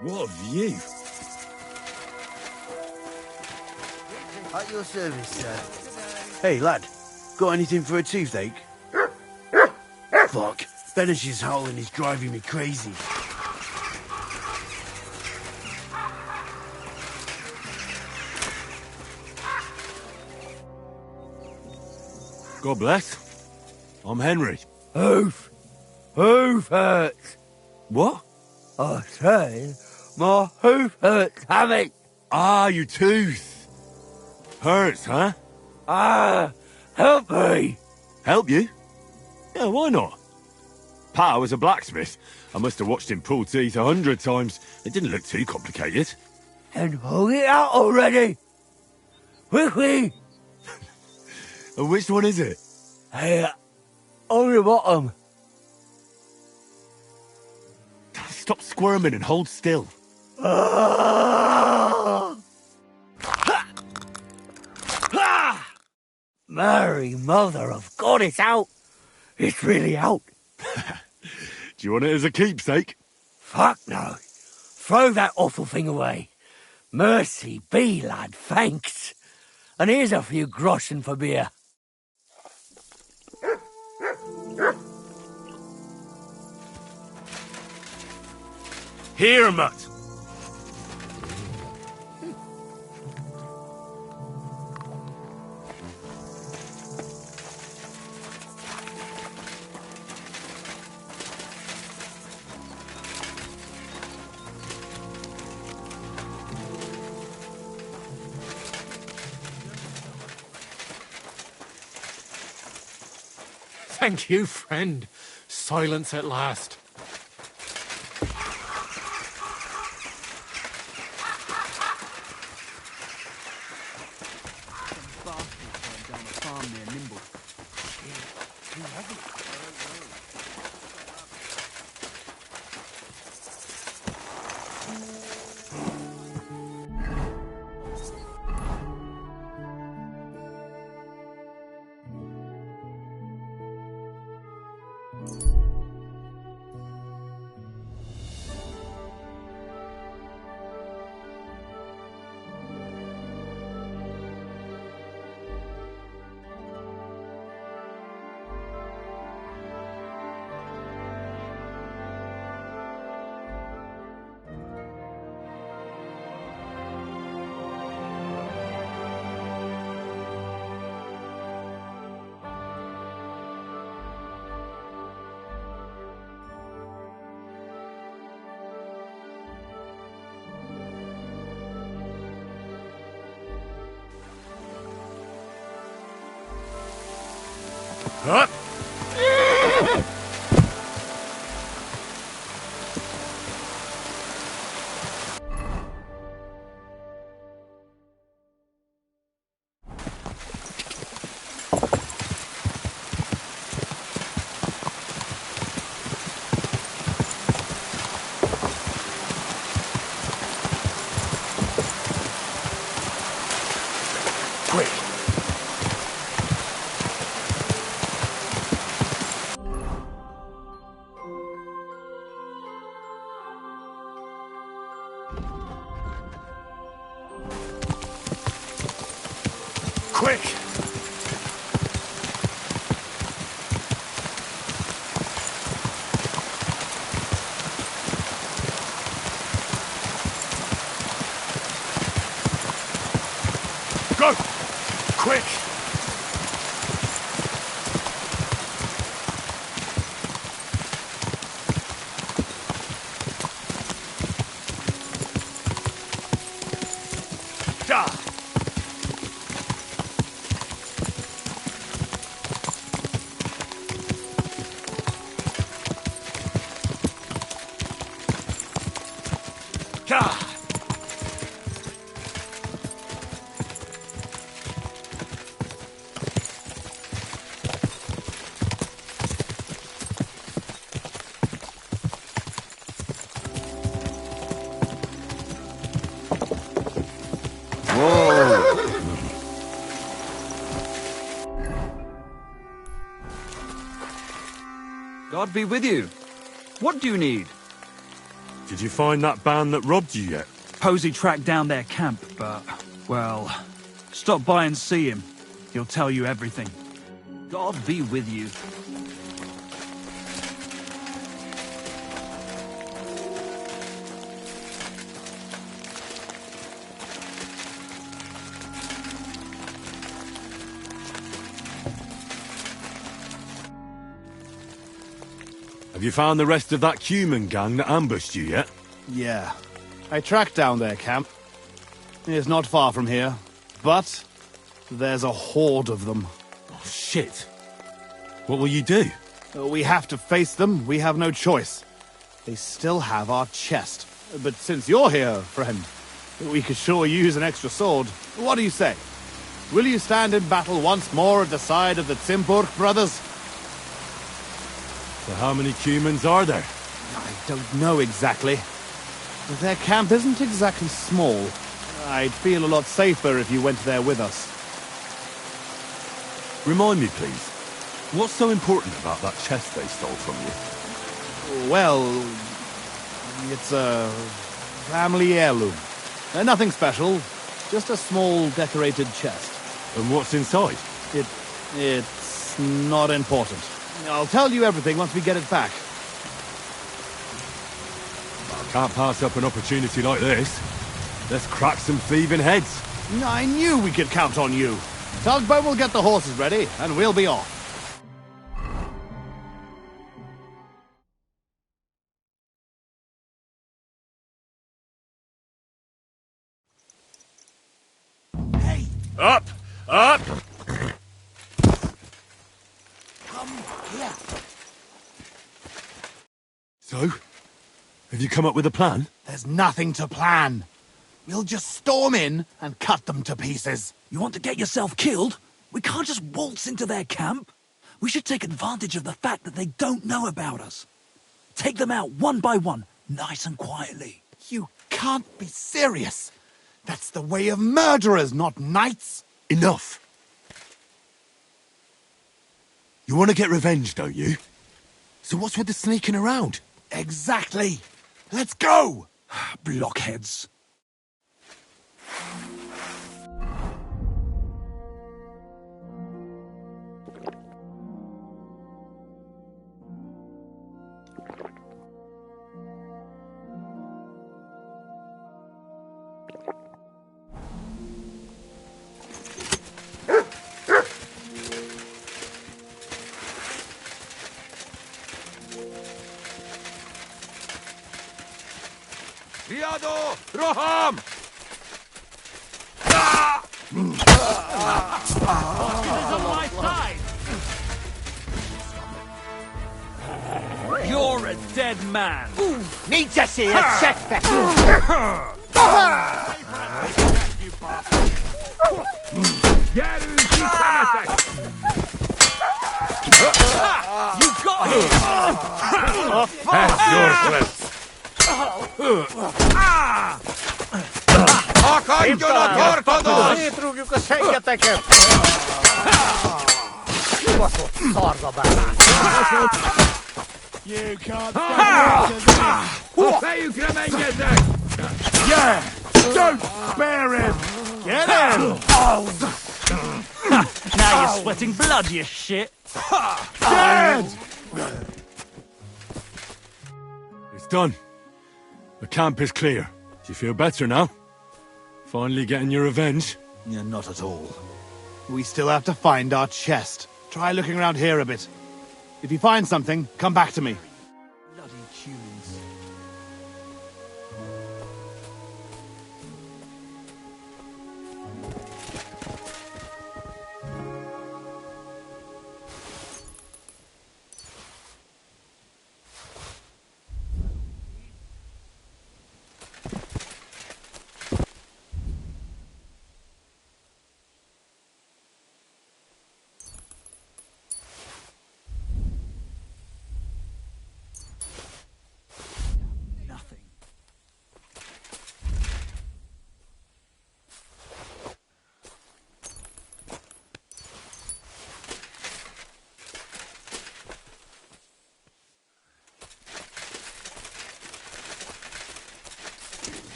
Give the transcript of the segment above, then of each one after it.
What a view. At your service, sir. Hey, lad. Got anything for a toothache? Fuck. Benish's howling is driving me crazy. God bless. I'm Henry. Hoof hurts. What? I say, my hoof hurts, Hammy. Ah, your tooth. Hurts, huh? Help me. Help you? Yeah, why not? Pa was a blacksmith. I must have watched him pull teeth 100 times. It didn't look too complicated. And pull it out already. Quickly. And which one is it? Hey, on the bottom. Stop squirming and hold still. Mary, mother of God, it's out. It's really out. Do you want it as a keepsake? Fuck no. Throw that awful thing away. Mercy be, lad, thanks. And here's a few groschen for beer. Here, mutt. Thank you, friend. Silence at last. Up. Quick. Quick! Go! Quick! Da! Da! God be with you. What do you need? Did you find that band that robbed you yet? Posey tracked down their camp, but, well, stop by and see him. He'll tell you everything. God be with you. Have you found the rest of that human gang that ambushed you yet? Yeah. I tracked down their camp. It's not far from here, but there's a horde of them. Oh, shit. What will you do? We have to face them. We have no choice. They still have our chest. But since you're here, friend, we could sure use an extra sword. What do you say? Will you stand in battle once more at the side of the Tsimpurk brothers? So how many humans are there? I don't know exactly. But their camp isn't exactly small. I'd feel a lot safer if you went there with us. Remind me, please. What's so important about that chest they stole from you? Well, it's a family heirloom. Nothing special, just a small decorated chest. And what's inside? It's not important. I'll tell you everything once we get it back. I can't pass up an opportunity like this. Let's crack some thieving heads. I knew we could count on you. Tugboat will get the horses ready, and we'll be off. Hey, Up! Up! come here. So, have you come up with a plan? There's nothing to plan. We'll just storm in and cut them to pieces. You want to get yourself killed? We can't just waltz into their camp. We should take advantage of the fact that they don't know about us. Take them out one by one, nice and quietly. You can't be serious. That's the way of murderers, not knights. Enough! You want to get revenge, don't you? So what's with the sneaking around? Exactly. Let's go! Blockheads. Riado! Roham! You're a dead man. Need to see a setback. You got him! That's useless! Niin truukiuko senkä tekee? Juosu, sorgopää. You can't Yeah! Don't spare him! Get him! Now you're sweating blood, you shit. Dead! It's done. The camp is clear. Do you feel better now? Finally getting your revenge? Yeah, not at all. We still have to find our chest. Try looking around here a bit. If you find something, come back to me. Bloody humans.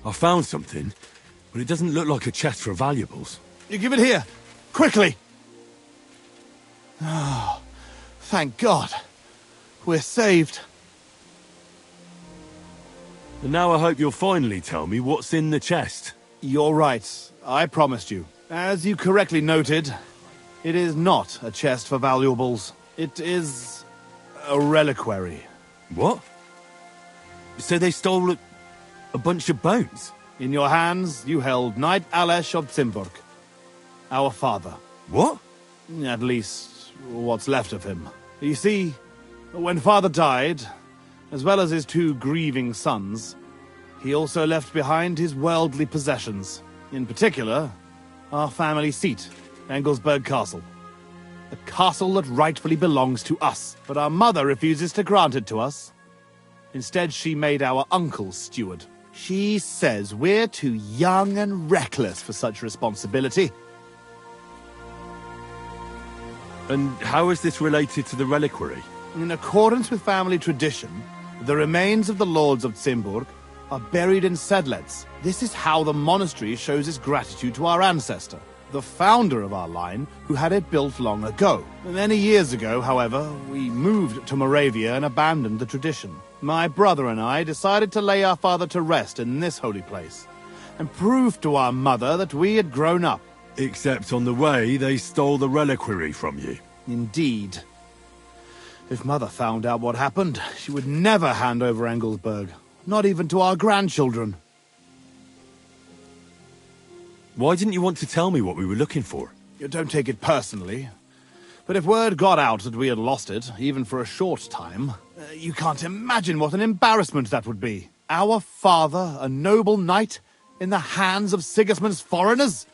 I found something, but it doesn't look like a chest for valuables. You give it here! Quickly! Oh, thank God. We're saved. And now I hope you'll finally tell me what's in the chest. You're right. I promised you. As you correctly noted, it is not a chest for valuables. It is a reliquary. What? So they stole a bunch of bones? In your hands, you held Knight Maleshov of Cimburg, our father. What? At least, what's left of him. You see, when father died, as well as his 2 grieving sons, he also left behind his worldly possessions. In particular, our family seat, Engelsberg Castle. A castle that rightfully belongs to us, but our mother refuses to grant it to us. Instead, she made our uncle steward. She says we're too young and reckless for such responsibility. And how is this related to the reliquary? In accordance with family tradition, the remains of the lords of Cimburg are buried in sedlets. This is how the monastery shows its gratitude to our ancestor, the founder of our line, who had it built long ago. Many years ago, however, we moved to Moravia and abandoned the tradition. My brother and I decided to lay our father to rest in this holy place, and prove to our mother that we had grown up. Except on the way, they stole the reliquary from you. Indeed. If Mother found out what happened, she would never hand over Engelsberg. Not even to our grandchildren. Why didn't you want to tell me what we were looking for? You don't take it personally. But if word got out that we had lost it, even for a short time, you can't imagine what an embarrassment that would be. Our father, a noble knight, in the hands of Sigismund's foreigners?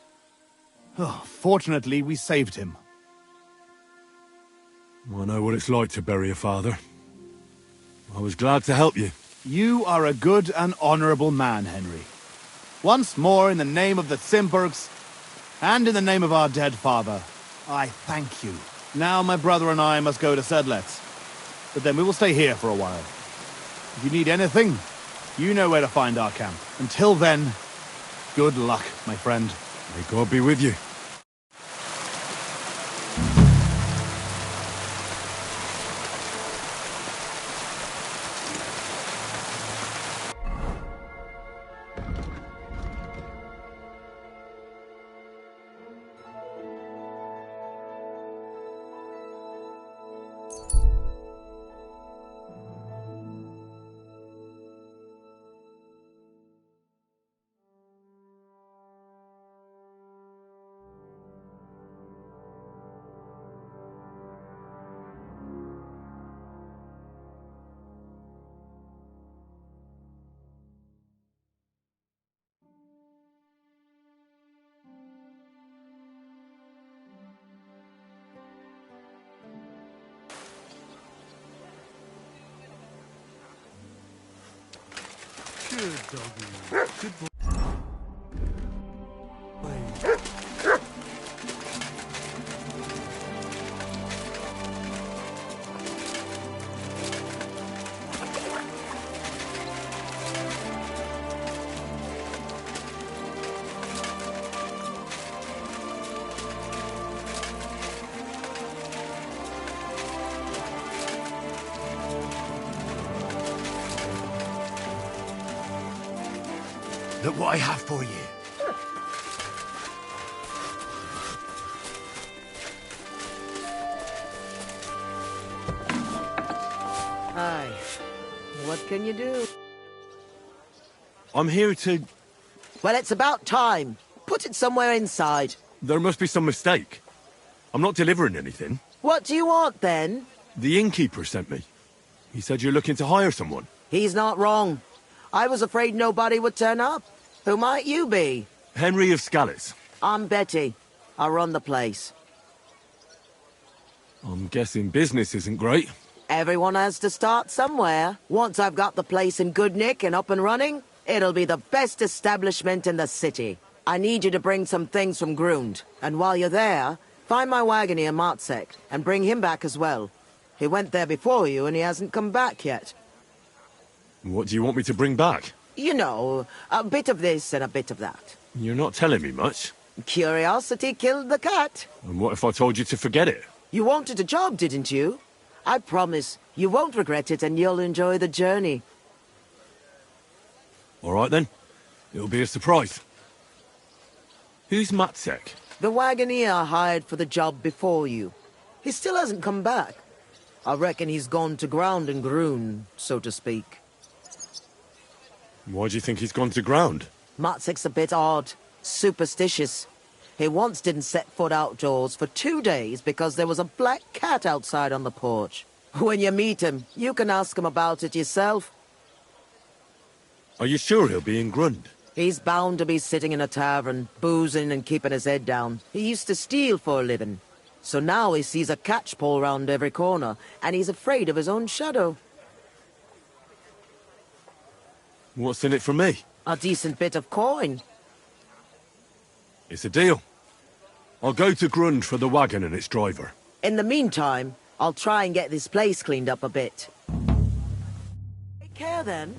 Oh, fortunately, we saved him. I know what it's like to bury a father. I was glad to help you. You are a good and honorable man, Henry. Once more, in the name of the Cimburgs, and in the name of our dead father, I thank you. Now my brother and I must go to Sedlets, but then we will stay here for a while. If you need anything, you know where to find our camp. Until then, good luck, my friend. May God be with you. Good doggy. Good boy. Look what I have for you. Aye. What can you do? I'm here to... Well, it's about time. Put it somewhere inside. There must be some mistake. I'm not delivering anything. What do you want, then? The innkeeper sent me. He said you're looking to hire someone. He's not wrong. I was afraid nobody would turn up. Who might you be? Henry of Skalitz. I'm Betty. I run the place. I'm guessing business isn't great. Everyone has to start somewhere. Once I've got the place in good nick and up and running, it'll be the best establishment in the city. I need you to bring some things from Grund. And while you're there, find my wagon near Martzek and bring him back as well. He went there before you and he hasn't come back yet. What do you want me to bring back? You know, a bit of this and a bit of that. You're not telling me much. Curiosity killed the cat. And what if I told you to forget it? You wanted a job, didn't you? I promise, you won't regret it and you'll enjoy the journey. All right, then. It'll be a surprise. Who's Matsek? The wagoner I hired for the job before you. He still hasn't come back. I reckon he's gone to ground and groon, so to speak. Why do you think he's gone to ground? Matsek's a bit odd. Superstitious. He once didn't set foot outdoors for 2 days because there was a black cat outside on the porch. When you meet him, you can ask him about it yourself. Are you sure he'll be in Grund? He's bound to be sitting in a tavern, boozing and keeping his head down. He used to steal for a living. So now he sees a catchpole round every corner, and he's afraid of his own shadow. What's in it for me? A decent bit of coin. It's a deal. I'll go to Grund for the wagon and its driver. In the meantime, I'll try and get this place cleaned up a bit. Take care then.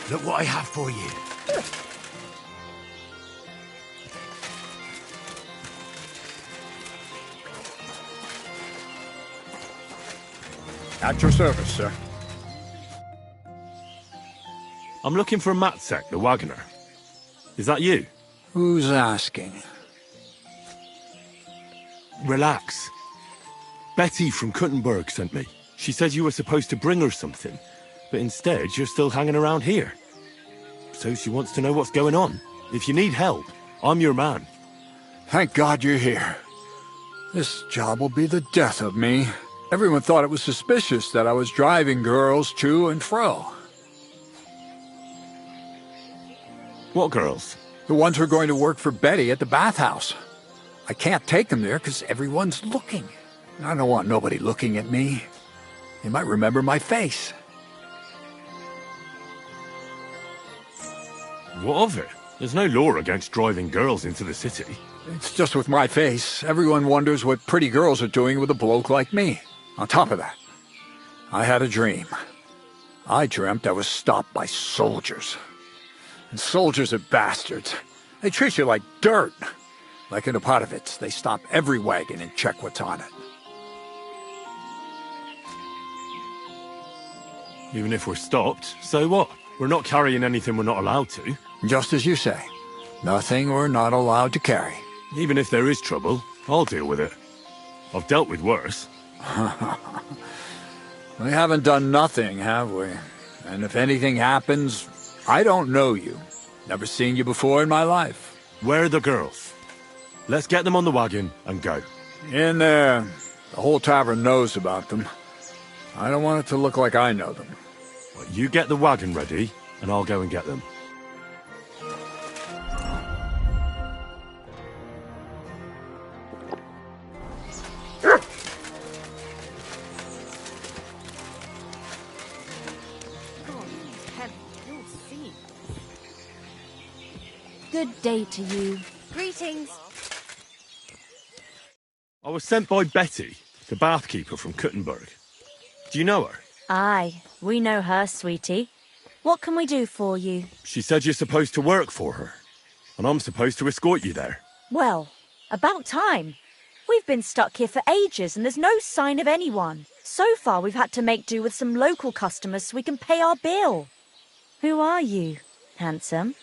Look what I have for you. At your service, sir. I'm looking for Matsek, the wagoner. Is that you? Who's asking? Relax. Betty from Kuttenberg sent me. She said you were supposed to bring her something, but instead you're still hanging around here. So she wants to know what's going on. If you need help, I'm your man. Thank God you're here. This job will be the death of me. Everyone thought it was suspicious that I was driving girls to and fro. What girls? The ones who are going to work for Betty at the bathhouse. I can't take them there because everyone's looking. I don't want nobody looking at me. They might remember my face. What of it? There's no law against driving girls into the city. It's just with my face. Everyone wonders what pretty girls are doing with a bloke like me. On top of that, I had a dream. I dreamt I was stopped by soldiers. And soldiers are bastards. They treat you like dirt. Like in Apotovitz, they stop every wagon and check what's on it. Even if we're stopped, so what? We're not carrying anything we're not allowed to. Just as you say. Nothing we're not allowed to carry. Even if there is trouble, I'll deal with it. I've dealt with worse. We haven't done nothing, have we? And if anything happens, I don't know you. Never seen you before in my life. Where are the girls? Let's get them on the wagon and go. In there. The whole tavern knows about them. I don't want it to look like I know them. Well, you get the wagon ready, and I'll go and get them. Good day to you. Greetings. I was sent by Betty, the bathkeeper from Kuttenberg. Do you know her? Aye, we know her, sweetie. What can we do for you? She said you're supposed to work for her, and I'm supposed to escort you there. Well, about time. We've been stuck here for ages and there's no sign of anyone. So far we've had to make do with some local customers so we can pay our bill. Who are you, handsome?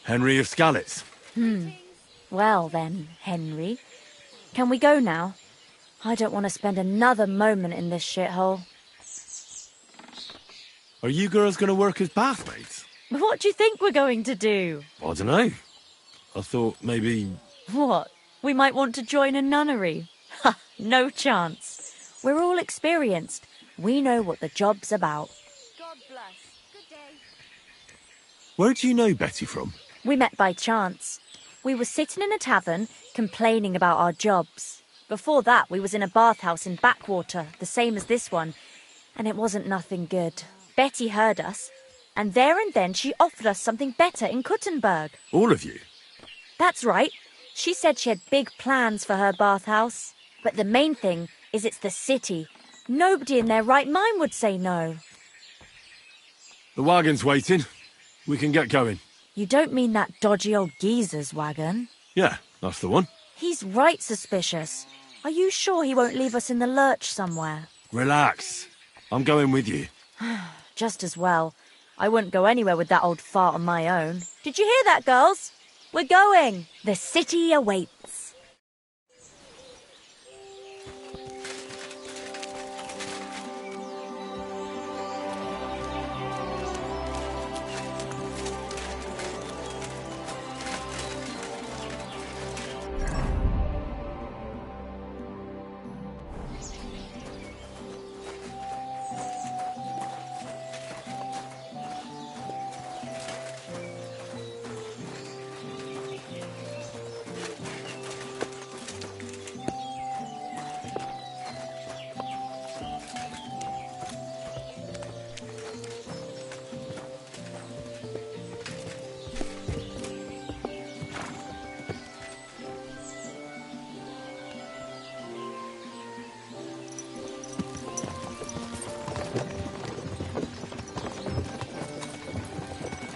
Henry of Skalitz. Well then, Henry. Can we go now? I don't want to spend another moment in this shithole. Are you girls going to work as bathmaids? What do you think we're going to do? I don't know. I thought maybe... What? We might want to join a nunnery? Ha! No chance. We're all experienced. We know what the job's about. God bless. Good day. Where do you know Betty from? We met by chance. We were sitting in a tavern, complaining about our jobs. Before that, we was in a bathhouse in Backwater, the same as this one, and it wasn't nothing good. Betty heard us, and there and then she offered us something better in Kuttenberg. All of you? That's right. She said she had big plans for her bathhouse. But the main thing is it's the city. Nobody in their right mind would say no. The wagon's waiting. We can get going. You don't mean that dodgy old geezer's wagon? Yeah, that's the one. He's right suspicious. Are you sure he won't leave us in the lurch somewhere? Relax. I'm going with you. Just as well. I wouldn't go anywhere with that old fart on my own. Did you hear that, girls? We're going. The city awaits.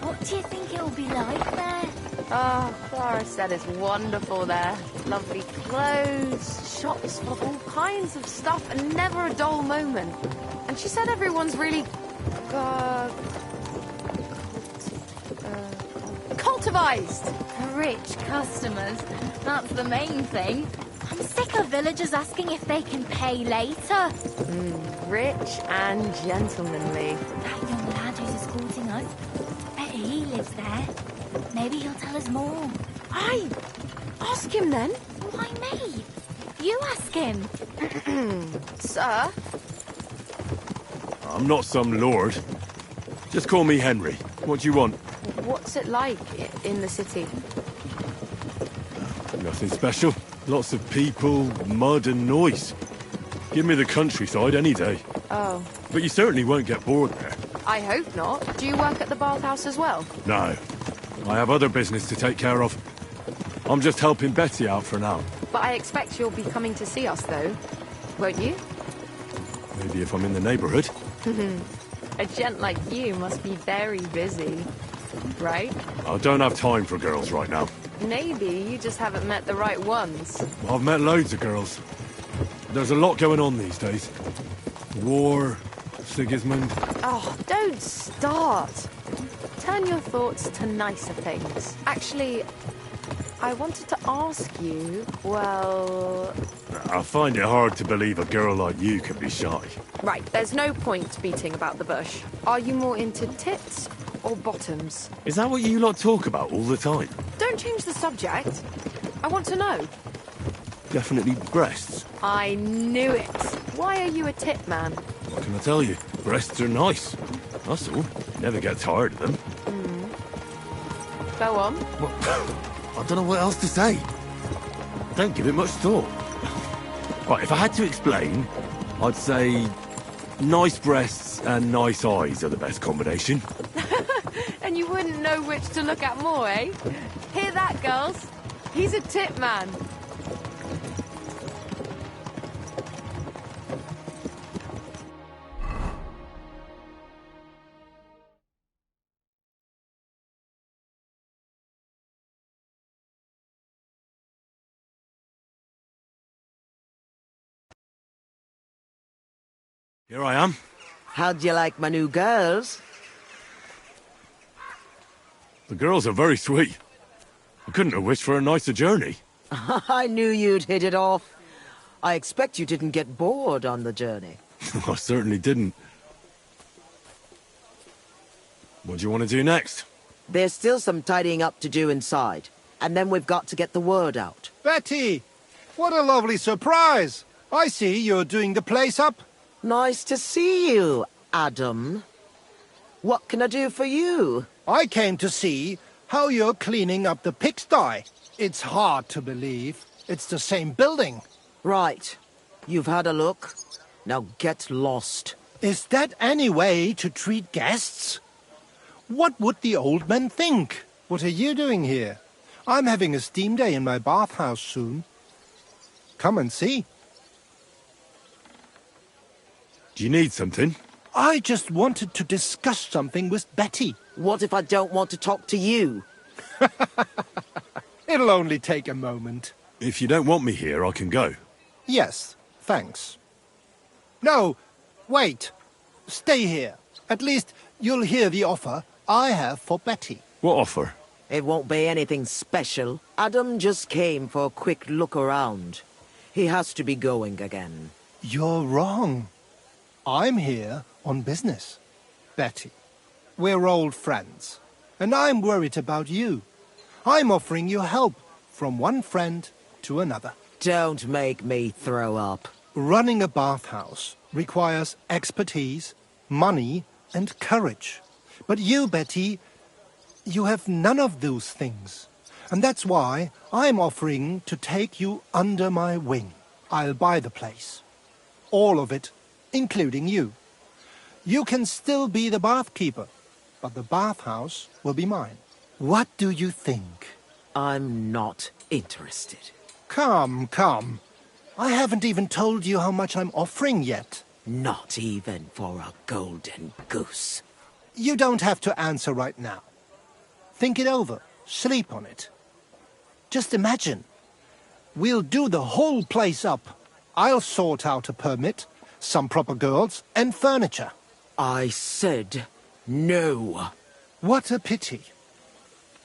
What do you think it'll be like there? Oh, Clara said it's wonderful there. Lovely clothes, shops full of all kinds of stuff, and never a dull moment. And she said everyone's really... cultivized. Rich customers. That's the main thing. I'm sick of villagers asking if they can pay later. Rich and gentlemanly. That young lad who's escorting us, I bet he lives there. Maybe he'll tell us more. Aye. Ask him then. Why me? You ask him. Sir? I'm not some lord. Just call me Henry. What do you want? What's it like in the city? Nothing special. Lots of people, mud and noise. Give me the countryside any day. Oh, But you certainly won't get bored there. I hope not. Do you work at the bathhouse as well? No. I have other business to take care of. I'm just helping Betty out for now. But I expect you'll be coming to see us, though. Won't you? Maybe if I'm in the neighborhood. A gent like you must be very busy, right? I don't have time for girls right now. Maybe you just haven't met the right ones. I've met loads of girls. There's a lot going on these days. War, Sigismund. Oh, don't start. Turn your thoughts to nicer things. Actually, I wanted to ask you, well... I find it hard to believe a girl like you can be shy. Right, there's no point beating about the bush. Are you more into tits or bottoms? Is that what you lot talk about all the time? Don't change the subject. I want to know. Definitely breasts. I knew it. Why are you a tit man? What can I tell you? Breasts are nice. That's all. Never get tired of them. Go on. I don't know what else to say. Don't give it much thought. Right, if I had to explain, I'd say nice breasts and nice eyes are the best combination. And you wouldn't know which to look at more, eh? Hear that, girls? He's a tit man. Here I am. How'd you like my new girls? The girls are very sweet. I couldn't have wished for a nicer journey. I knew you'd hit it off. I expect you didn't get bored on the journey. I certainly didn't. What do you want to do next? There's still some tidying up to do inside, and then we've got to get the word out. Betty! What a lovely surprise! I see you're doing the place up. Nice to see you, Adam. What can I do for you? I came to see how you're cleaning up the pigsty. It's hard to believe. It's the same building. Right. You've had a look. Now get lost. Is that any way to treat guests? What would the old men think? What are you doing here? I'm having a steam day in my bathhouse soon. Come and see. Do you need something? I just wanted to discuss something with Betty. What if I don't want to talk to you? It'll only take a moment. If you don't want me here, I can go. Yes, thanks. No, wait. Stay here. At least you'll hear the offer I have for Betty. What offer? It won't be anything special. Adam just came for a quick look around. He has to be going again. You're wrong. I'm here on business, Betty. We're old friends, and I'm worried about you. I'm offering you help from one friend to another. Don't make me throw up. Running a bathhouse requires expertise, money, and courage. But you, Betty, you have none of those things. And that's why I'm offering to take you under my wing. I'll buy the place. All of it, including you. You can still be the bathkeeper, but the bathhouse will be mine. What do you think? I'm not interested. Come, come. I haven't even told you how much I'm offering yet. Not even for a golden goose. You don't have to answer right now. Think it over. Sleep on it. Just imagine. We'll do the whole place up. I'll sort out a permit, some proper girls, and furniture. I said no. What a pity.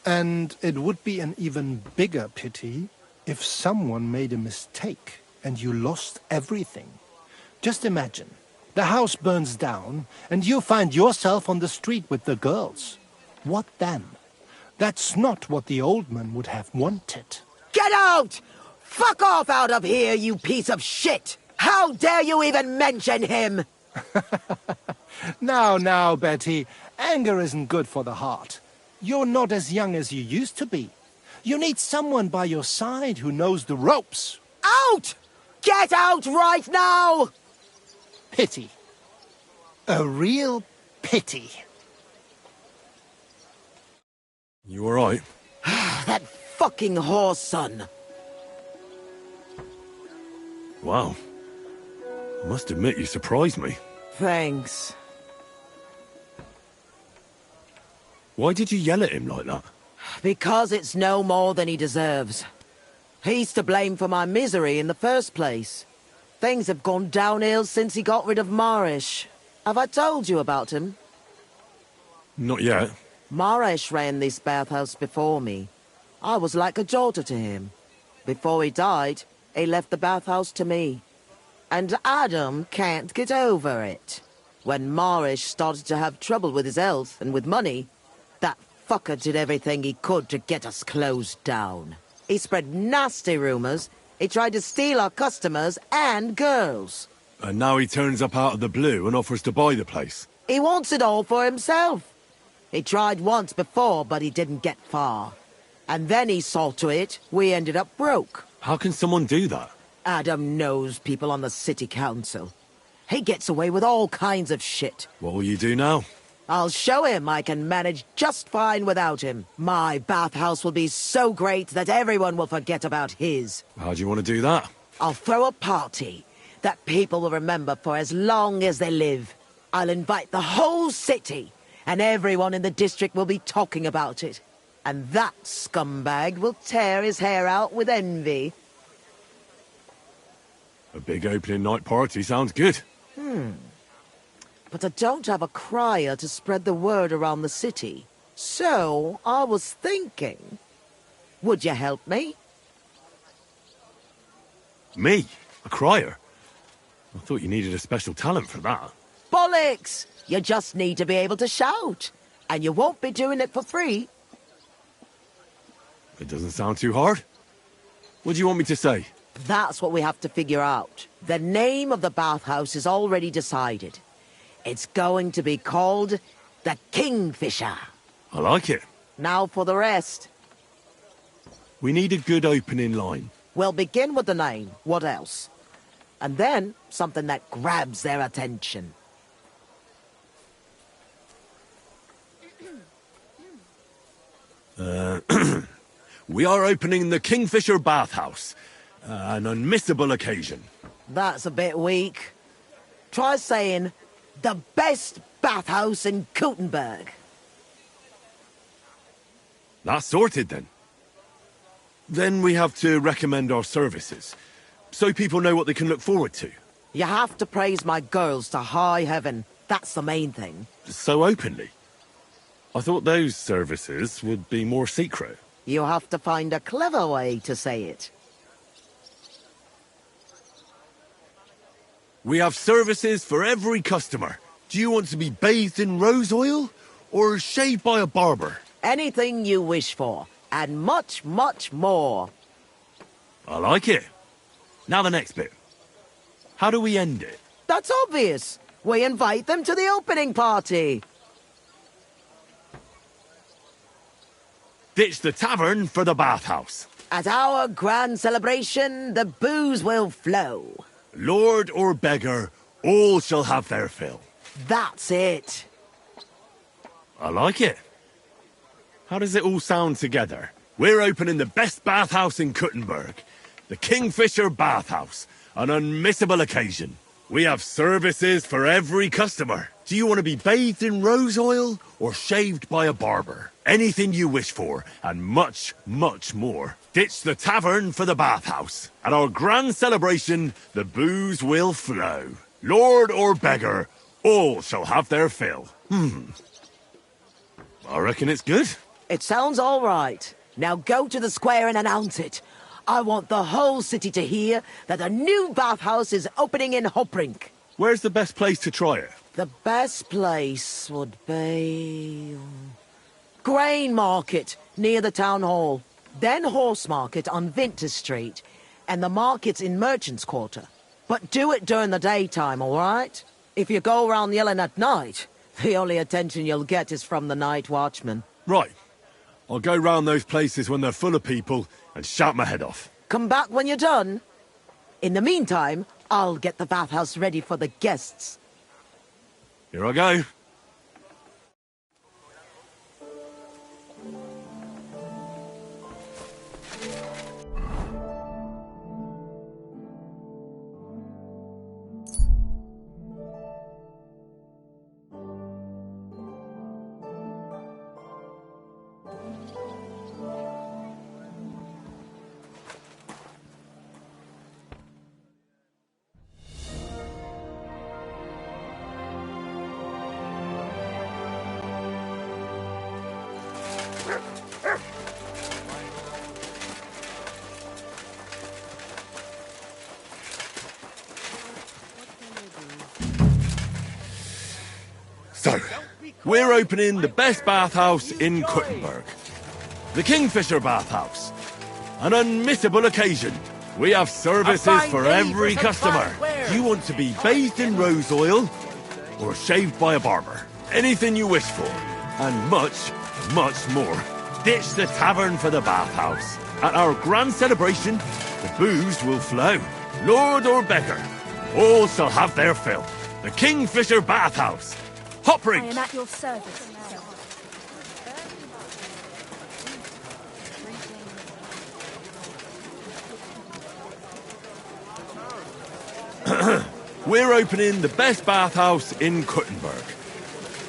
And it would be an even bigger pity if someone made a mistake and you lost everything. Just imagine. The house burns down and you find yourself on the street with the girls. What then? That's not what the old man would have wanted. Get out! Fuck off out of here, you piece of shit! How dare you even mention him? Now, Betty, anger isn't good for the heart. You're not as young as you used to be. You need someone by your side who knows the ropes. Out! Get out right now! Pity. A real pity. You alright? That fucking horse, son. Wow. I must admit you surprised me. Thanks. Why did you yell at him like that? Because it's no more than he deserves. He's to blame for my misery in the first place. Things have gone downhill since he got rid of Marish. Have I told you about him? Not yet. Marish ran this bathhouse before me. I was like a daughter to him. Before he died, he left the bathhouse to me. And Adam can't get over it. When Marish started to have trouble with his health and with money, that fucker did everything he could to get us closed down. He spread nasty rumors. He tried to steal our customers and girls. And now he turns up out of the blue and offers to buy the place. He wants it all for himself. He tried once before, but he didn't get far. And then he saw to it we ended up broke. How can someone do that? Adam knows people on the city council. He gets away with all kinds of shit. What will you do now? I'll show him I can manage just fine without him. My bathhouse will be so great that everyone will forget about his. How do you want to do that? I'll throw a party that people will remember for as long as they live. I'll invite the whole city, and everyone in the district will be talking about it. And that scumbag will tear his hair out with envy. A big opening night party sounds good. But I don't have a crier to spread the word around the city. So, I was thinking, would you help me? Me? A crier? I thought you needed a special talent for that. Bollocks! You just need to be able to shout. And you won't be doing it for free. It doesn't sound too hard. What do you want me to say? That's what we have to figure out. The name of the bathhouse is already decided. It's going to be called the Kingfisher. I like it. Now for the rest. We need a good opening line. We'll begin with the name. What else? And then something that grabs their attention. We are opening the Kingfisher Bathhouse. An unmissable occasion. That's a bit weak. Try saying, the best bathhouse in Gutenberg. That's sorted then. Then we have to recommend our services, so people know what they can look forward to. You have to praise my girls to high heaven. That's the main thing. So openly. I thought those services would be more secret. You have to find a clever way to say it. We have services for every customer. Do you want to be bathed in rose oil or shaved by a barber? Anything you wish for, and much, much more. I like it. Now the next bit. How do we end it? That's obvious. We invite them to the opening party. Ditch the tavern for the bathhouse. At our grand celebration, the booze will flow. Lord or beggar, all shall have their fill. That's it. I like it. How does it all sound together? We're opening the best bathhouse in Gutenberg. The Kingfisher Bathhouse. An unmissable occasion. We have services for every customer. Do you want to be bathed in rose oil or shaved by a barber? Anything you wish for, and much, much more. Ditch the tavern for the bathhouse. At our grand celebration, the booze will flow. Lord or beggar, all shall have their fill. I reckon it's good. It sounds all right. Now go to the square and announce it. I want the whole city to hear that a new bathhouse is opening in Hopbrink. Where's the best place to try it? The best place would be... Grain Market, near the town hall. Then Horse Market on Vinter Street. And the markets in Merchant's Quarter. But do it during the daytime, all right? If you go around yelling at night, the only attention you'll get is from the night watchman. Right. I'll go round those places when they're full of people and shout my head off. Come back when you're done. In the meantime, I'll get the bathhouse ready for the guests. Here I go. So, we're opening the best bathhouse in Kuttenberg. The Kingfisher Bathhouse. An unmissable occasion. We have services for every customer. Do you want to be bathed in rose oil or shaved by a barber? Anything you wish for, and much, much more. Ditch the tavern for the bathhouse. At our grand celebration, the booze will flow. Lord or beggar, all shall have their fill. The Kingfisher Bathhouse. Hop I rink. am at your service. We're opening the best bathhouse in Kuttenberg.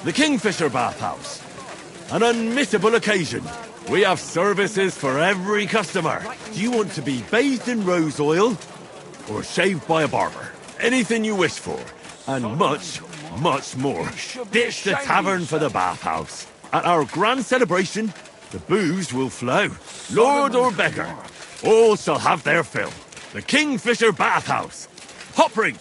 The Kingfisher Bathhouse. An unmissable occasion. We have services for every customer. Do you want to be bathed in rose oil or shaved by a barber? Anything you wish for, and much, much more. Ditch the tavern for the bathhouse. At our grand celebration, the booze will flow. Lord or beggar, all shall have their fill. The Kingfisher Bathhouse. Hop rink.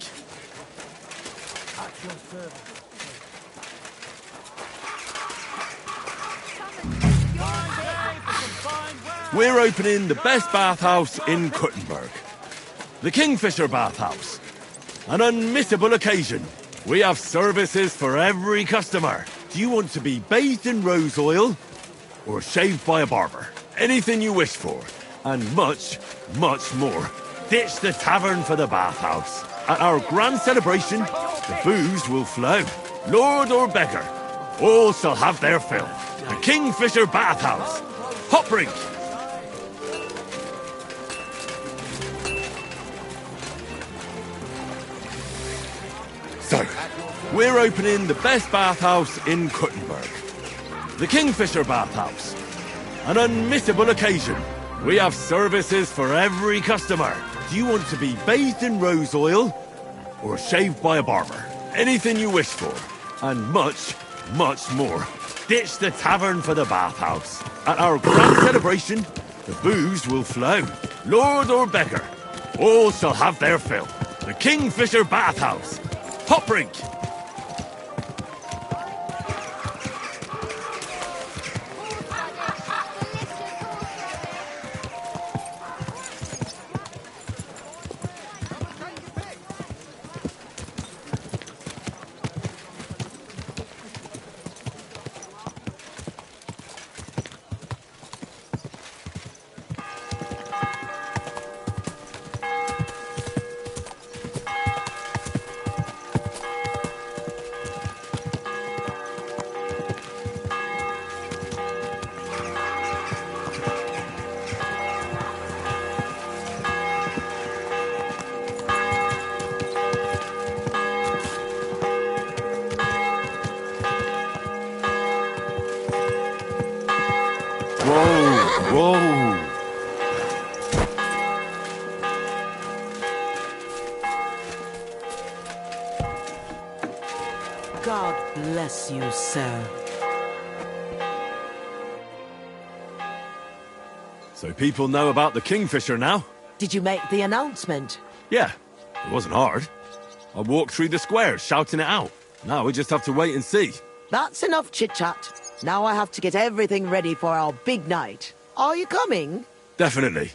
We're opening the best bathhouse in Kuttenberg. The Kingfisher Bathhouse. An unmissable occasion. We have services for every customer. Do you want to be bathed in rose oil or shaved by a barber? Anything you wish for, and much, much more. Ditch the tavern for the bathhouse. At our grand celebration, the booze will flow. Lord or beggar, all shall have their fill. The Kingfisher Bathhouse. Hop rink. So, we're opening the best bathhouse in Kuttenberg. The Kingfisher Bathhouse. An unmissable occasion. We have services for every customer. Do you want to be bathed in rose oil or shaved by a barber? Anything you wish for, and much, much more. Ditch the tavern for the bathhouse. At our grand celebration, the booze will flow. Lord or beggar, all shall have their fill. The Kingfisher Bathhouse. Hop rink. Whoa. God bless you, sir. So people know about the Kingfisher now? Did you make the announcement? Yeah, it wasn't hard. I walked through the square shouting it out. Now we just have to wait and see. That's enough chit-chat. Now I have to get everything ready for our big night. Are you coming? Definitely.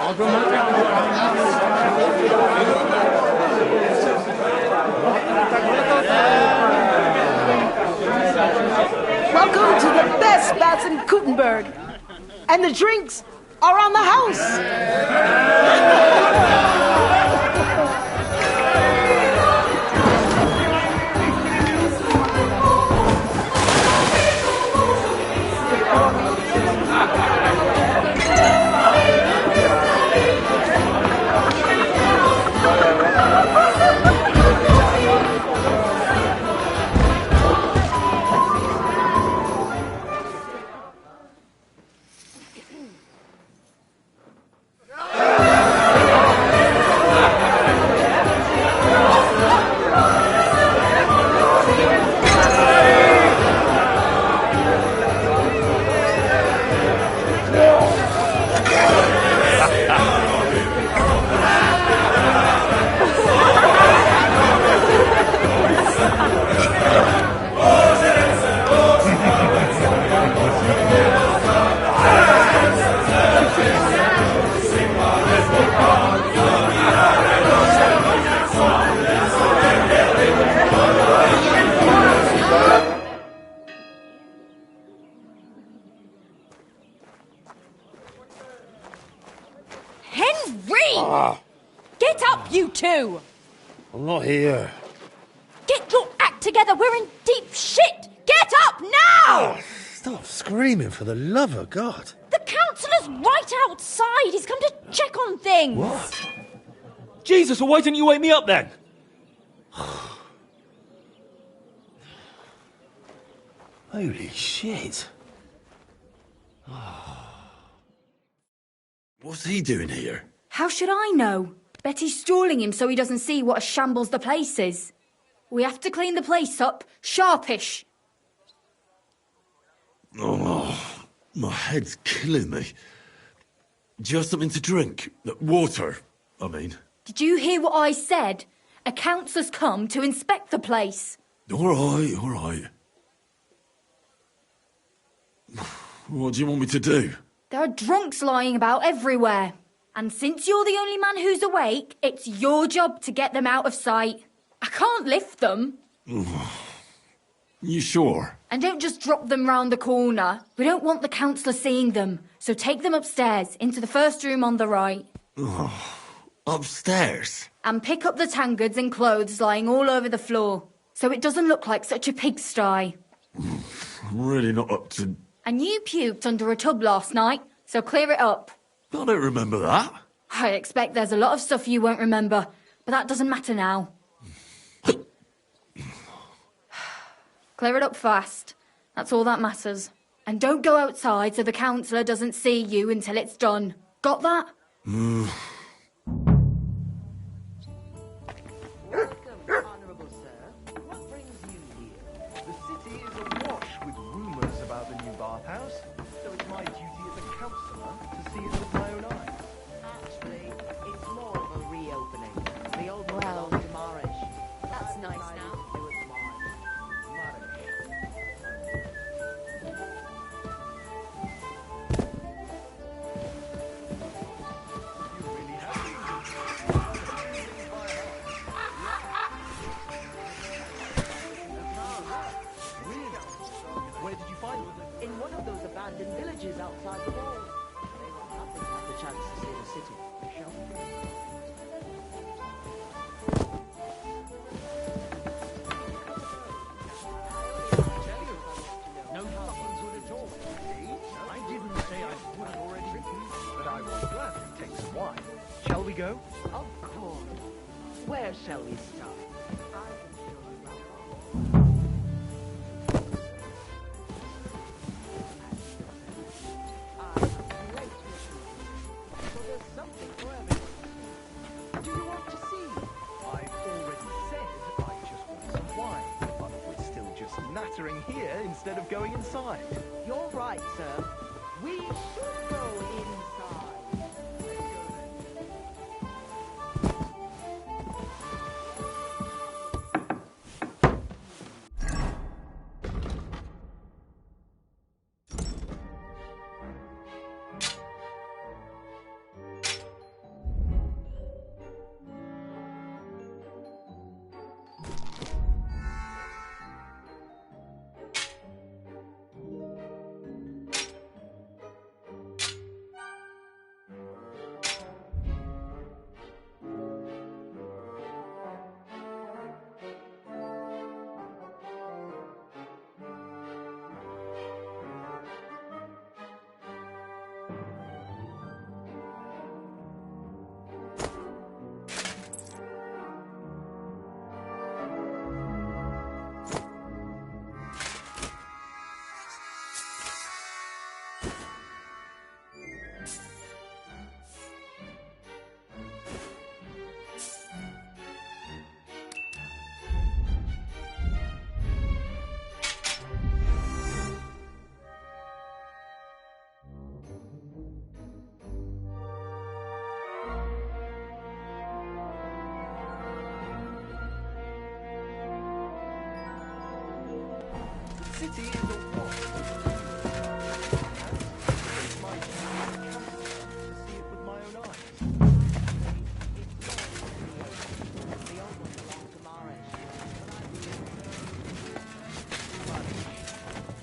Welcome to the best baths in Kuttenberg. And the drinks are on the house. Get up, you two! I'm not here. Get your act together, we're in deep shit! Get up now! Stop screaming, for the love of God. The councillor's right outside. He's come to check on things. What? Jesus, well, why didn't you wake me up then? Holy shit. What's he doing here? How should I know? Betty's stalling him so he doesn't see what a shambles the place is. We have to clean the place up, sharpish. Oh, my head's killing me. Do you have something to drink? Water, I mean. Did you hear what I said? A councillor's come to inspect the place. All right. What do you want me to do? There are drunks lying about everywhere. And since you're the only man who's awake, it's your job to get them out of sight. I can't lift them. You sure? And don't just drop them round the corner. We don't want the councillor seeing them. So take them upstairs, into the first room on the right. Upstairs? And pick up the tankards and clothes lying all over the floor. So it doesn't look like such a pigsty. I'm really not up to... And you puked under a tub last night, so clear it up. I don't remember that. I expect there's a lot of stuff you won't remember, but that doesn't matter now. Clear it up fast. That's all that matters. And don't go outside so the councillor doesn't see you until it's done. Got that? Honourable sir. What brings you here? The city is awash with rumours about the new bathhouse, so it's my duty as a councillor to see it with my own eyes. Actually, it's more of a reopening. The old one belongs to Marish. That's nice now. Where did you find them? In one of those abandoned villages outside the walls. They want nothing to have the chance to see the city. Shall we? No fucking good at all. See? I didn't say I wouldn't already written, but I will gladly take some wine. Shall we go? Of course. Where shall we start? Do you want to see? I've already said I just want some wine, but we're still just nattering here instead of going inside. You're right, sir. We should go inside. city is awash with it's my duty as a councillor to see it with my own eyes. The old one belonged to Marish.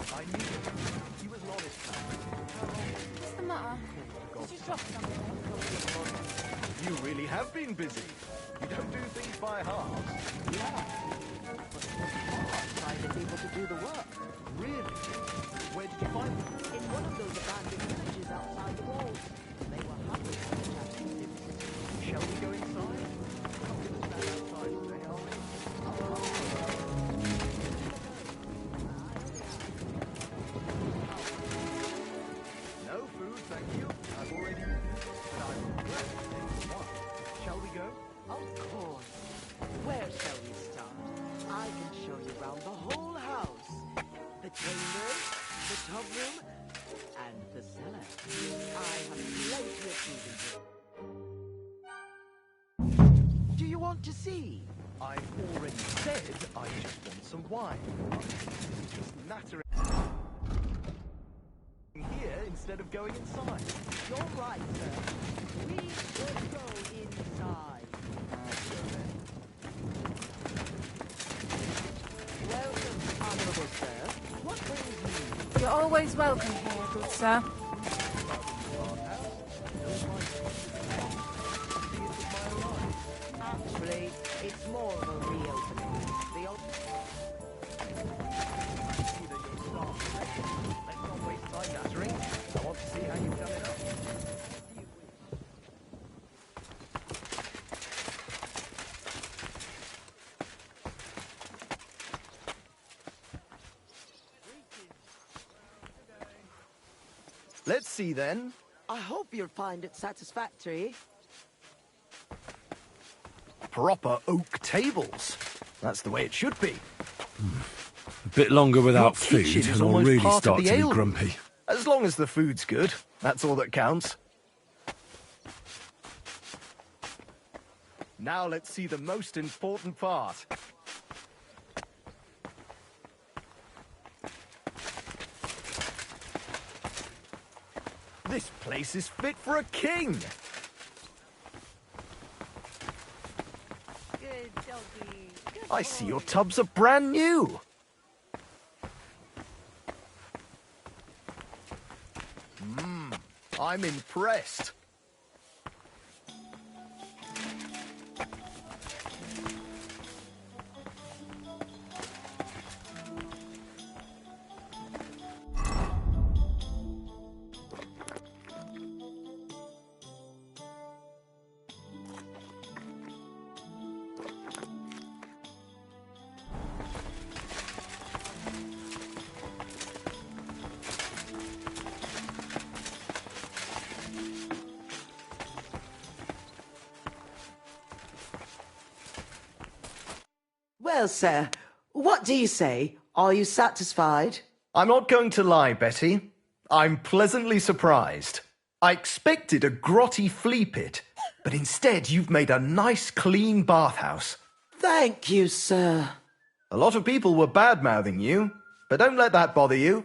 I knew him. He was an honest man. What's the matter? Did you drop something? You really have been busy. You don't do things by halves. Yeah. But it was hard finding people to do the work. Really? Where did you find them? In one of those abandoned villages outside the walls. They were hungry for the captivity. Shall we go inside? Not going to stand outside today, are we? No food, thank you. I've already eaten. But I'm glad to take one. Shall we go? Of course. Where shall we start? I can show you around the whole house. The chambers, the tub room, and the cellar. I have plenty of food in here. Do you want to see? I've already said I just want some wine. It's just nattering here instead of going inside. You're right, sir. We should go inside. Welcome, honorable sir. What brings you? You're always welcome here, good sir. Actually, it's more of a reopening. The old... Let's not waste time nattering. I want to see how you've done it up. Let's see then. I hope you'll find it satisfactory. Proper oak tables. That's the way it should be. A bit longer without Your food, kitchen is and I'll almost really part of start the to be ailment. grumpy. As long as the food's good, that's all that counts. Now let's see the most important part. This place is fit for a king. Good doggy. Good I see your boy. tubs are brand new. I'm impressed. Well, sir, what do you say? Are you satisfied? I'm not going to lie, Betty. I'm pleasantly surprised. I expected a grotty flea pit, but instead you've made a nice, clean bathhouse. Thank you, sir. A lot of people were bad-mouthing you, but don't let that bother you.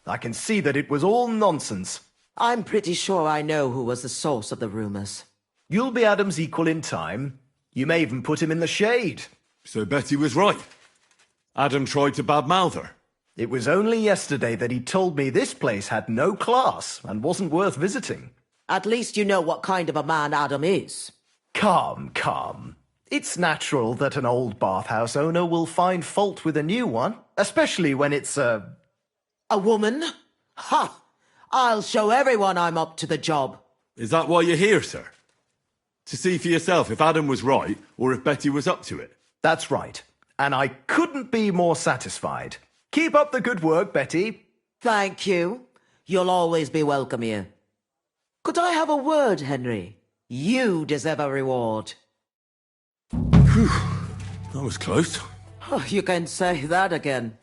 I can see that it was all nonsense. I'm pretty sure I know who was the source of the rumors. You'll be Adam's equal in time. You may even put him in the shade. So Betty was right. Adam tried to badmouth her. It was only yesterday that he told me this place had no class and wasn't worth visiting. At least you know what kind of a man Adam is. Come, come. It's natural that an old bathhouse owner will find fault with a new one, especially when it's a woman? Ha! I'll show everyone I'm up to the job. Is that why you're here, sir? To see for yourself if Adam was right or if Betty was up to it? That's right. And I couldn't be more satisfied. Keep up the good work, Betty. Thank you. You'll always be welcome here. Could I have a word, Henry? You deserve a reward. Phew, that was close. Oh, you can say that again.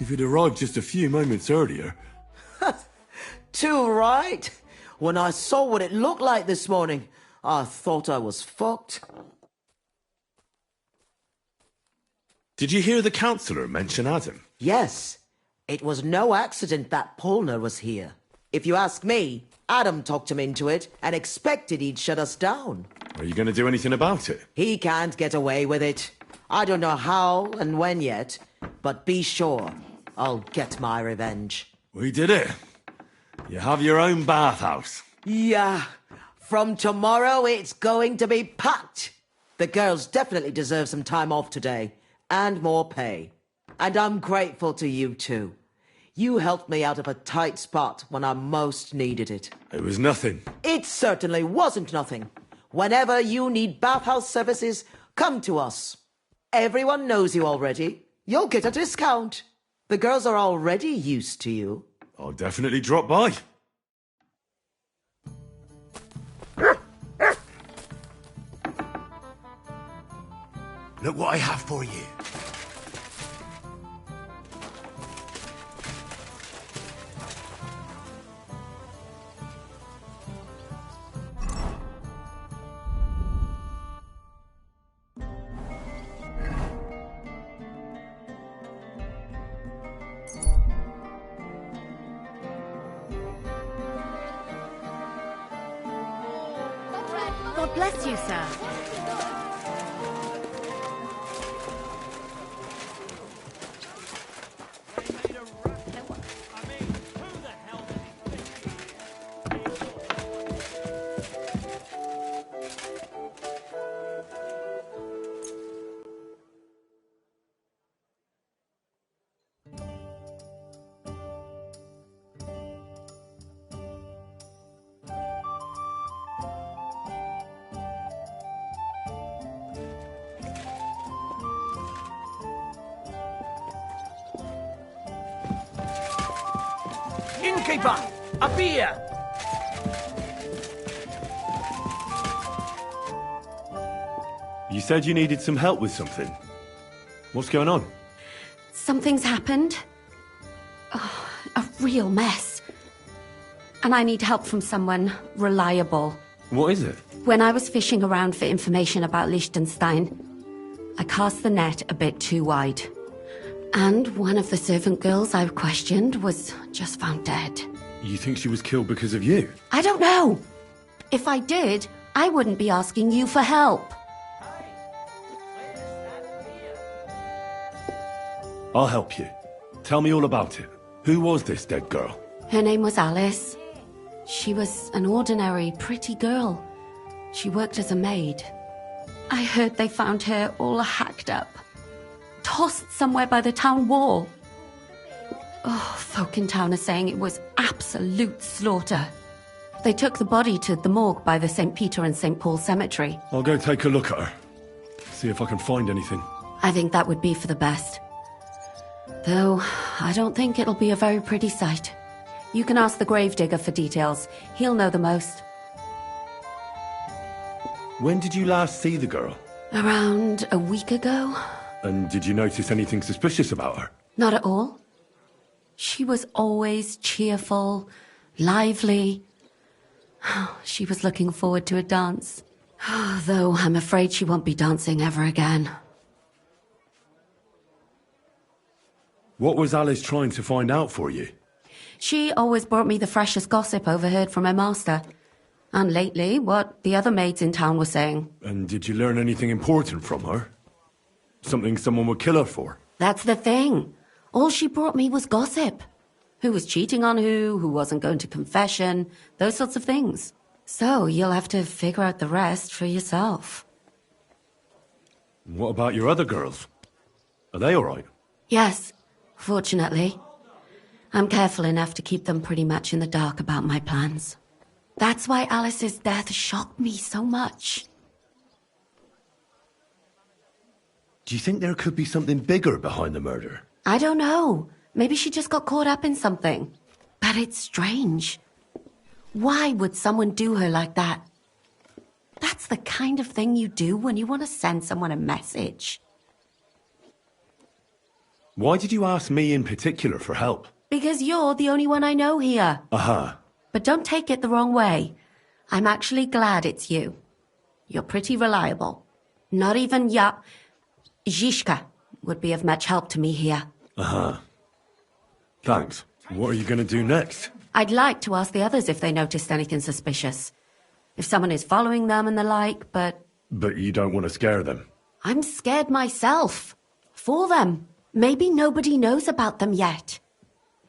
If you'd arrived just a few moments earlier. Too right. When I saw what it looked like this morning, I thought I was fucked. Did you hear the councillor mention Adam? Yes. It was no accident that Polner was here. If you ask me, Adam talked him into it and expected he'd shut us down. Are you going to do anything about it? He can't get away with it. I don't know how and when yet, but be sure I'll get my revenge. We did it. You have your own bathhouse. Yeah. From tomorrow, it's going to be packed. The girls definitely deserve some time off today, and more pay. And I'm grateful to you too. You helped me out of a tight spot when I most needed it. It was nothing. It certainly wasn't nothing. Whenever you need bathhouse services, come to us. Everyone knows you already. You'll get a discount. The girls are already used to you. I'll definitely drop by. Look what I have for you. God bless you, sir. Innkeeper! A beer! You said you needed some help with something. What's going on? Something's happened. Oh, a real mess. And I need help from someone reliable. What is it? When I was fishing around for information about Liechtenstein, I cast the net a bit too wide. And one of the servant girls I questioned was just found dead. You think she was killed because of you? I don't know. If I did, I wouldn't be asking you for help. I'll help you. Tell me all about it. Who was this dead girl? Her name was Alice. She was an ordinary, pretty girl. She worked as a maid. I heard they found her all hacked up, tossed somewhere by the town wall. Oh, folk in town are saying it was absolute slaughter. They took the body to the morgue by the St. Peter and St. Paul cemetery. I'll go take a look at her. See if I can find anything. I think that would be for the best. Though, I don't think it'll be a very pretty sight. You can ask the gravedigger for details. He'll know the most. When did you last see the girl? Around a week ago? And did you notice anything suspicious about her? Not at all. She was always cheerful, lively. She was looking forward to a dance. Though I'm afraid she won't be dancing ever again. What was Alice trying to find out for you? She always brought me the freshest gossip overheard from her master. And lately, what the other maids in town were saying. And did you learn anything important from her? Something someone would kill her for? That's the thing. All she brought me was gossip. Who was cheating on who wasn't going to confession, those sorts of things. So you'll have to figure out the rest for yourself. What about your other girls? Are they all right? Yes, fortunately. I'm careful enough to keep them pretty much in the dark about my plans. That's why Alice's death shocked me so much. Do you think there could be something bigger behind the murder? I don't know. Maybe she just got caught up in something. But it's strange. Why would someone do her like that? That's the kind of thing you do when you want to send someone a message. Why did you ask me in particular for help? Because you're the only one I know here. Uh-huh. But don't take it the wrong way. I'm actually glad it's you. You're pretty reliable. Not even Zhishka would be of much help to me here. Uh-huh. Thanks. What are you going to do next? I'd like to ask the others if they noticed anything suspicious. If someone is following them and the like, but... But you don't want to scare them. I'm scared myself. For them. Maybe nobody knows about them yet.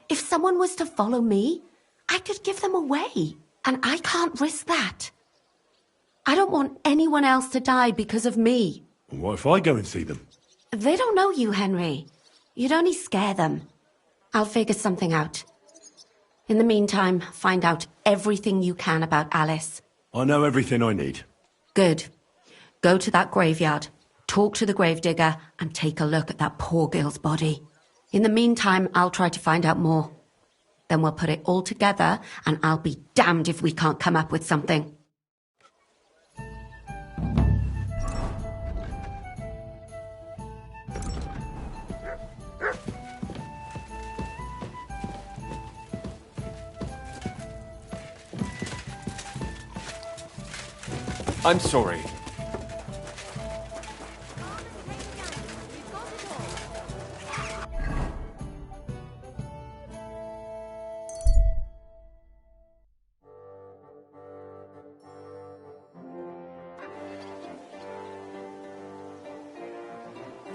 If someone was to follow me, I could give them away. And I can't risk that. I don't want anyone else to die because of me. What if I go and see them? They don't know you, Henry. You'd only scare them. I'll figure something out. In the meantime, find out everything you can about Alice. I know everything I need. Good. Go to that graveyard, talk to the gravedigger, and take a look at that poor girl's body. In the meantime, I'll try to find out more. Then we'll put it all together, and I'll be damned if we can't come up with something. I'm sorry.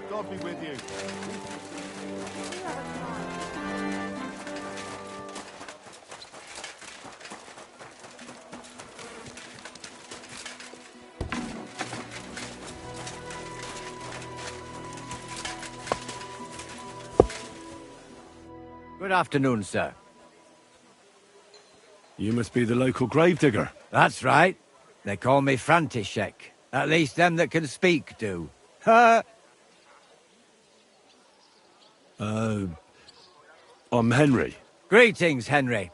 God be with you. Good afternoon, sir. You must be the local gravedigger. That's right. They call me František. At least them that can speak do. I'm Henry. Greetings, Henry.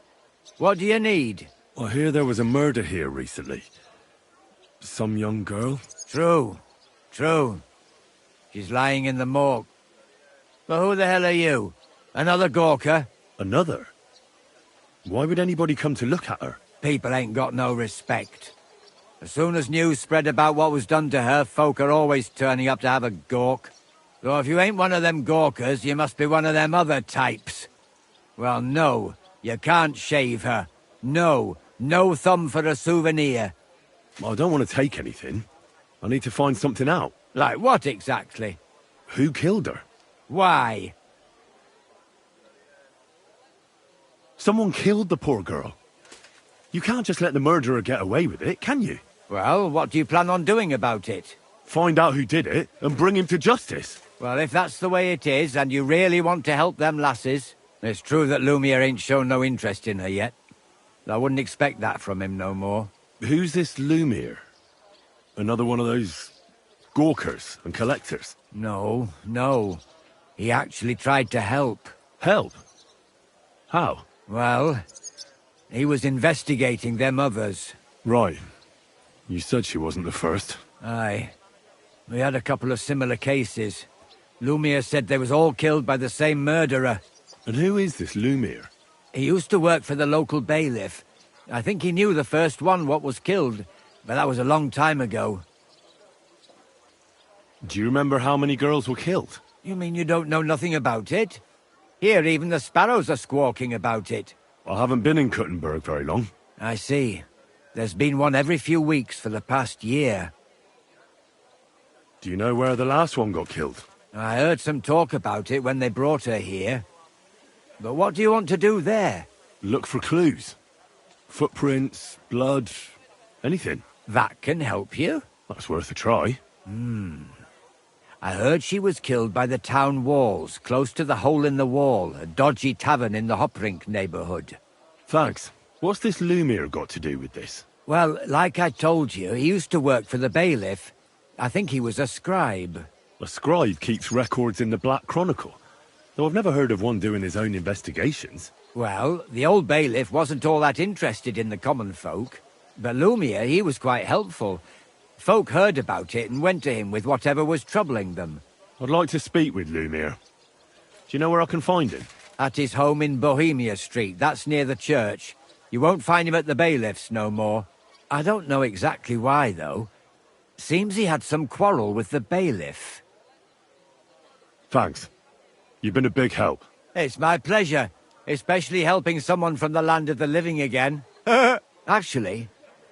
What do you need? I hear there was a murder here recently. Some young girl? True. She's lying in the morgue. But who the hell are you? Another gawker? Another? Why would anybody come to look at her? People ain't got no respect. As soon as news spread about what was done to her, folk are always turning up to have a gawk. So if you ain't one of them gawkers, you must be one of them other types. Well, no, you can't shave her. No thumb for a souvenir. I don't want to take anything. I need to find something out. Like what exactly? Who killed her? Why? Someone killed the poor girl. You can't just let the murderer get away with it, can you? Well, what do you plan on doing about it? Find out who did it and bring him to justice. Well, if that's the way it is, and you really want to help them lasses, it's true that Lumiere ain't shown no interest in her yet. I wouldn't expect that from him no more. Who's this Lumiere? Another one of those gawkers and collectors? No. He actually tried to help. Help? How? Well, he was investigating them others. Right. You said she wasn't the first. Aye. We had a couple of similar cases. Lumiere said they was all killed by the same murderer. And who is this Lumiere? He used to work for the local bailiff. I think he knew the first one what was killed, but that was a long time ago. Do you remember how many girls were killed? You mean you don't know nothing about it? Here, even the sparrows are squawking about it. I haven't been in Kuttenberg very long. I see. There's been one every few weeks for the past year. Do you know where the last one got killed? I heard some talk about it when they brought her here. But what do you want to do there? Look for clues. Footprints, blood, anything. That can help you? That's worth a try. I heard she was killed by the town walls, close to the Hole in the Wall, a dodgy tavern in the Hoprink neighborhood. Thanks. What's this Lumiere got to do with this? Well, like I told you, he used to work for the bailiff. I think he was a scribe. A scribe keeps records in the Black Chronicle, though I've never heard of one doing his own investigations. Well, the old bailiff wasn't all that interested in the common folk, but Lumiere, he was quite helpful. Folk heard about it and went to him with whatever was troubling them. I'd like to speak with Lumiere. Do you know where I can find him? At his home in Bohemia Street, that's near the church. You won't find him at the bailiff's no more. I don't know exactly why, though. Seems he had some quarrel with the bailiff. Thanks. You've been a big help. It's my pleasure. Especially helping someone from the land of the living again. Actually,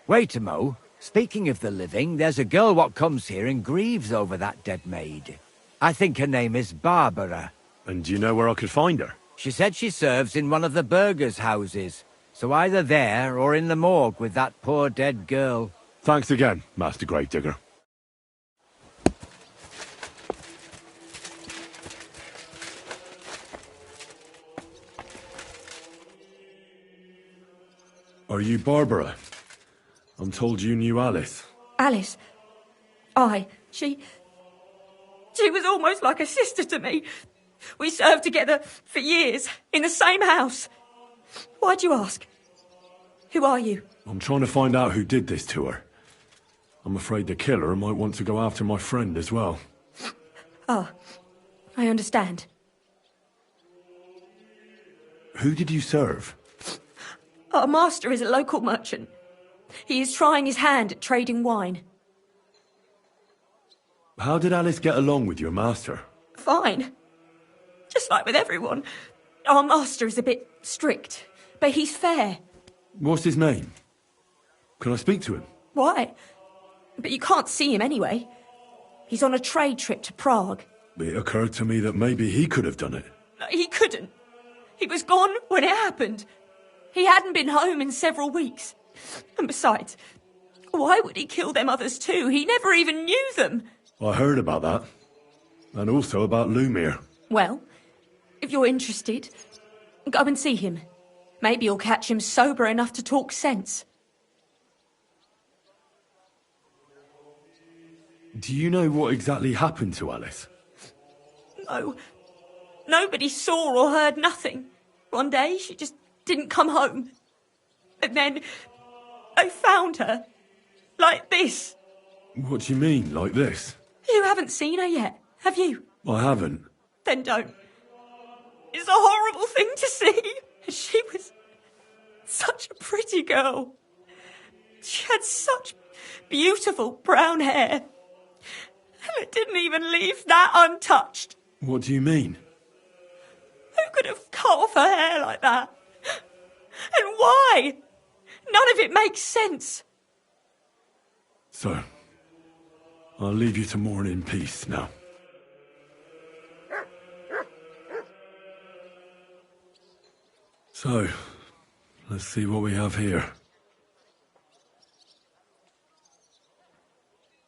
wait a mo. Speaking of the living, there's a girl what comes here and grieves over that dead maid. I think her name is Barbara. And do you know where I could find her? She said she serves in one of the burgers' houses. So either there or in the morgue with that poor dead girl. Thanks again, Master Gravedigger. Are you Barbara? I'm told you knew Alice. Alice? Aye, she was almost like a sister to me. We served together for years, in the same house. Why'd you ask? Who are you? I'm trying to find out who did this to her. I'm afraid the killer might want to go after my friend as well. Ah, I understand. Who did you serve? Our master is a local merchant. He is trying his hand at trading wine. How did Alice get along with your master? Fine. Just like with everyone. Our master is a bit strict, but he's fair. What's his name? Can I speak to him? Why? But you can't see him anyway. He's on a trade trip to Prague. It occurred to me that maybe he could have done it. He couldn't. He was gone when it happened. He hadn't been home in several weeks. And besides, why would he kill them others too? He never even knew them. I heard about that. And also about Lumir. Well, if you're interested, go and see him. Maybe you'll catch him sober enough to talk sense. Do you know what exactly happened to Alice? No. Nobody saw or heard nothing. One day, she just didn't come home. And then, I found her. Like this. What do you mean, like this? You haven't seen her yet, have you? I haven't. Then don't. It's a horrible thing to see. She was such a pretty girl. She had such beautiful brown hair. And it didn't even leave that untouched. What do you mean? Who could have cut off her hair like that? And why? None of it makes sense. So, I'll leave you to mourn in peace now. So, let's see what we have here.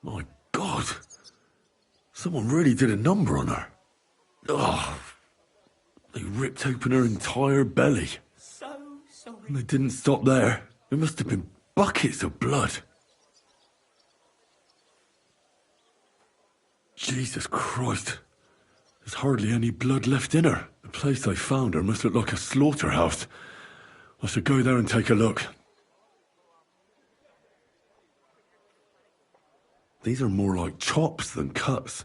My God! Someone really did a number on her. Oh, they ripped open her entire belly. So sorry. And they didn't stop there. There must have been buckets of blood. Jesus Christ. There's hardly any blood left in her. The place I found her must look like a slaughterhouse. I should go there and take a look. These are more like chops than cuts.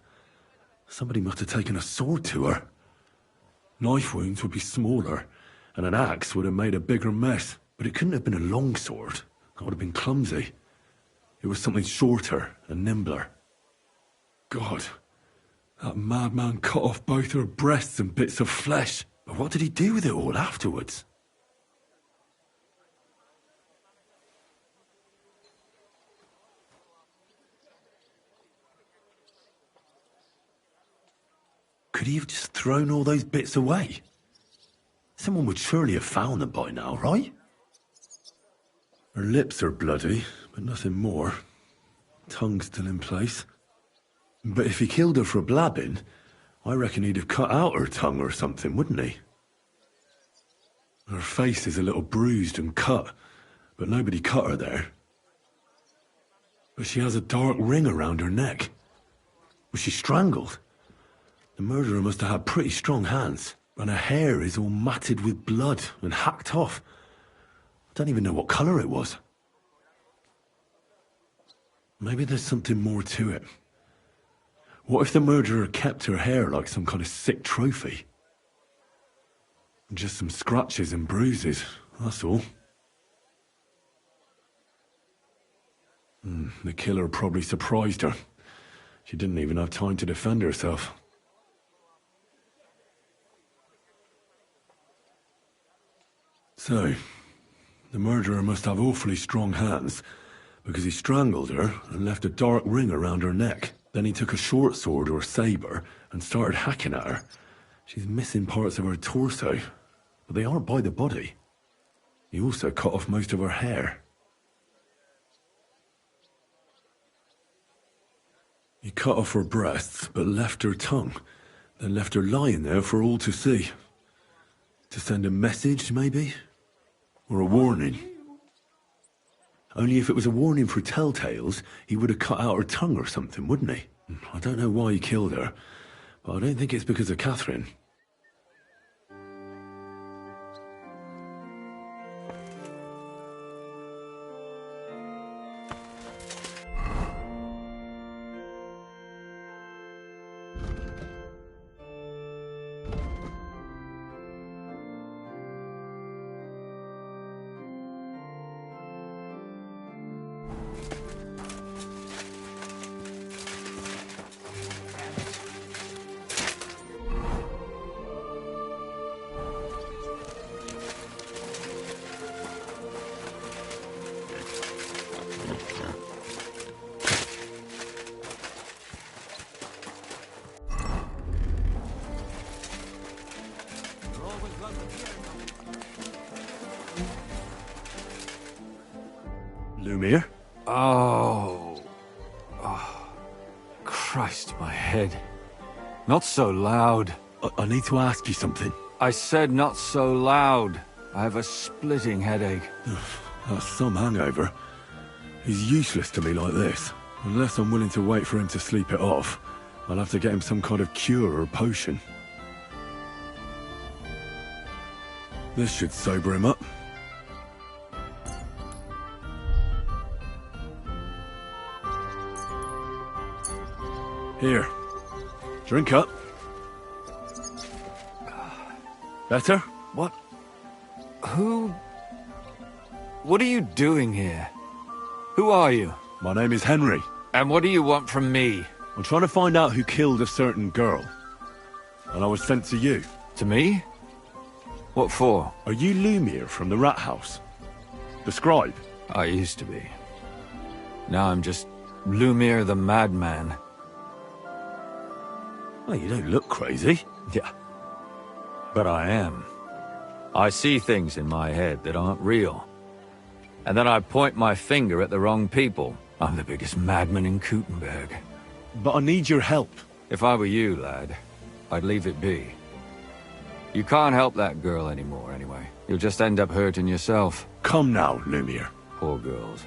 Somebody must have taken a sword to her. Knife wounds would be smaller, and an axe would have made a bigger mess. But it couldn't have been a long sword. That would have been clumsy. It was something shorter and nimbler. God, that madman cut off both her breasts and bits of flesh. But what did he do with it all afterwards? Could he have just thrown all those bits away? Someone would surely have found them by now, right? Her lips are bloody, but nothing more. Tongue still in place. But if he killed her for blabbing, I reckon he'd have cut out her tongue or something, wouldn't he? Her face is a little bruised and cut, but nobody cut her there. But she has a dark ring around her neck. Was she strangled? The murderer must have had pretty strong hands, and her hair is all matted with blood and hacked off. I don't even know what colour it was. Maybe there's something more to it. What if the murderer kept her hair like some kind of sick trophy? Just some scratches and bruises, that's all. The killer probably surprised her. She didn't even have time to defend herself. So, the murderer must have awfully strong hands, because he strangled her and left a dark ring around her neck. Then he took a short sword or saber and started hacking at her. She's missing parts of her torso, but they aren't by the body. He also cut off most of her hair. He cut off her breasts, but left her tongue, then left her lying there for all to see. To send a message, maybe? Or a warning? Only if it was a warning for telltales, he would have cut out her tongue or something, wouldn't he? I don't know why he killed her, but I don't think it's because of Catherine. Lumiere? Oh. Christ, my head. Not so loud. I need to ask you something. I said not so loud. I have a splitting headache. That's some hangover. He's useless to me like this. Unless I'm willing to wait for him to sleep it off, I'll have to get him some kind of cure or potion. This should sober him up. Here. Drink up. Better? What? Who? What are you doing here? Who are you? My name is Henry. And what do you want from me? I'm trying to find out who killed a certain girl. And I was sent to you. To me? What for? Are you Lumiere from the rat house? The scribe? I used to be. Now I'm just Lumiere the madman. Well, you don't look crazy. Yeah. But I am. I see things in my head that aren't real. And then I point my finger at the wrong people. I'm the biggest madman in Kuttenberg. But I need your help. If I were you, lad, I'd leave it be. You can't help that girl anymore, anyway. You'll just end up hurting yourself. Come now, Lumiere. Poor girls.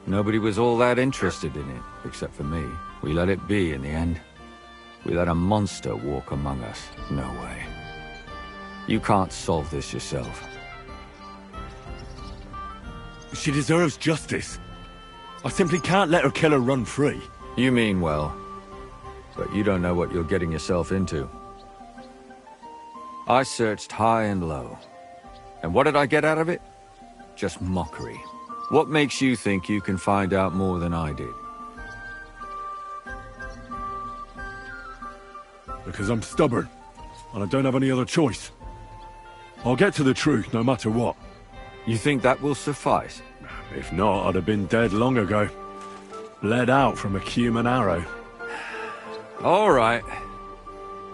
Nobody was all that interested in it, except for me. We let it be in the end. We let a monster walk among us. No way. You can't solve this yourself. She deserves justice. I simply can't let her killer run free. You mean well, but you don't know what you're getting yourself into. I searched high and low. And what did I get out of it? Just mockery. What makes you think you can find out more than I did? Because I'm stubborn, and I don't have any other choice. I'll get to the truth no matter what. You think that will suffice? If not, I'd have been dead long ago. Bled out from a human arrow. All right.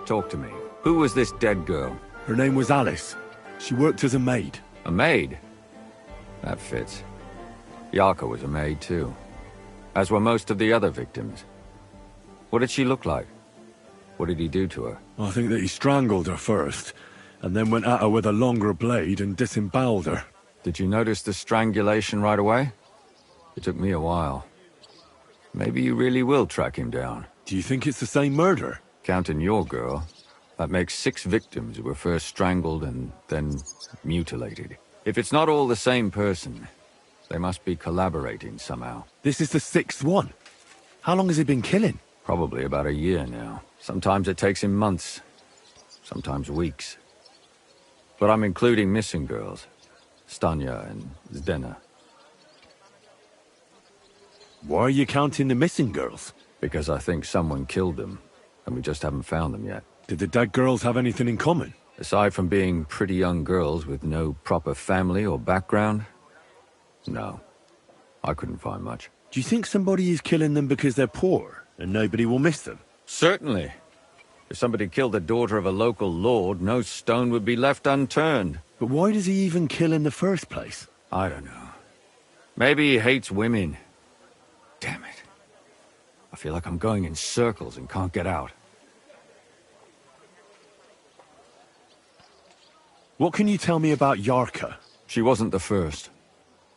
Talk to me. Who was this dead girl? Her name was Alice. She worked as a maid. A maid? That fits. Yarka was a maid too. As were most of the other victims. What did she look like? What did he do to her? I think that he strangled her first, and then went at her with a longer blade and disemboweled her. Did you notice the strangulation right away? It took me a while. Maybe you really will track him down. Do you think it's the same murder? Counting your girl, that makes 6 victims who were first strangled and then mutilated. If it's not all the same person, they must be collaborating somehow. This is the 6th one. How long has he been killing? Probably about a year now. Sometimes it takes him months, sometimes weeks. But I'm including missing girls. Stanya and Zdena. Why are you counting the missing girls? Because I think someone killed them, and we just haven't found them yet. Did the dead girls have anything in common? Aside from being pretty young girls with no proper family or background, no, I couldn't find much. Do you think somebody is killing them because they're poor and nobody will miss them? Certainly. If somebody killed the daughter of a local lord, no stone would be left unturned. But why does he even kill in the first place? I don't know. Maybe he hates women. Damn it. I feel like I'm going in circles and can't get out. What can you tell me about Yarka? She wasn't the first.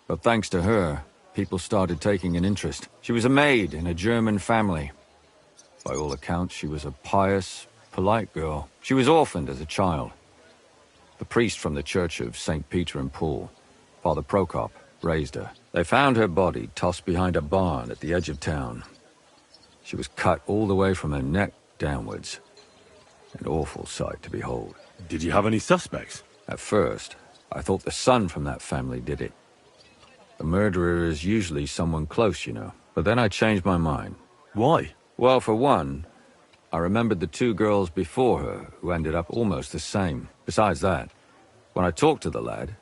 But thanks to her, people started taking an interest. She was a maid in a German family. By all accounts, she was a pious, polite girl. She was orphaned as a child. The priest from the church of St. Peter and Paul, Father Prokop, raised her. They found her body tossed behind a barn at the edge of town. She was cut all the way from her neck downwards. An awful sight to behold. Did you have any suspects? At first, I thought the son from that family did it. The murderer is usually someone close, you know. But then I changed my mind. Why? Well, for one, I remembered the two girls before her who ended up almost the same. Besides that, when I talked to the lad,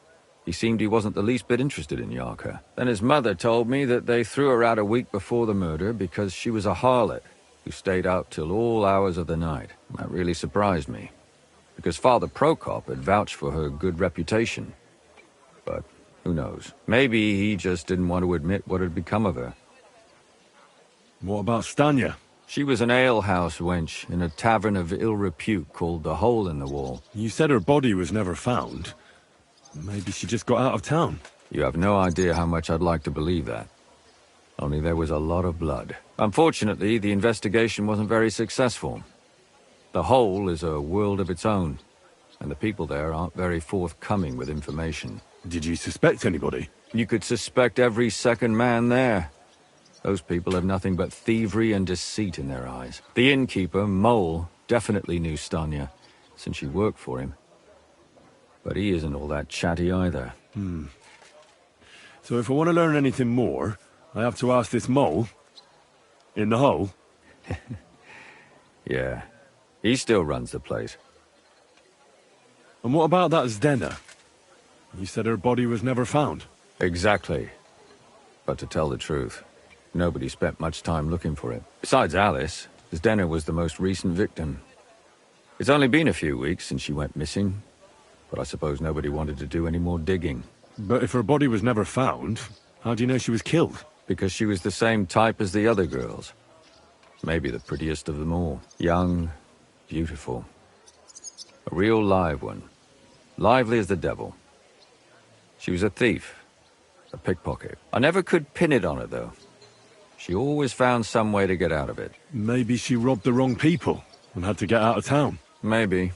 he seemed he wasn't the least bit interested in Yarka. Then his mother told me that they threw her out a week before the murder because she was a harlot who stayed out till all hours of the night. That really surprised me, because Father Prokop had vouched for her good reputation. But who knows? Maybe he just didn't want to admit what had become of her. What about Stanya? She was an alehouse wench in a tavern of ill repute called the Hole in the Wall. You said her body was never found. Maybe she just got out of town. You have no idea how much I'd like to believe that. Only there was a lot of blood. Unfortunately, the investigation wasn't very successful. The Hole is a world of its own, and the people there aren't very forthcoming with information. Did you suspect anybody? You could suspect every second man there. Those people have nothing but thievery and deceit in their eyes. The innkeeper, Mole, definitely knew Stanya, since she worked for him. But he isn't all that chatty either. So if I want to learn anything more, I have to ask this Mole in the hole? Yeah, he still runs the place. And what about that Zdena? You said her body was never found. Exactly. But to tell the truth, nobody spent much time looking for it. Besides Alice, Zdena was the most recent victim. It's only been a few weeks since she went missing, but I suppose nobody wanted to do any more digging. But if her body was never found, how do you know she was killed? Because she was the same type as the other girls. Maybe the prettiest of them all. Young, beautiful. A real live one. Lively as the devil. She was a thief. A pickpocket. I never could pin it on her, though. She always found some way to get out of it. Maybe she robbed the wrong people and had to get out of town. Maybe.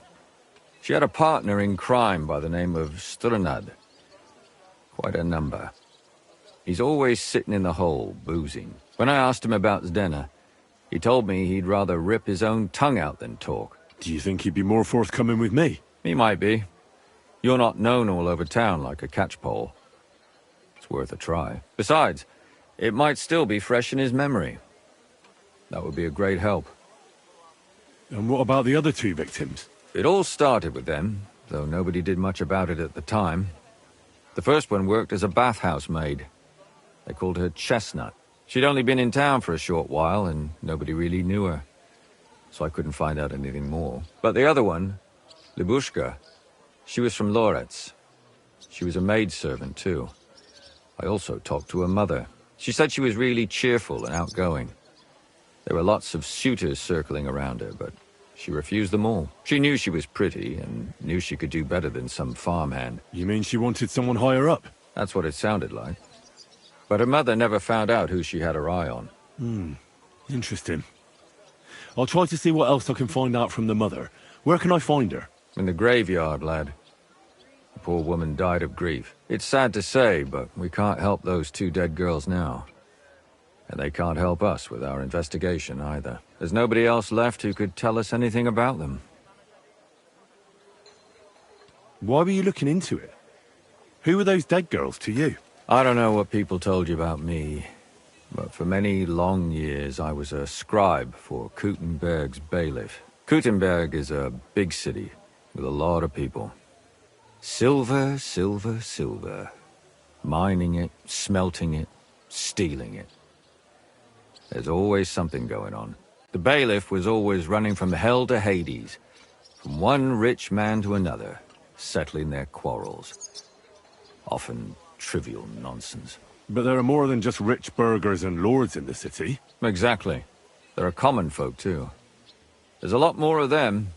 She had a partner in crime by the name of Strunad. Quite a number. He's always sitting in the hole, boozing. When I asked him about Zdena, he told me he'd rather rip his own tongue out than talk. Do you think he'd be more forthcoming with me? He might be. You're not known all over town like a catchpole. It's worth a try. Besides, it might still be fresh in his memory. That would be a great help. And what about the other two victims? It all started with them, though nobody did much about it at the time. The first one worked as a bathhouse maid. They called her Chestnut. She'd only been in town for a short while, and nobody really knew her. So I couldn't find out anything more. But the other one, Libushka, she was from Loretz. She was a maidservant, too. I also talked to her mother. She said she was really cheerful and outgoing. There were lots of suitors circling around her, but she refused them all. She knew she was pretty, and knew she could do better than some farmhand. You mean she wanted someone higher up? That's what it sounded like. But her mother never found out who she had her eye on. Interesting. I'll try to see what else I can find out from the mother. Where can I find her? In the graveyard, lad. The poor woman died of grief. It's sad to say, but we can't help those two dead girls now. And they can't help us with our investigation either. There's nobody else left who could tell us anything about them. Why were you looking into it? Who were those dead girls to you? I don't know what people told you about me, but for many long years I was a scribe for Kuttenberg's bailiff. Kuttenberg is a big city with a lot of people. Silver, silver, silver. Mining it, smelting it, stealing it. There's always something going on. The bailiff was always running from hell to Hades, from one rich man to another, settling their quarrels. Often trivial nonsense. But there are more than just rich burghers and lords in the city. Exactly. There are common folk, too. There's a lot more of them,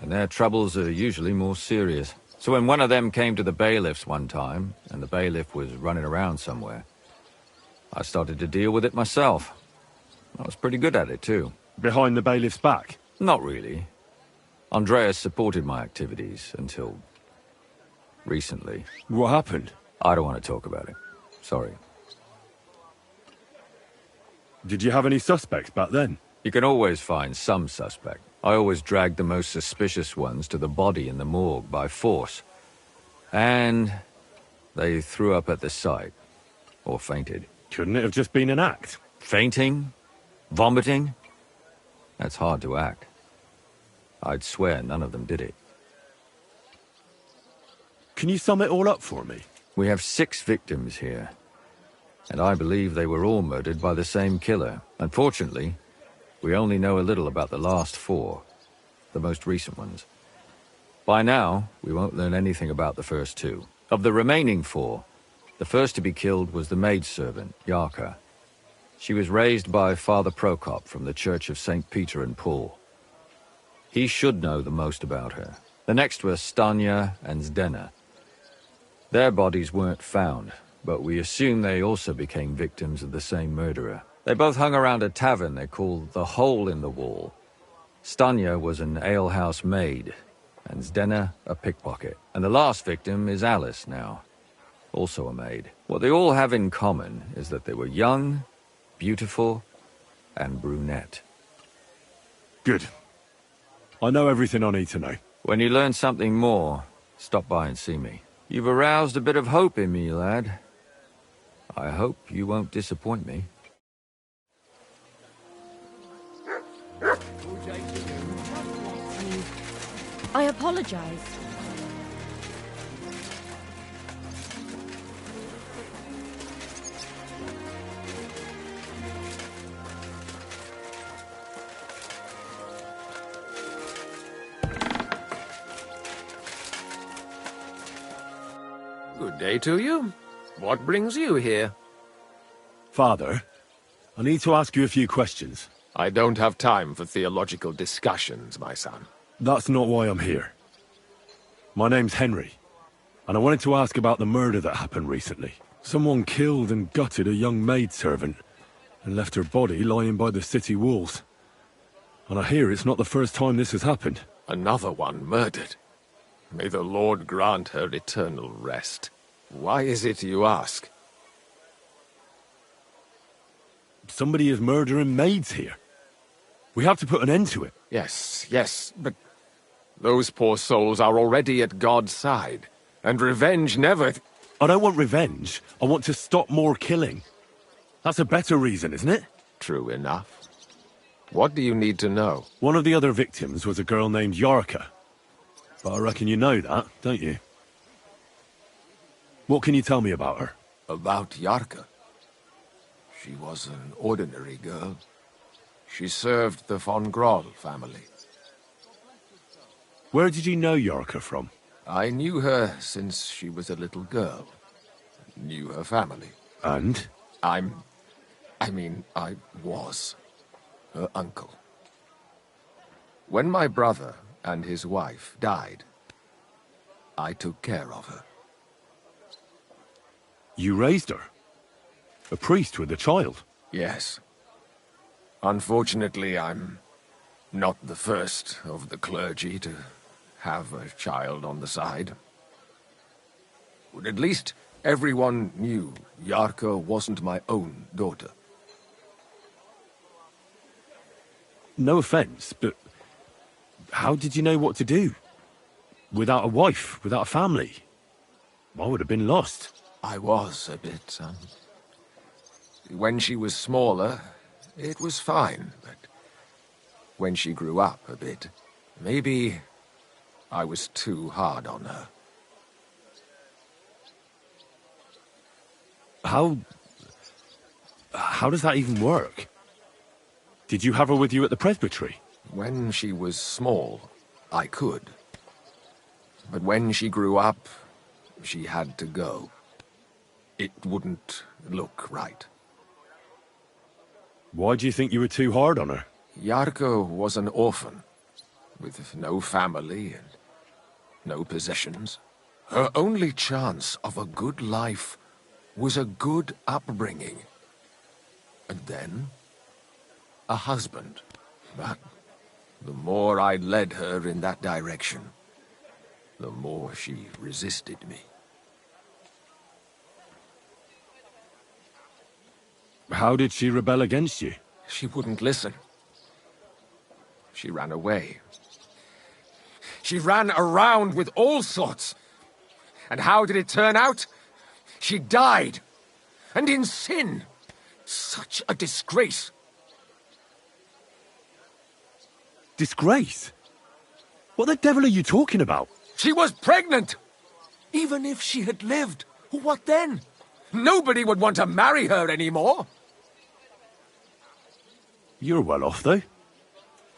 and their troubles are usually more serious. So when one of them came to the bailiff's one time, and the bailiff was running around somewhere, I started to deal with it myself. I was pretty good at it, too. Behind the bailiff's back? Not really. Andreas supported my activities until recently. What happened? I don't want to talk about it. Sorry. Did you have any suspects back then? You can always find some suspect. I always dragged the most suspicious ones to the body in the morgue by force. And they threw up at the sight. Or fainted. Couldn't it have just been an act? Fainting? Vomiting? That's hard to act. I'd swear none of them did it. Can you sum it all up for me? We have 6 victims here. And I believe they were all murdered by the same killer. Unfortunately, we only know a little about the last 4, the most recent ones. By now, we won't learn anything about the first 2. Of the remaining 4, the first to be killed was the maidservant, Yarka. She was raised by Father Prokop from the Church of St. Peter and Paul. He should know the most about her. The next were Stanya and Zdena. Their bodies weren't found, but we assume they also became victims of the same murderer. They both hung around a tavern they called the Hole in the Wall. Stanya was an alehouse maid, and Zdena a pickpocket. And the last victim is Alice now, also a maid. What they all have in common is that they were young, beautiful, and brunette. Good. I know everything I need to know. When you learn something more, stop by and see me. You've aroused a bit of hope in me, lad. I hope you won't disappoint me. I apologize. Good day to you. What brings you here? Father, I need to ask you a few questions. I don't have time for theological discussions, my son. That's not why I'm here. My name's Henry, and I wanted to ask about the murder that happened recently. Someone killed and gutted a young maidservant and left her body lying by the city walls. And I hear it's not the first time this has happened. Another one murdered. May the Lord grant her eternal rest. Why is it you ask? Somebody is murdering maids here. We have to put an end to it. Yes, but those poor souls are already at God's side, and revenge never... I don't want revenge. I want to stop more killing. That's a better reason, isn't it? True enough. What do you need to know? One of the other victims was a girl named Yarka. But I reckon you know that, don't you? What can you tell me about her? About Yarka? She was an ordinary girl. She served the von Groll family. Where did you know Yarka from? I knew her since she was a little girl. Knew her family. And? I was her uncle. When my brother and his wife died, I took care of her. You raised her? A priest with a child? Yes. Unfortunately, I'm not the first of the clergy to have a child on the side. But at least everyone knew Yarka wasn't my own daughter. No offense, but how did you know what to do? Without a wife, without a family? I would have been lost. I was a bit, son. When she was smaller, it was fine, but when she grew up a bit, maybe I was too hard on her. How does that even work? Did you have her with you at the presbytery? When she was small, I could. But when she grew up, she had to go. It wouldn't look right. Why do you think you were too hard on her? Yarko was an orphan, with no family and no possessions. Her only chance of a good life was a good upbringing. And then, a husband. But the more I led her in that direction, the more she resisted me. How did she rebel against you? She wouldn't listen. She ran away. She ran around with all sorts. And how did it turn out? She died. And in sin. Such a disgrace. Disgrace? What the devil are you talking about? She was pregnant! Even if she had lived, what then? Nobody would want to marry her anymore. You're well off, though.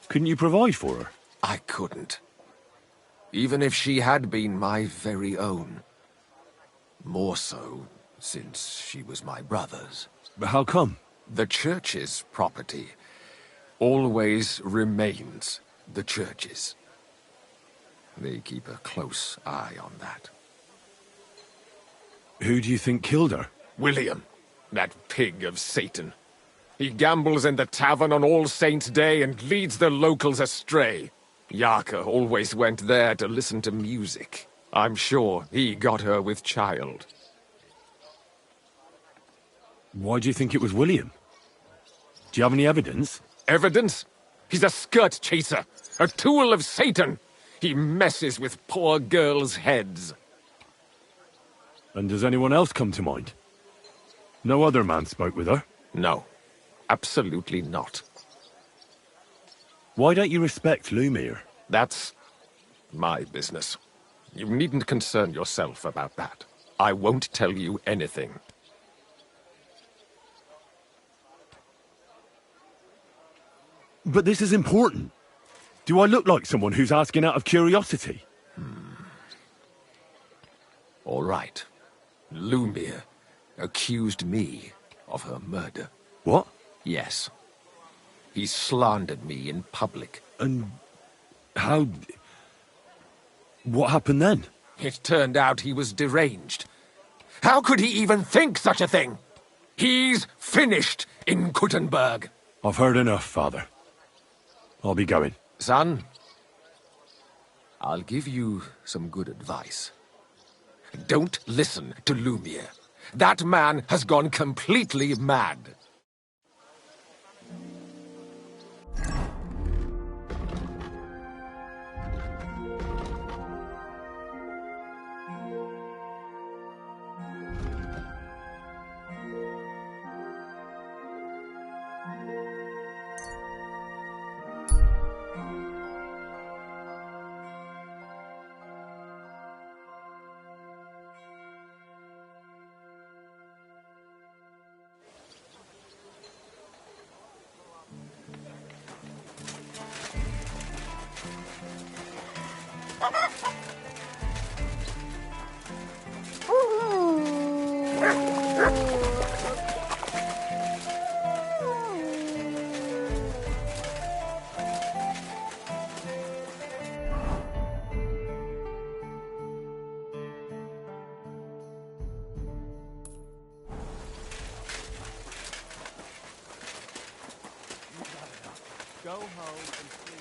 Couldn't you provide for her? I couldn't. Even if she had been my very own. More so, since she was my brother's. But how come? The church's property always remains the church's. They keep a close eye on that. Who do you think killed her? William, that pig of Satan. He gambles in the tavern on All Saints' Day and leads the locals astray. Yarka always went there to listen to music. I'm sure he got her with child. Why do you think it was William? Do you have any evidence? Evidence? He's a skirt chaser, a tool of Satan. He messes with poor girls' heads. And does anyone else come to mind? No other man spoke with her? No, absolutely not. Why don't you respect Lumiere? That's my business. You needn't concern yourself about that. I won't tell you anything. But this is important. Do I look like someone who's asking out of curiosity? All right. Lumiere accused me of her murder. What? Yes. He slandered me in public. And how... What happened then? It turned out he was deranged. How could he even think such a thing? He's finished in Kuttenberg. I've heard enough, Father. I'll be going. Son, I'll give you some good advice. Don't listen to Lumiere. That man has gone completely mad. Go home and sleep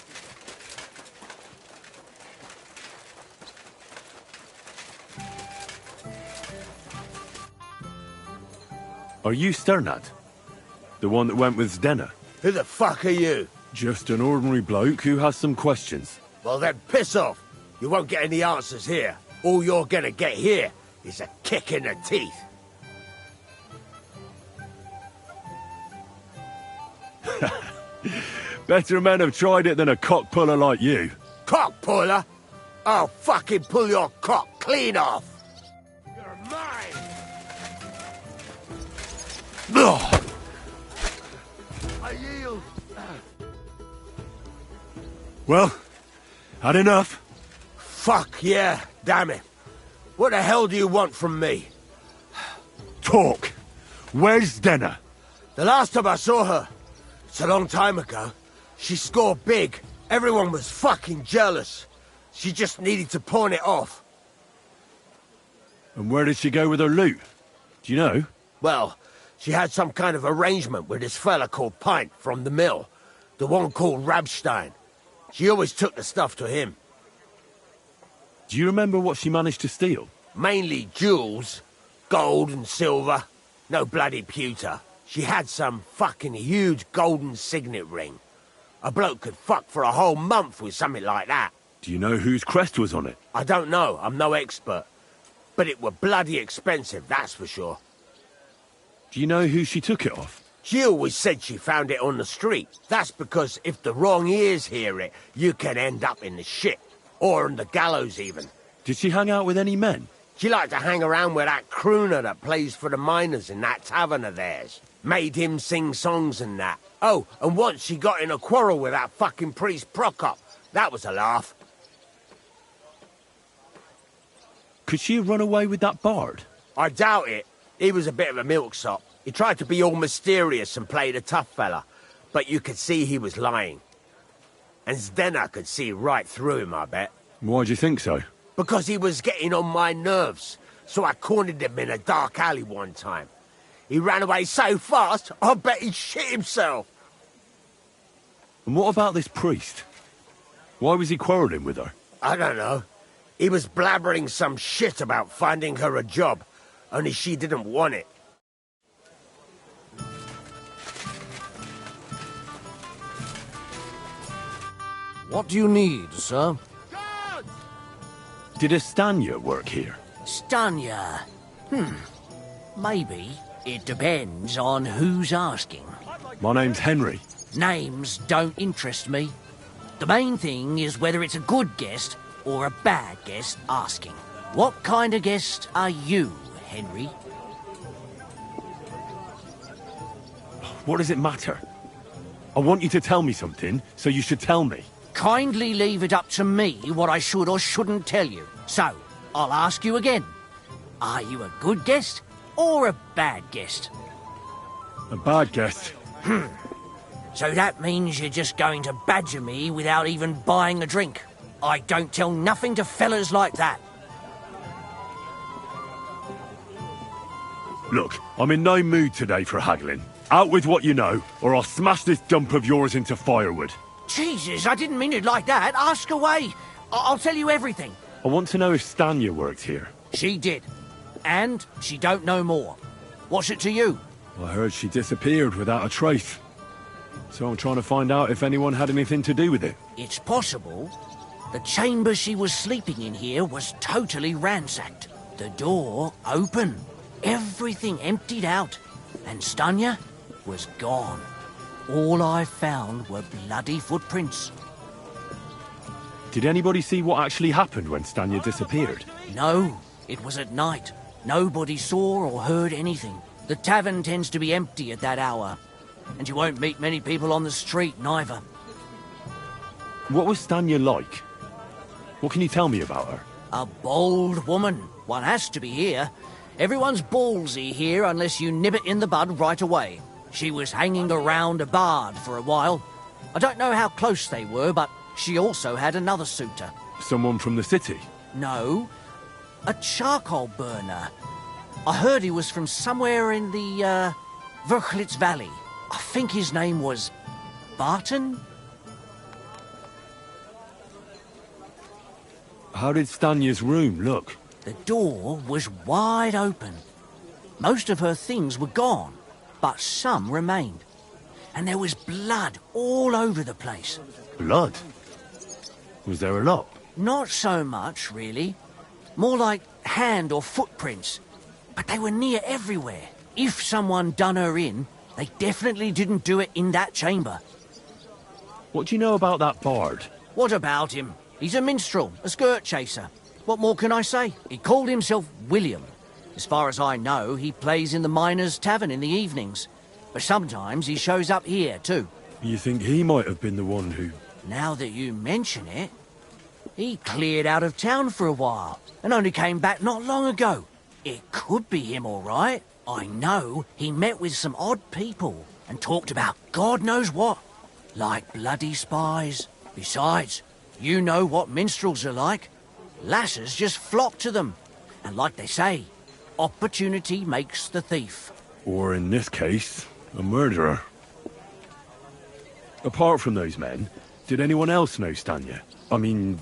Are you Sternad? The one that went with Zdenna? Who the fuck are you? Just an ordinary bloke who has some questions. Well then, piss off. You won't get any answers here. All you're gonna get here is a kick in the teeth. Better men have tried it than a cock puller like you. Cock puller? I'll fucking pull your cock clean off. You're mine. Ugh. I yield. Well, had enough? Fuck yeah, damn it. What the hell do you want from me? Talk. Where's Denna? The last time I saw her, it's a long time ago. She scored big. Everyone was fucking jealous. She just needed to pawn it off. And where did she go with her loot? Do you know? Well, she had some kind of arrangement with this fella called Pint from the mill. The one called Rabstein. She always took the stuff to him. Do you remember what she managed to steal? Mainly jewels. Gold and silver. No bloody pewter. She had some fucking huge golden signet ring. A bloke could fuck for a whole month with something like that. Do you know whose crest was on it? I don't know. I'm no expert. But it were bloody expensive, that's for sure. Do you know who she took it off? She always said she found it on the street. That's because if the wrong ears hear it, you can end up in the shit. Or on the gallows, even. Did she hang out with any men? She liked to hang around with that crooner that plays for the miners in that tavern of theirs. Made him sing songs and that. Oh, and once she got in a quarrel with that fucking priest Prokop. That was a laugh. Could she have run away with that bard? I doubt it. He was a bit of a milksop. He tried to be all mysterious and played a tough fella. But you could see he was lying. And Zdenna could see right through him, I bet. Why do you think so? Because he was getting on my nerves. So I cornered him in a dark alley one time. He ran away so fast, I bet he shit himself. And what about this priest? Why was he quarrelling with her? I don't know. He was blabbering some shit about finding her a job. Only she didn't want it. What do you need, sir? Did Estanya work here? Stanya? Maybe. It depends on who's asking. My name's Henry. Names don't interest me. The main thing is whether it's a good guest or a bad guest asking. What kind of guest are you, Henry? What does it matter? I want you to tell me something, so you should tell me. Kindly leave it up to me what I should or shouldn't tell you. So, I'll ask you again. Are you a good guest or a bad guest? A bad guest. So that means you're just going to badger me without even buying a drink. I don't tell nothing to fellas like that. Look, I'm in no mood today for haggling. Out with what you know, or I'll smash this dump of yours into firewood. Jesus, I didn't mean it like that. Ask away. I'll tell you everything. I want to know if Stanya worked here. She did. And she don't know more. What's it to you? I heard she disappeared without a trace. So I'm trying to find out if anyone had anything to do with it. It's possible. The chamber she was sleeping in here was totally ransacked. The door open. Everything emptied out. And Stanya was gone. All I found were bloody footprints. Did anybody see what actually happened when Stanya disappeared? No, it was at night. Nobody saw or heard anything. The tavern tends to be empty at that hour. And you won't meet many people on the street, neither. What was Stanya like? What can you tell me about her? A bold woman. One has to be here. Everyone's ballsy here unless you nib it in the bud right away. She was hanging around a bard for a while. I don't know how close they were, but she also had another suitor. Someone from the city? No, a charcoal burner. I heard he was from somewhere in the, Verchlitz Valley. I think his name was Barton? How did Stanya's room look? The door was wide open. Most of her things were gone, but some remained. And there was blood all over the place. Blood? Was there a lot? Not so much, really. More like hand or footprints. But they were near everywhere. If someone done her in, they definitely didn't do it in that chamber. What do you know about that bard? What about him? He's a minstrel, a skirt chaser. What more can I say? He called himself William. As far as I know, he plays in the Miners' Tavern in the evenings. But sometimes he shows up here, too. You think he might have been the one who... Now that you mention it, he cleared out of town for a while and only came back not long ago. It could be him, all right. I know he met with some odd people and talked about God knows what, like bloody spies. Besides, you know what minstrels are like. Lasses just flock to them. And like they say, opportunity makes the thief. Or in this case, a murderer. Apart from those men, did anyone else know Stanya? I mean,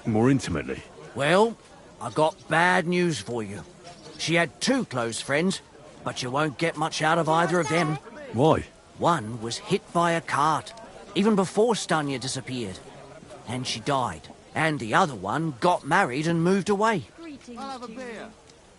more intimately. Well, I got bad news for you. She had 2 close friends, but you won't get much out of either of them. Why? One was hit by a cart, even before Stanya disappeared. And she died. And the other one got married and moved away. I'll have a beer.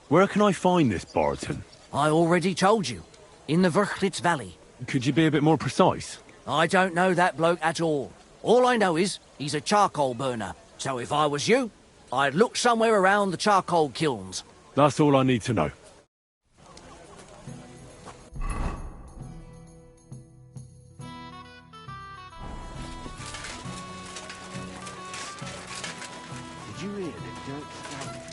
Where can I find this Barton? I already told you. In the Verchlitz Valley. Could you be a bit more precise? I don't know that bloke at all. All I know is he's a charcoal burner. So if I was you, I'd look somewhere around the charcoal kilns. That's all I need to know. Did you hear the dirt stain?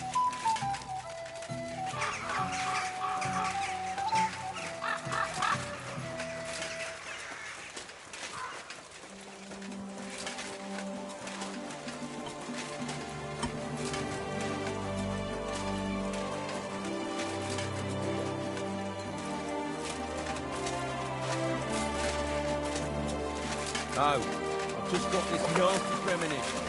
Oh, I've just got this nasty premonition.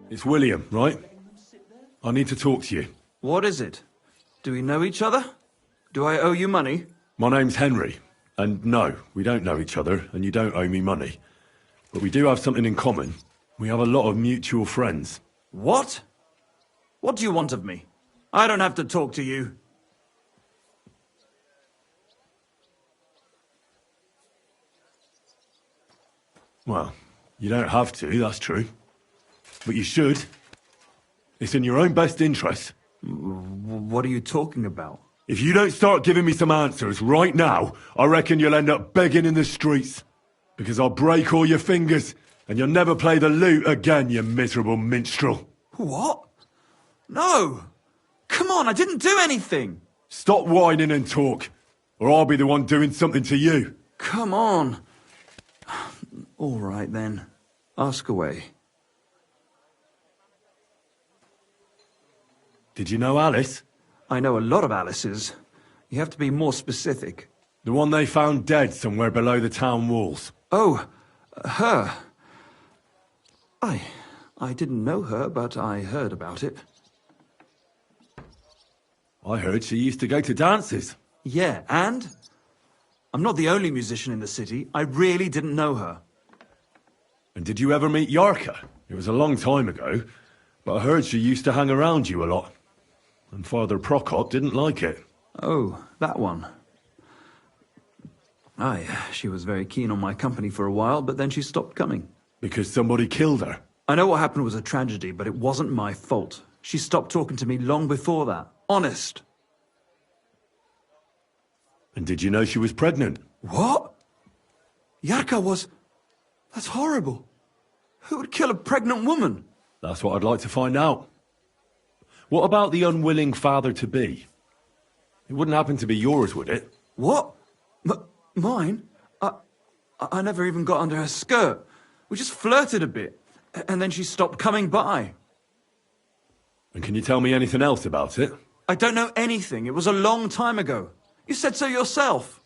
It's William, right? I need to talk to you. What is it? Do we know each other? Do I owe you money? My name's Henry, and no, we don't know each other, and you don't owe me money. But we do have something in common. We have a lot of mutual friends. What? What do you want of me? I don't have to talk to you. Well, you don't have to, that's true. But you should. It's in your own best interest. What are you talking about? If you don't start giving me some answers right now, I reckon you'll end up begging in the streets. Because I'll break all your fingers, and you'll never play the lute again, you miserable minstrel. What? No! Come on, I didn't do anything! Stop whining and talk, or I'll be the one doing something to you. Come on. All right, then. Ask away. Did you know Alice? I know a lot of Alices. You have to be more specific. The one they found dead somewhere below the town walls. Oh, her. I didn't know her, but I heard about it. I heard she used to go to dances. Yeah, and? I'm not the only musician in the city. I really didn't know her. And did you ever meet Yarka? It was a long time ago, But I heard she used to hang around you a lot. And Father Prokop didn't like it. Oh, that one. Aye, she was very keen on my company for a while, but then she stopped coming. Because somebody killed her? I know what happened was a tragedy, but it wasn't my fault. She stopped talking to me long before that. Honest. And did you know she was pregnant? What? Yarka was... That's horrible. Who would kill a pregnant woman? That's what I'd like to find out. What about the unwilling father-to-be? It wouldn't happen to be yours, would it? What? Mine? I never even got under her skirt. We just flirted a bit, and then she stopped coming by. And can you tell me anything else about it? I don't know anything. It was a long time ago. You said so yourself.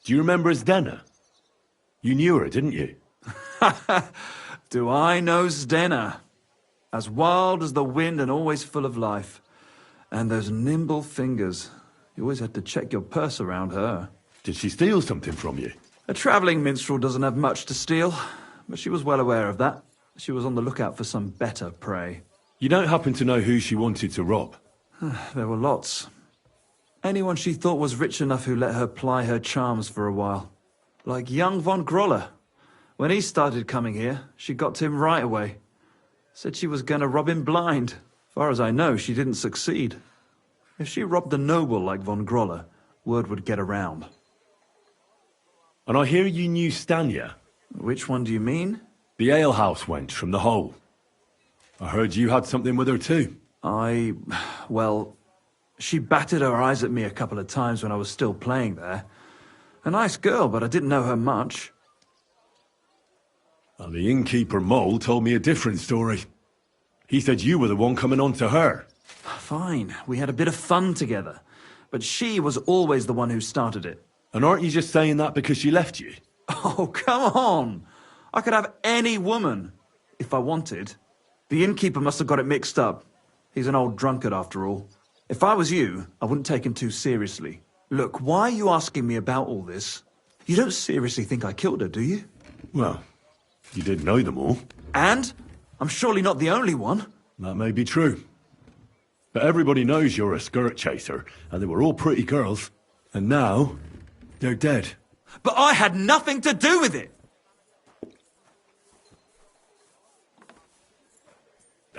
Do you remember Zdena? You knew her, didn't you? Do I know Zdena? As wild as the wind and always full of life. And those nimble fingers. You always had to check your purse around her. Did she steal something from you? A travelling minstrel doesn't have much to steal, but she was well aware of that. She was on the lookout for some better prey. You don't happen to know who she wanted to rob? There were lots. Anyone she thought was rich enough who let her ply her charms for a while. Like young von Groller. When he started coming here, she got to him right away. Said she was going to rob him blind. Far as I know, she didn't succeed. If she robbed a noble like von Groller, word would get around. And I hear you knew Stanya. Which one do you mean? The alehouse wench from the hole. I heard you had something with her too. Well, she batted her eyes at me a couple of times when I was still playing there. A nice girl, but I didn't know her much. And the innkeeper Mole told me a different story. He said you were the one coming on to her. Fine, we had a bit of fun together. But she was always the one who started it. And aren't you just saying that because she left you? Oh, come on! I could have any woman, if I wanted. The innkeeper must have got it mixed up. He's an old drunkard after all. If I was you, I wouldn't take him too seriously. Look, why are you asking me about all this? You don't seriously think I killed her, do you? Well, you did know them all. And? I'm surely not the only one. That may be true. But everybody knows you're a skirt chaser, and they were all pretty girls. And now, they're dead. But I had nothing to do with it!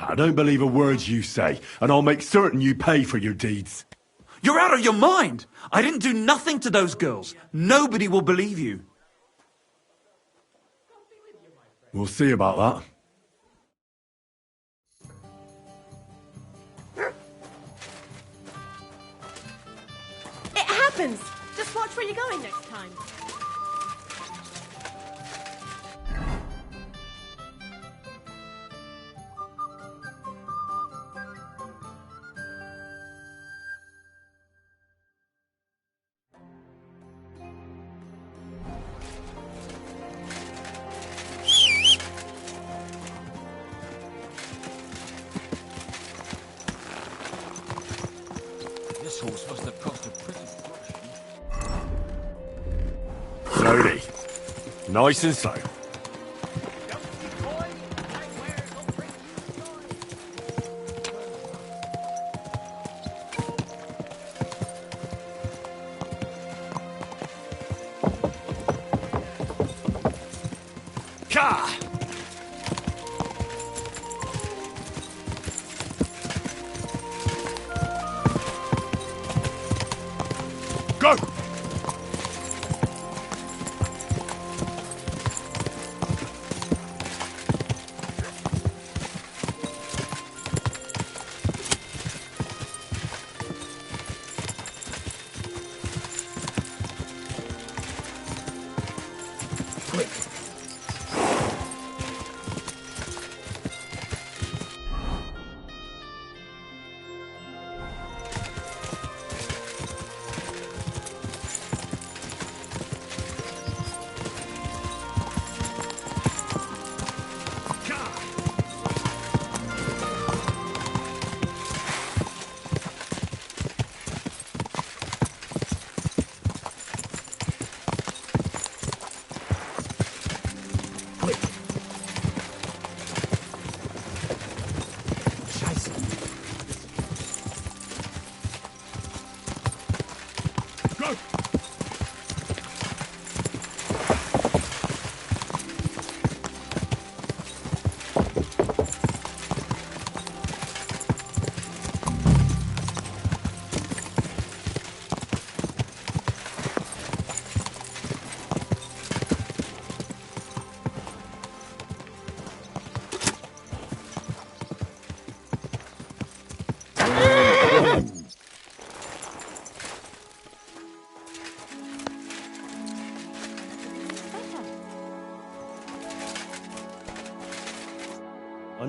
I don't believe a word you say, and I'll make certain you pay for your deeds. You're out of your mind! I didn't do nothing to those girls. Nobody will believe you. We'll see about that. It happens! Just watch where you're going next time. This horse must have cost a pretty Slowly. Nice and slow. Ka! Go!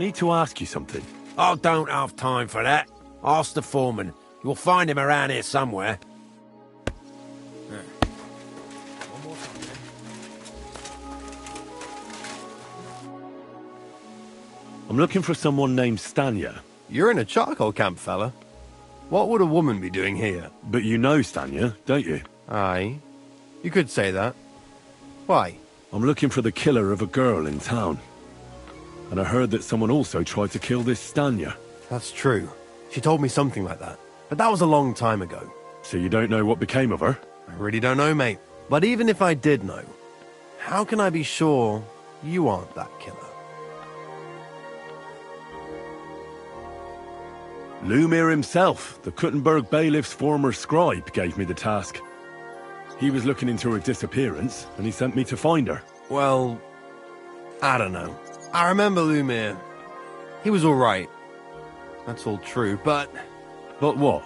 need to ask you something. I don't have time for that. Ask the foreman. You'll find him around here somewhere. I'm looking for someone named Stanya. You're in a charcoal camp, fella. What would a woman be doing here? But you know Stanya, don't you? Aye. You could say that. Why? I'm looking for the killer of a girl in town. And I heard that someone also tried to kill this Stanya. That's true. She told me something like that. But that was a long time ago. So you don't know what became of her? I really don't know, mate. But even if I did know, how can I be sure you aren't that killer? Lumir himself, the Kuttenberg bailiff's former scribe, gave me the task. He was looking into her disappearance, and he sent me to find her. Well, I don't know. I remember Lumir. He was alright. That's all true, but... But what?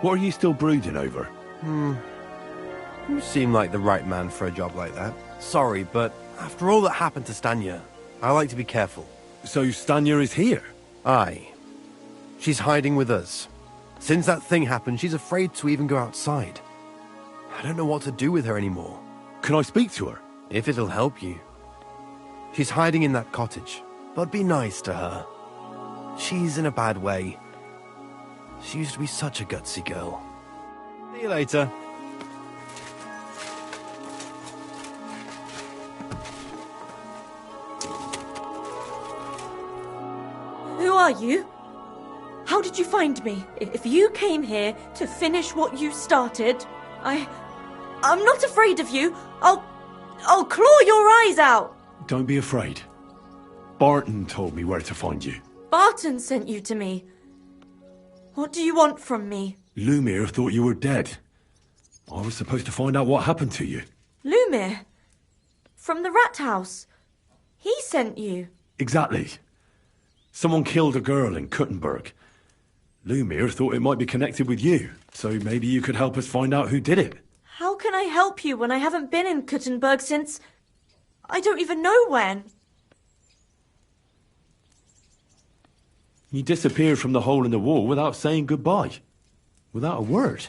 What are you still brooding over? You seem like the right man for a job like that. Sorry, but after all that happened to Stanya, I like to be careful. So Stanya is here? Aye. She's hiding with us. Since that thing happened, she's afraid to even go outside. I don't know what to do with her anymore. Can I speak to her? If it'll help you. She's hiding in that cottage, but be nice to her. She's in a bad way. She used to be such a gutsy girl. See you later. Who are you? How did you find me? If you came here to finish what you started, I'm not afraid of you. I'll claw your eyes out. Don't be afraid. Barton told me where to find you. Barton sent you to me. What do you want from me? Lumir thought you were dead. I was supposed to find out what happened to you. Lumir? From the rat house? He sent you? Exactly. Someone killed a girl in Kuttenberg. Lumir thought it might be connected with you, so maybe you could help us find out who did it. How can I help you when I haven't been in Kuttenberg since... I don't even know when. You disappeared from the hole in the wall without saying goodbye. Without a word.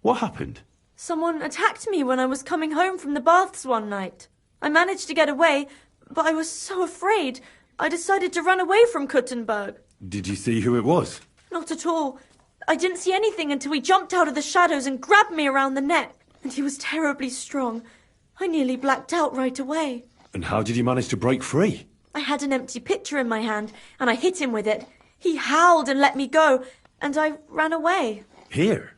What happened? Someone attacked me when I was coming home from the baths one night. I managed to get away, but I was so afraid. I decided to run away from Kuttenberg. Did you see who it was? Not at all. I didn't see anything until he jumped out of the shadows and grabbed me around the neck. And he was terribly strong. I nearly blacked out right away. And how did you manage to break free? I had an empty pitcher in my hand, and I hit him with it. He howled and let me go, and I ran away. Here?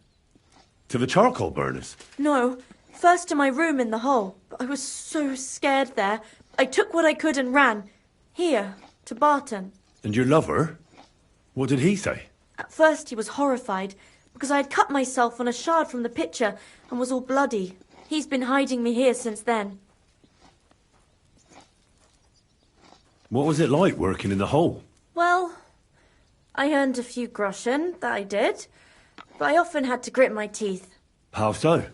To the charcoal burners? No, first to my room in the hole. I was so scared there. I took what I could and ran. Here, to Barton. And your lover? What did he say? At first he was horrified, because I had cut myself on a shard from the pitcher and was all bloody. He's been hiding me here since then. What was it like working in the hole? Well, I earned a few groschen, that I did, but I often had to grit my teeth. How so?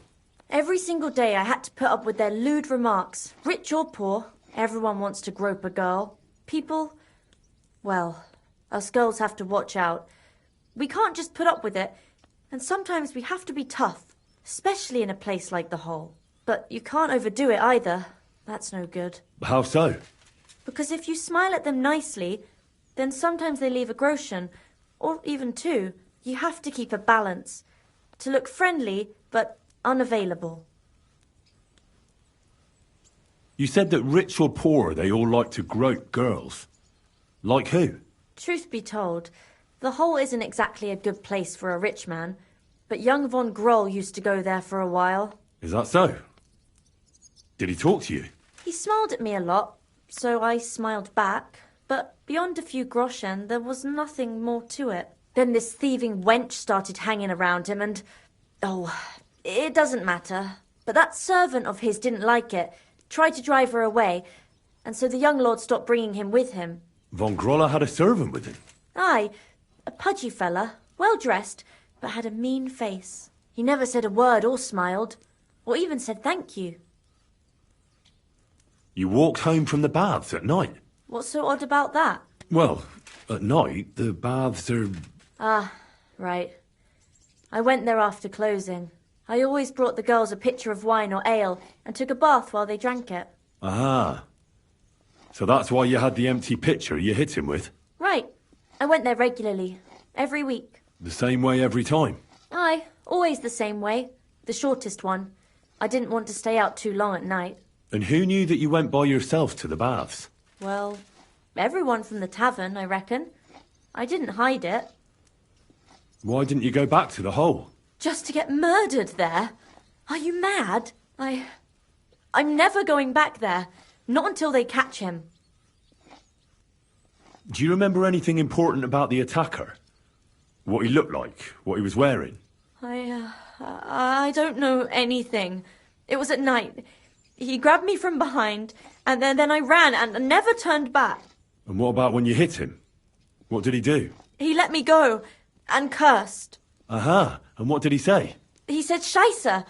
Every single day I had to put up with their lewd remarks. Rich or poor, everyone wants to grope a girl. People, well, us girls have to watch out. We can't just put up with it, and sometimes we have to be tough, especially in a place like the hole. But you can't overdo it either. That's no good. How so? Because if you smile at them nicely, then sometimes they leave a groschen, or even two. You have to keep a balance. To look friendly, but unavailable. You said that rich or poor, they all like to grope girls. Like who? Truth be told, the hole isn't exactly a good place for a rich man, but young von Groll used to go there for a while. Is that so? Did he talk to you? He smiled at me a lot, so I smiled back, but beyond a few groschen, there was nothing more to it. Then this thieving wench started hanging around him and... Oh, it doesn't matter. But that servant of his didn't like it, tried to drive her away, and so the young lord stopped bringing him with him. Von Groller had a servant with him? Aye, a pudgy fella, well-dressed, but had a mean face. He never said a word or smiled, or even said thank you. You walked home from the baths at night? What's so odd about that? Well, at night, the baths are... Ah, right. I went there after closing. I always brought the girls a pitcher of wine or ale and took a bath while they drank it. Aha. So that's why you had the empty pitcher you hit him with? Right. I went there regularly. Every week. The same way every time? Aye, always the same way. The shortest one. I didn't want to stay out too long at night. And who knew that you went by yourself to the baths? Well, everyone from the tavern, I reckon. I didn't hide it. Why didn't you go back to the hole? Just to get murdered there? Are you mad? I'm never going back there. Not until they catch him. Do you remember anything important about the attacker? What he looked like? What he was wearing? I don't know anything. It was at night. He grabbed me from behind, and then I ran and never turned back. And what about when you hit him? What did he do? He let me go and cursed. Aha. And what did he say? He said Scheisse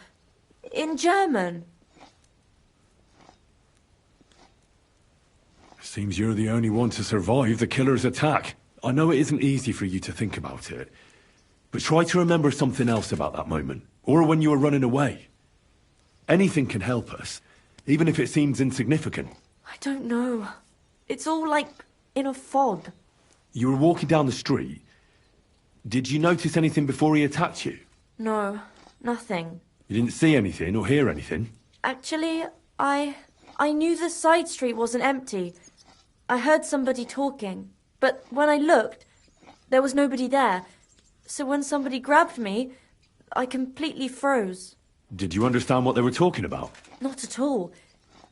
in German. Seems you're the only one to survive the killer's attack. I know it isn't easy for you to think about it, but try to remember something else about that moment, or when you were running away. Anything can help us, even if it seems insignificant. I don't know. It's all like in a fog. You were walking down the street. Did you notice anything before he attacked you? No, nothing. You didn't see anything or hear anything? Actually, I knew the side street wasn't empty. I heard somebody talking, but when I looked, there was nobody there. So when somebody grabbed me, I completely froze. Did you understand what they were talking about? Not at all.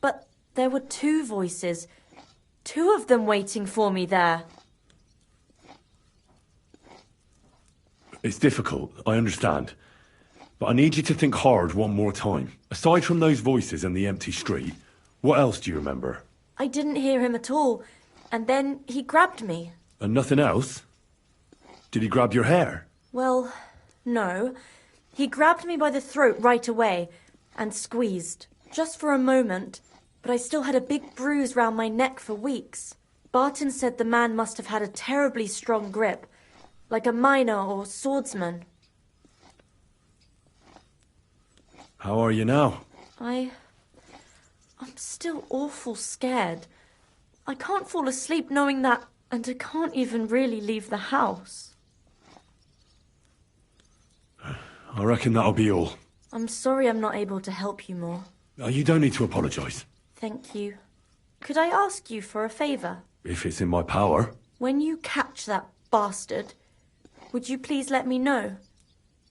But there were two voices. Two of them waiting for me there. It's difficult, I understand. But I need you to think hard one more time. Aside from those voices and the empty street, what else do you remember? I didn't hear him at all. And then he grabbed me. And nothing else? Did he grab your hair? Well, no. He grabbed me by the throat right away and squeezed. Just for a moment. But I still had a big bruise round my neck for weeks. Barton said the man must have had a terribly strong grip. Like a miner or swordsman. How are you now? I'm still awful scared. I can't fall asleep knowing that, and I can't even really leave the house. I reckon that'll be all. I'm sorry I'm not able to help you more. You don't need to apologise. Thank you. Could I ask you for a favour? If it's in my power. When you catch that bastard, would you please let me know?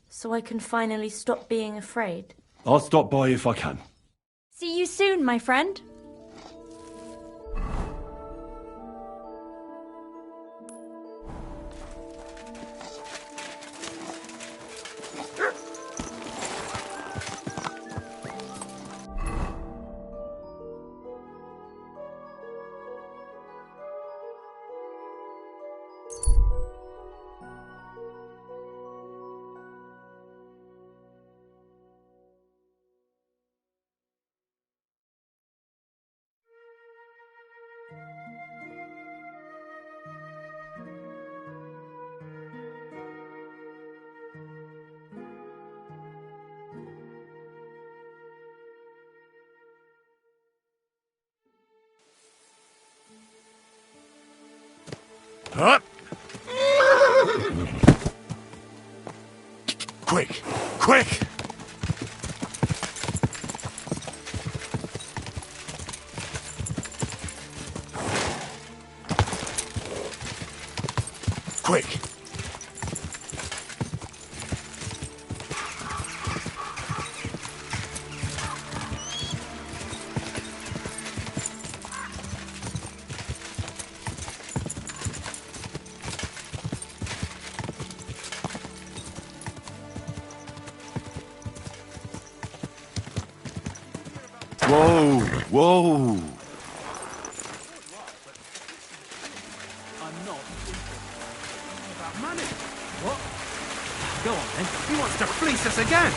So I can finally stop being afraid. I'll stop by if I can. See you soon, my friend. Up! Quick! Quick! Quick! Whoa! Whoa! I'm not about money. What? Go on then. He wants to fleece us again.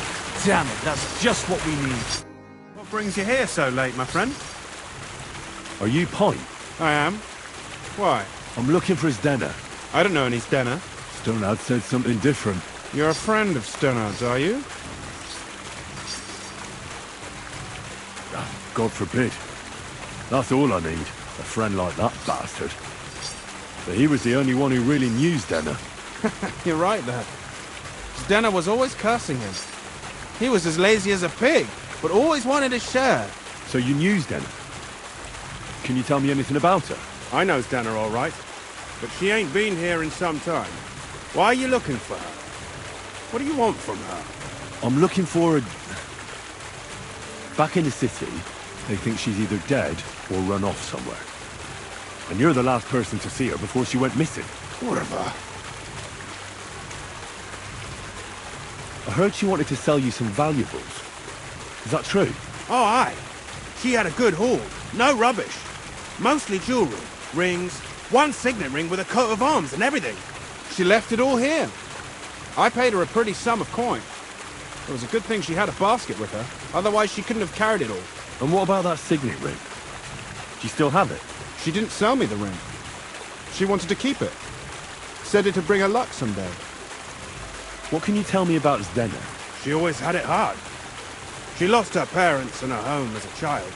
Damn it, that's just what we need. What brings you here so late, my friend? Are you Pint? I am. Why? I'm looking for Zdena. I don't know any Zdena. Stonard said something different. You're a friend of Stonard's, are you? God forbid. That's all I need. A friend like that bastard. But he was the only one who really knew Zdena. You're right there. Zdena was always cursing him. He was as lazy as a pig, but always wanted his share. So you knew Zdena? Can you tell me anything about her? I know Zdena all right, but she ain't been here in some time. Why are you looking for her? What do you want from her? I'm looking for a... Back in the city, they think she's either dead or run off somewhere. And you're the last person to see her before she went missing. Whatever. I heard she wanted to sell you some valuables. Is that true? Oh, aye. She had a good haul. No rubbish. Mostly jewelry, rings, one signet ring with a coat of arms and everything. She left it all here. I paid her a pretty sum of coin. It was a good thing she had a basket with her. Otherwise, she couldn't have carried it all. And what about that signet ring? Do you still have it? She didn't sell me the ring. She wanted to keep it. Said it'd bring her luck someday. What can you tell me about Zdena? She always had it hard. She lost her parents and her home as a child.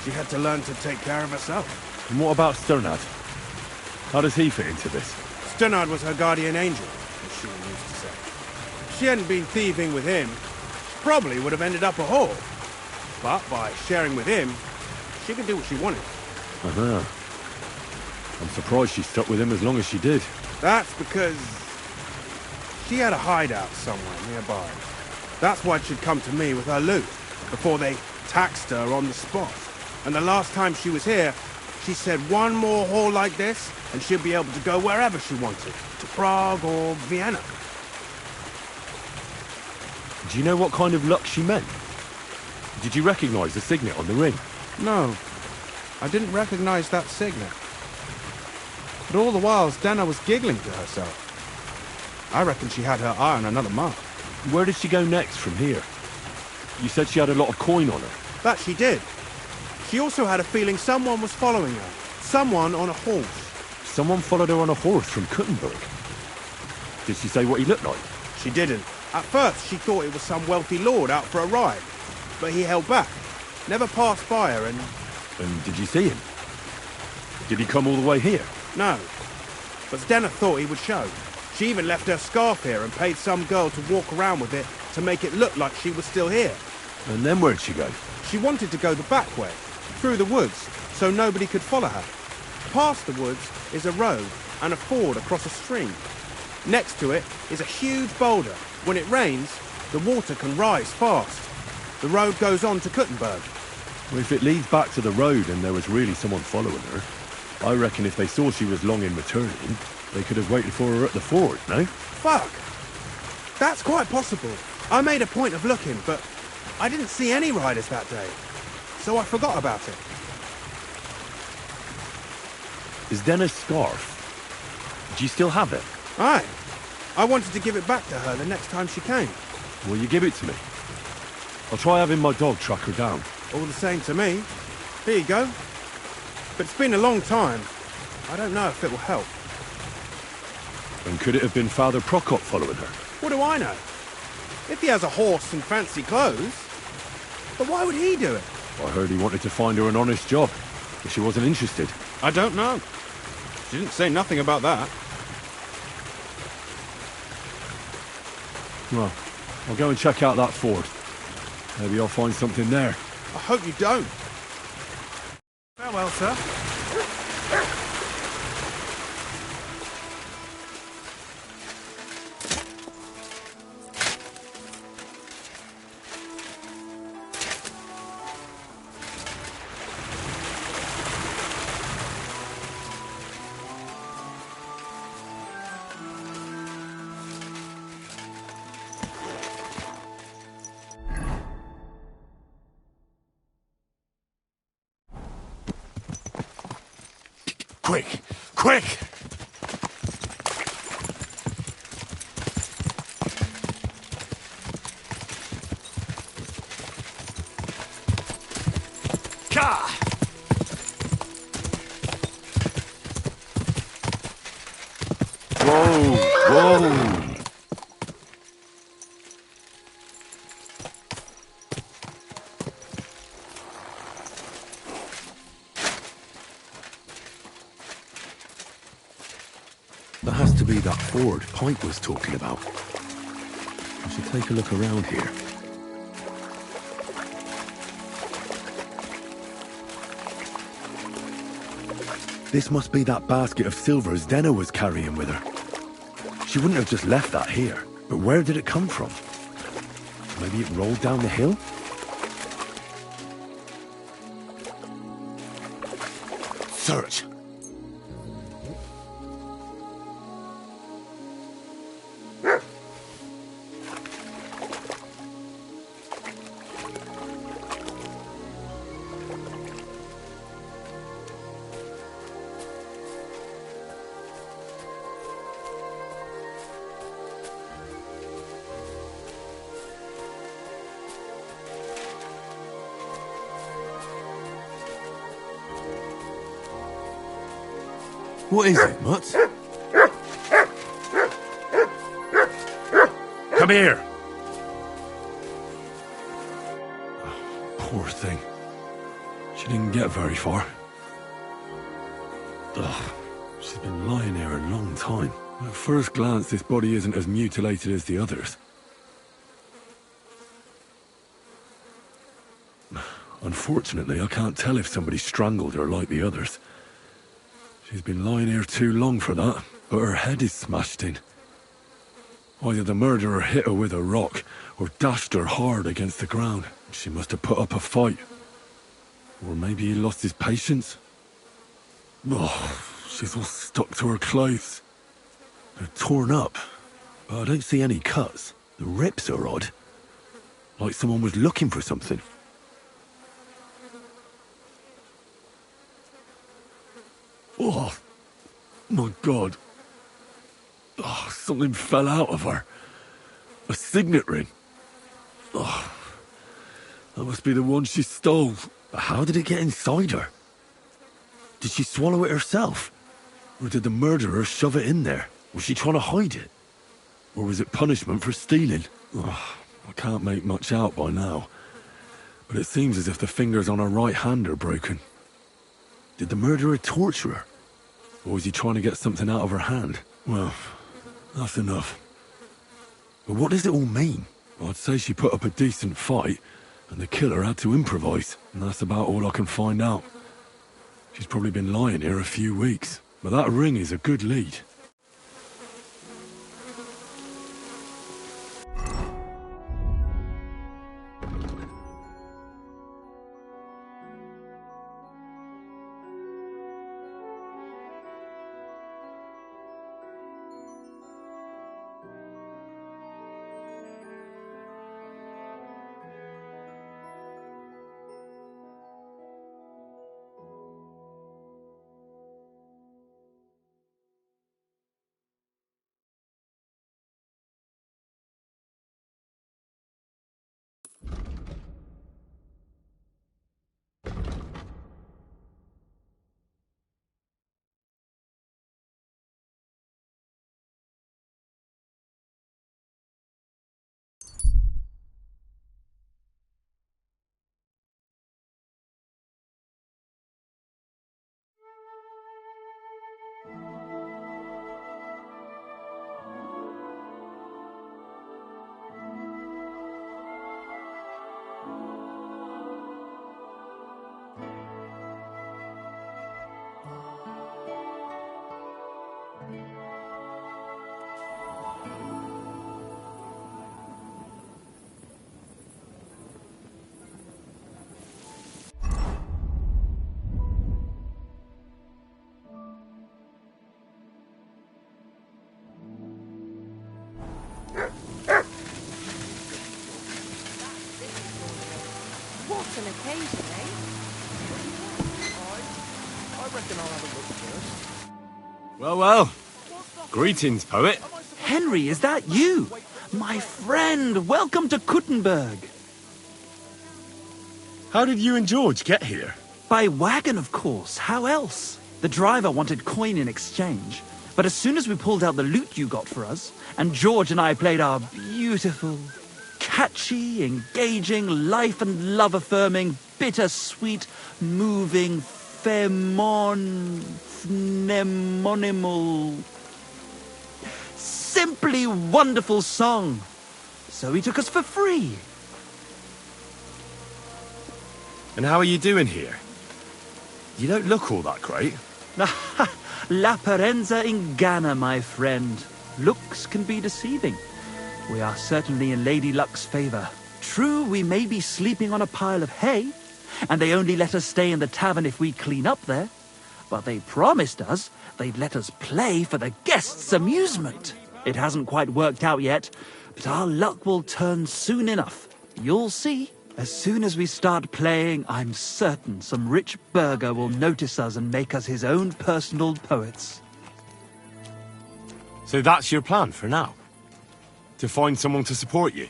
She had to learn to take care of herself. And what about Sternad? How does he fit into this? Sternad was her guardian angel, as she used to say. If she hadn't been thieving with him, she probably would have ended up a whore. But by sharing with him, she could do what she wanted. Uh-huh. I'm surprised she stuck with him as long as she did. That's because she had a hideout somewhere nearby. That's why she'd come to me with her loot, before they taxed her on the spot. And the last time she was here, she said one more haul like this, and she'd be able to go wherever she wanted, to Prague or Vienna. Do you know what kind of luck she meant? Did you recognize the signet on the ring? No, I didn't recognize that signet. But all the while, Zdena was giggling to herself. I reckon she had her eye on another mark. Where did she go next from here? You said she had a lot of coin on her. That she did. She also had a feeling someone was following her. Someone on a horse. Someone followed her on a horse from Kuttenberg. Did she say what he looked like? She didn't. At first, she thought it was some wealthy lord out for a ride. But he held back. Never passed by her and... And did you see him? Did he come all the way here? No. But Zdena thought he would show. She even left her scarf here and paid some girl to walk around with it to make it look like she was still here. And then where'd she go? She wanted to go the back way, through the woods, so nobody could follow her. Past the woods is a road and a ford across a stream. Next to it is a huge boulder. When it rains, the water can rise fast. The road goes on to Kuttenberg. Well, if it leads back to the road and there was really someone following her, I reckon if they saw she was long in returning, they could have waited for her at the ford, no? Fuck! That's quite possible. I made a point of looking, but I didn't see any riders that day. So I forgot about it. Is Dena's scarf? Do you still have it? Aye. I wanted to give it back to her the next time she came. Will you give it to me? I'll try having my dog track her down. All the same to me. Here you go. But it's been a long time. I don't know if it will help. And could it have been Father Prokop following her? What do I know? If he has a horse and fancy clothes. But why would he do it? I heard he wanted to find her an honest job, but she wasn't interested. I don't know. She didn't say nothing about that. Well, I'll go and check out that ford. Maybe I'll find something there. I hope you don't. Farewell, sir. Quick! Quick! That has to be that ford Pike was talking about. I should take a look around here. This must be that basket of silver Zdena was carrying with her. She wouldn't have just left that here, but where did it come from? Maybe it rolled down the hill? Search! What is it, Mutz? Come here! Oh, poor thing. She didn't get very far. Ugh, she's been lying here a long time. At first glance, this body isn't as mutilated as the others. Unfortunately, I can't tell if somebody strangled her like the others. She's been lying here too long for that, but her head is smashed in. Either the murderer hit her with a rock, or dashed her hard against the ground. She must have put up a fight. Or maybe he lost his patience. Oh, she's all stuck to her clothes. They're torn up, but I don't see any cuts. The rips are odd. Like someone was looking for something. Oh, my God. Oh, something fell out of her. A signet ring. Oh, that must be the one she stole. But how did it get inside her? Did she swallow it herself? Or did the murderer shove it in there? Was she trying to hide it? Or was it punishment for stealing? Oh, I can't make much out by now. But it seems as if the fingers on her right hand are broken. Did the murderer torture her? Or was he trying to get something out of her hand? Well, that's enough. But what does it all mean? I'd say she put up a decent fight, and the killer had to improvise, and that's about all I can find out. She's probably been lying here a few weeks, but that ring is a good lead. What an occasion, eh? I reckon I'll have a look first. Well, well. Greetings, poet. Henry, is that you? My friend, welcome to Kuttenberg. How did you and George get here? By wagon, of course. How else? The driver wanted coin in exchange. But as soon as we pulled out the loot you got for us, and George and I played our beautiful, catchy, engaging, life and love affirming, bittersweet, moving, phemonimal simply wonderful song. So he took us for free. And how are you doing here? You don't look all that great. La parenza inganna, my friend. Looks can be deceiving. We are certainly in Lady Luck's favour. True, we may be sleeping on a pile of hay, and they only let us stay in the tavern if we clean up there. But they promised us they'd let us play for the guests' amusement. It hasn't quite worked out yet, but our luck will turn soon enough. You'll see. As soon as we start playing, I'm certain some rich burgher will notice us and make us his own personal poets. So that's your plan for now? To find someone to support you?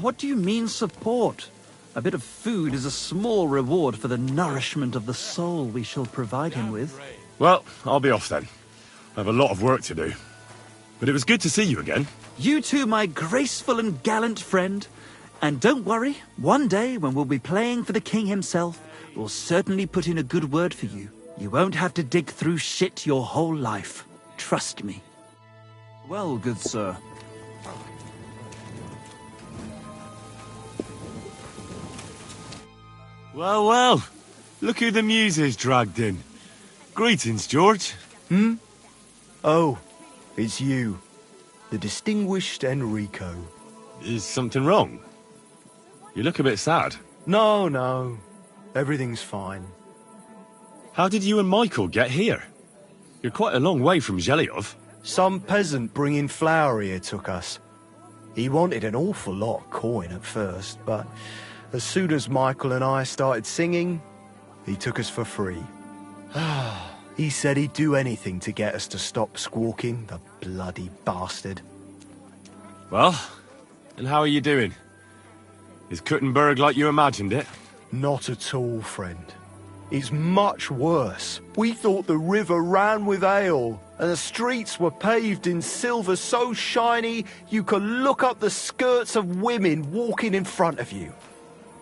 What do you mean, support? A bit of food is a small reward for the nourishment of the soul we shall provide him with. Well, I'll be off then. I have a lot of work to do. But it was good to see you again. You too, my graceful and gallant friend. And don't worry, one day when we'll be playing for the king himself, we'll certainly put in a good word for you. You won't have to dig through shit your whole life. Trust me. Well, good sir. Well, well. Look who the muses dragged in. Greetings, George. Oh, it's you. The distinguished Enrico. Is something wrong? You look a bit sad. No. Everything's fine. How did you and Michael get here? You're quite a long way from Zhelyov. Some peasant bringing flour here took us. He wanted an awful lot of coin at first, but as soon as Michael and I started singing, he took us for free. He said he'd do anything to get us to stop squawking, the bloody bastard. Well, and how are you doing? Is Kuttenberg like you imagined it? Not at all, friend. It's much worse. We thought the river ran with ale, and the streets were paved in silver so shiny you could look up the skirts of women walking in front of you.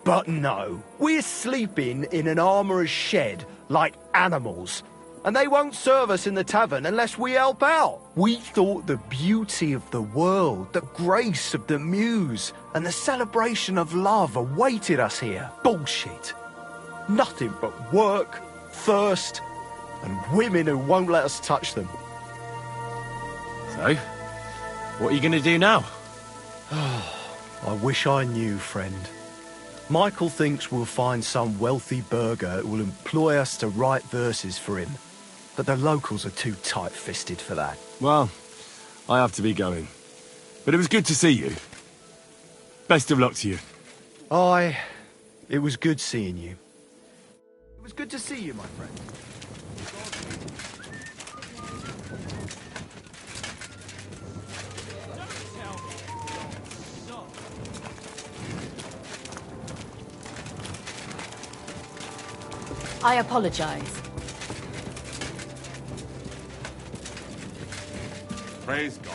But no, we're sleeping in an armourer's shed like animals, and they won't serve us in the tavern unless we help out. We thought the beauty of the world, the grace of the muse, and the celebration of love awaited us here. Bullshit. Nothing but work, thirst, and women who won't let us touch them. So, what are you going to do now? I wish I knew, friend. Michael thinks we'll find some wealthy burgher who will employ us to write verses for him. But the locals are too tight-fisted for that. Well, I have to be going. But it was good to see you. Best of luck to you. It was good seeing you. It was good to see you, my friend. I apologize. Praise God.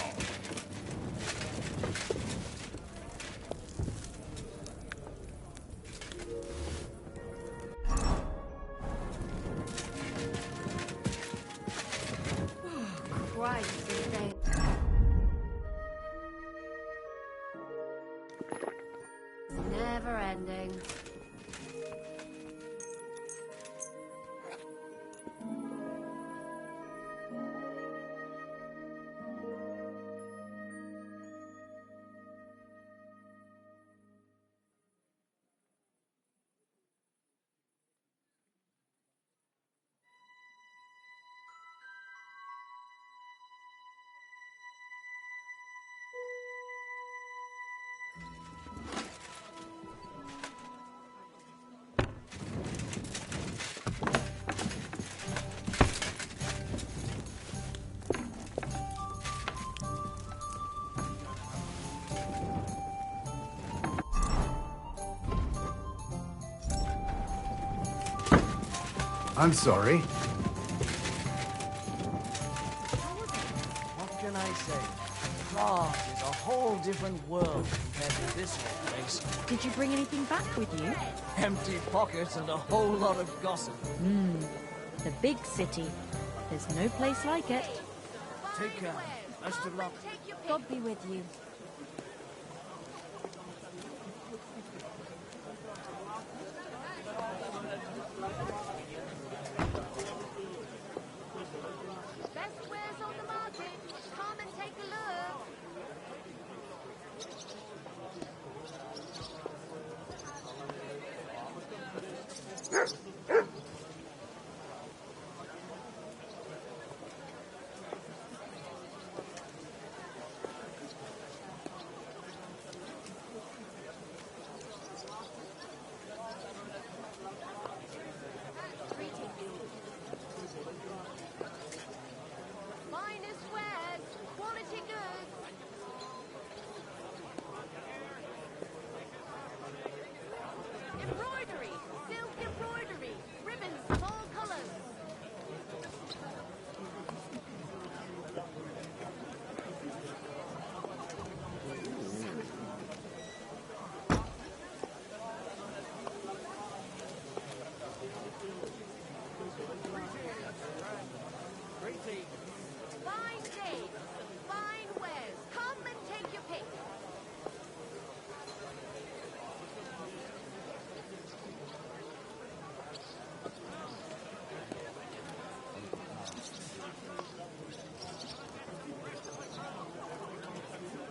Never ending. I'm sorry. What can I say? Prague is a whole different world compared to this old place. Did you bring anything back with you? Empty pockets and a whole lot of gossip. The big city. There's no place like it. Take care. Best of luck. God be with you. Best wares on the market. Come and take a look. Finest wares, quality goods. Embroidery, silk embroidery, ribbons of all colors. Fine days, fine wares. Come and take your pick.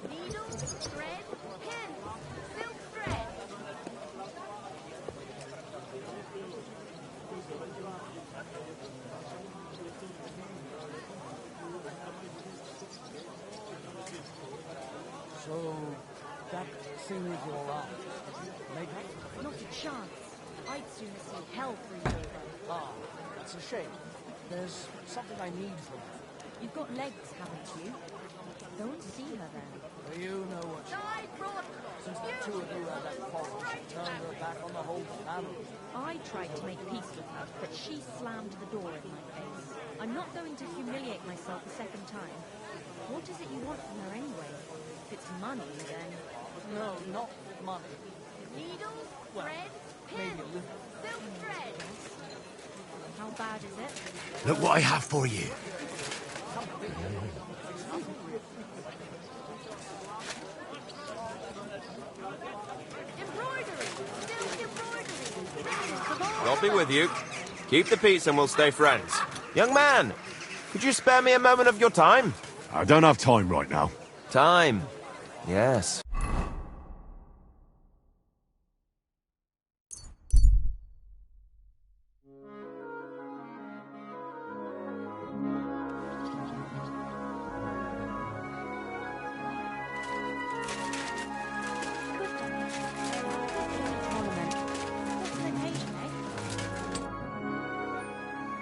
Needles, thread, pins, silk thread. So, that seems all right. Make Not a chance. I'd sooner see hell freeze over. Ah, that's a shame. There's something I need from her. You've got legs, haven't you? Go and see her then. You know what she Since the two of you had that quarrel, she turned her back on the whole family. I tried to make peace with her, but she slammed the door in my face. I'm not going to humiliate myself a second time. What is it you want from her anyway? If it's money, then... No, not money. Needles, Well, thread, maybe pins, a little. silk thread. How bad is it? Look what I have for you. Embroidery, silk embroidery, ribbons of all I'll be with you. Keep the peace and we'll stay friends. Young man, could you spare me a moment of your time? I don't have time right now. Time. Yes.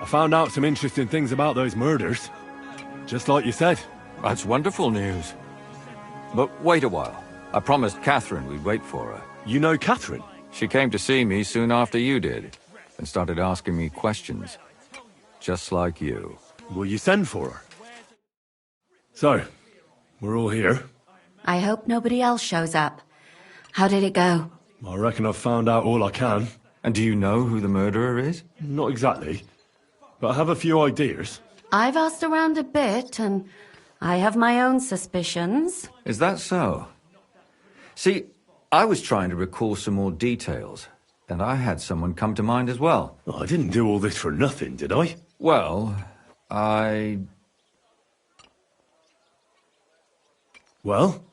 I found out some interesting things about those murders. Just like you said. That's wonderful news. But wait a while. I promised Catherine we'd wait for her. You know Catherine? She came to see me soon after you did, and started asking me questions. Just like you. Will you send for her? So, we're all here. I hope nobody else shows up. How did it go? I reckon I've found out all I can. And do you know who the murderer is? Not exactly, but I have a few ideas. I've asked around a bit, and I have my own suspicions. Is that so? See, I was trying to recall some more details, and I had someone come to mind as well. I didn't do all this for nothing, did I? Well, Well?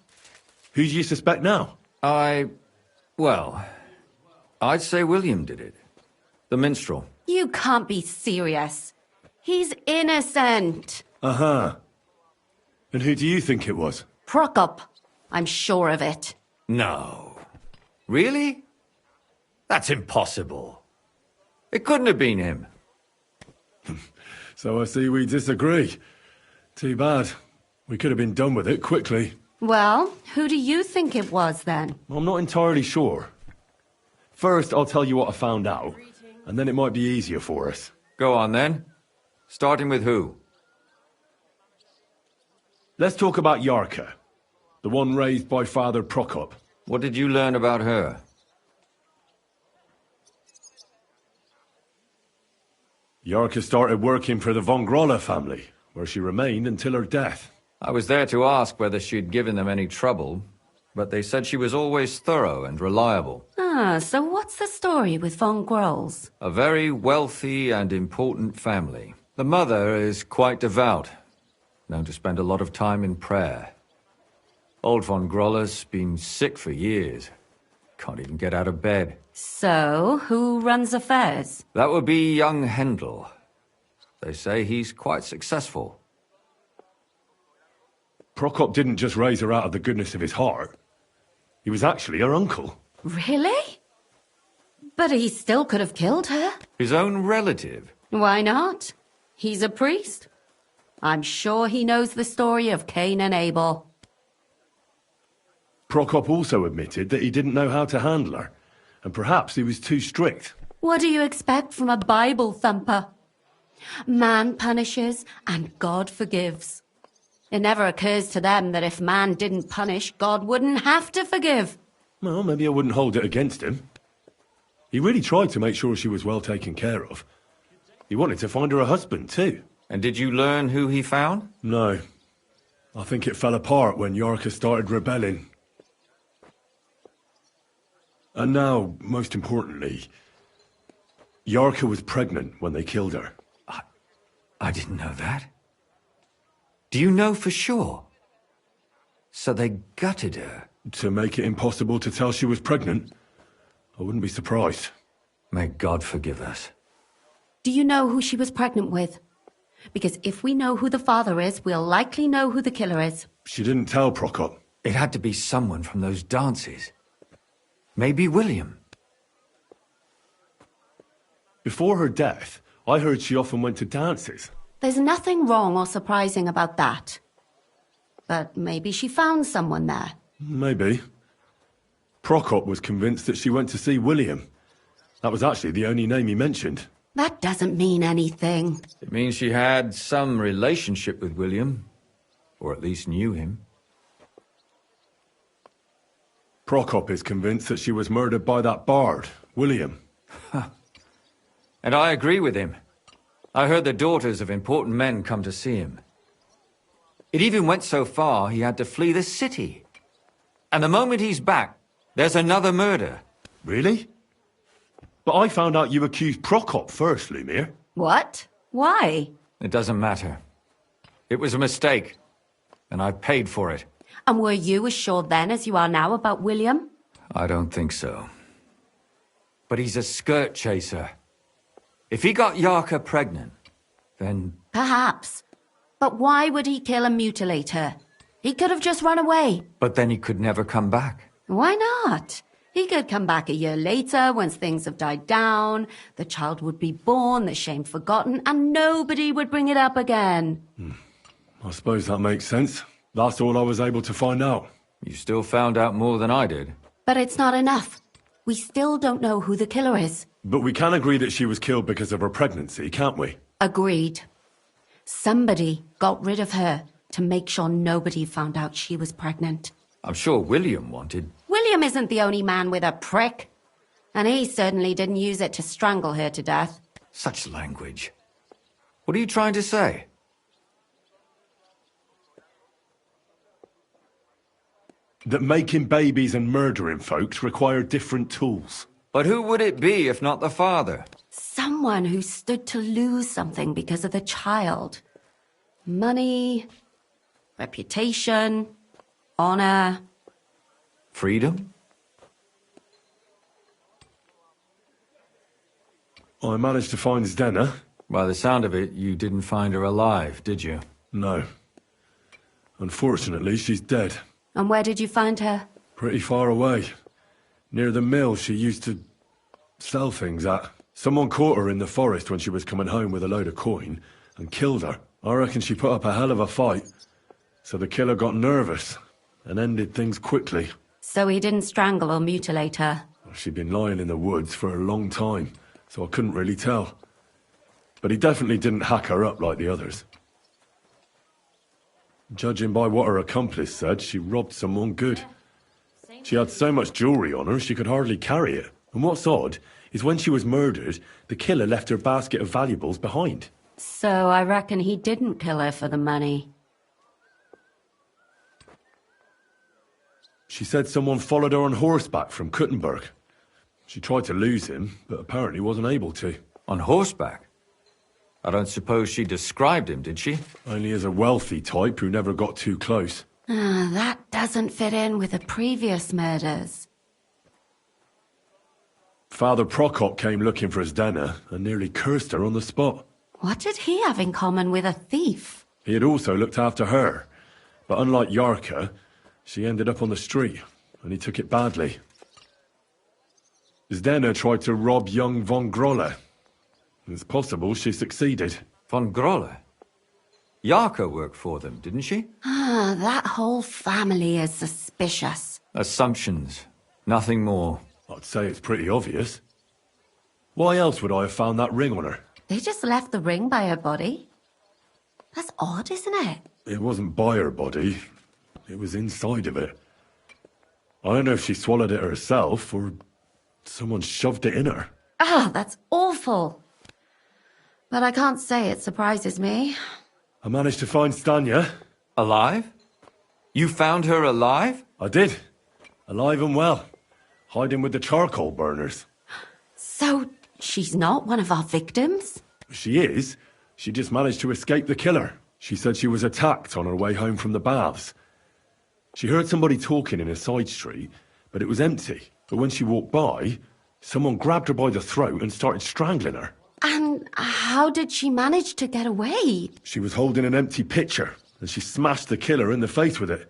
Who do you suspect now? Well, I'd say William did it. The minstrel. You can't be serious. He's innocent. Uh-huh. And who do you think it was? Prokop. I'm sure of it. No. Really? That's impossible. It couldn't have been him. So I see we disagree. Too bad. We could have been done with it quickly. Well, who do you think it was then? I'm not entirely sure. First, I'll tell you what I found out, and then it might be easier for us. Go on then. Starting with who? Let's talk about Yarka, the one raised by Father Prokop. What did you learn about her? Yarka started working for the von Grolla family, where she remained until her death. I was there to ask whether she'd given them any trouble, but they said she was always thorough and reliable. Ah, so what's the story with von Grolls? A very wealthy and important family. The mother is quite devout, known to spend a lot of time in prayer. Old von Groller's been sick for years. Can't even get out of bed. So, who runs affairs? That would be young Hendel. They say he's quite successful. Prokop didn't just raise her out of the goodness of his heart. He was actually her uncle. Really? But he still could have killed her. His own relative? Why not? He's a priest. I'm sure he knows the story of Cain and Abel. Prokop also admitted that he didn't know how to handle her, and perhaps he was too strict. What do you expect from a Bible thumper? Man punishes and God forgives. It never occurs to them that if man didn't punish, God wouldn't have to forgive. Well, maybe I wouldn't hold it against him. He really tried to make sure she was well taken care of. He wanted to find her a husband, too. And did you learn who he found? No. I think it fell apart when Yarka started rebelling. And now, most importantly, Yarka was pregnant when they killed her. I didn't know that. Do you know for sure? So they gutted her? To make it impossible to tell she was pregnant? I wouldn't be surprised. May God forgive us. Do you know who she was pregnant with? Because if we know who the father is, we'll likely know who the killer is. She didn't tell Prokop. It had to be someone from those dances. Maybe William. Before her death, I heard she often went to dances. There's nothing wrong or surprising about that. But maybe she found someone there. Maybe. Prokop was convinced that she went to see William. That was actually the only name he mentioned. That doesn't mean anything. It means she had some relationship with William. Or at least knew him. Prokop is convinced that she was murdered by that bard, William. And I agree with him. I heard the daughters of important men come to see him. It even went so far he had to flee the city. And the moment he's back, there's another murder. Really? But I found out you accused Prokop first, Lumir. What? Why? It doesn't matter. It was a mistake. And I paid for it. And were you as sure then as you are now about William? I don't think so. But he's a skirt chaser. If he got Yarka pregnant, then... Perhaps. But why would he kill and mutilate her? He could have just run away. But then he could never come back. Why not? He could come back a year later, once things have died down, the child would be born, the shame forgotten, and nobody would bring it up again. I suppose that makes sense. That's all I was able to find out. You still found out more than I did. But it's not enough. We still don't know who the killer is. But we can agree that she was killed because of her pregnancy, can't we? Agreed. Somebody got rid of her to make sure nobody found out she was pregnant. I'm sure William wanted... William isn't the only man with a prick. And he certainly didn't use it to strangle her to death. Such language. What are you trying to say? That making babies and murdering folks require different tools. But who would it be if not the father? Someone who stood to lose something because of the child. Money, reputation, honor. Freedom? I managed to find Zdena. By the sound of it, you didn't find her alive, did you? No. Unfortunately, she's dead. And where did you find her? Pretty far away. Near the mill she used to sell things at. Someone caught her in the forest when she was coming home with a load of coin and killed her. I reckon she put up a hell of a fight. So the killer got nervous and ended things quickly. So he didn't strangle or mutilate her? She'd been lying in the woods for a long time, so I couldn't really tell. But he definitely didn't hack her up like the others. Judging by what her accomplice said, she robbed someone good. She had so much jewellery on her, she could hardly carry it. And what's odd is when she was murdered, the killer left her basket of valuables behind. So I reckon he didn't kill her for the money. She said someone followed her on horseback from Kuttenberg. She tried to lose him, but apparently wasn't able to. On horseback? I don't suppose she described him, did she? Only as a wealthy type who never got too close. That doesn't fit in with the previous murders. Father Prokop came looking for Zdena and nearly cursed her on the spot. What did he have in common with a thief? He had also looked after her, but unlike Yarka, she ended up on the street, and he took it badly. Zdena tried to rob young von Grolle. It's possible she succeeded. Von Grolle? Yarka worked for them, didn't she? That whole family is suspicious. Assumptions. Nothing more. I'd say it's pretty obvious. Why else would I have found that ring on her? They just left the ring by her body. That's odd, isn't it? It wasn't by her body. It was inside of it. I don't know if she swallowed it herself or someone shoved it in her. That's awful. But I can't say it surprises me. I managed to find Stanya. Alive? You found her alive? I did. Alive and well. Hiding with the charcoal burners. So, she's not one of our victims? She is. She just managed to escape the killer. She said she was attacked on her way home from the baths. She heard somebody talking in a side street, but it was empty. But when she walked by, someone grabbed her by the throat and started strangling her. And how did she manage to get away? She was holding an empty pitcher, and she smashed the killer in the face with it.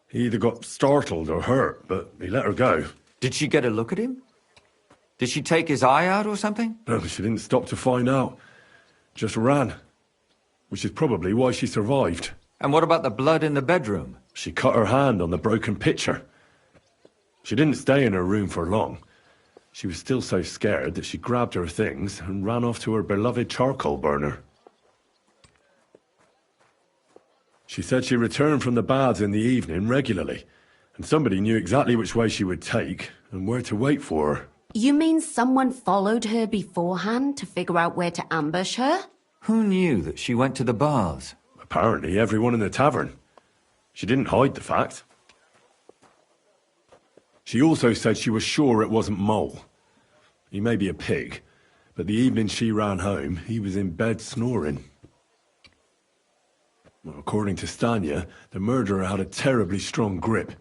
He either got startled or hurt, but he let her go. Did she get a look at him? Did she take his eye out or something? No, she didn't stop to find out. Just ran. Which is probably why she survived. And what about the blood in the bedroom? She cut her hand on the broken pitcher. She didn't stay in her room for long. She was still so scared that she grabbed her things and ran off to her beloved charcoal burner. She said she returned from the baths in the evening regularly, and somebody knew exactly which way she would take and where to wait for her. You mean someone followed her beforehand to figure out where to ambush her? Who knew that she went to the baths? Apparently everyone in the tavern. She didn't hide the fact. She also said she was sure it wasn't Mole. He may be a pig, but the evening she ran home, he was in bed snoring. Well, according to Stanya, the murderer had a terribly strong grip.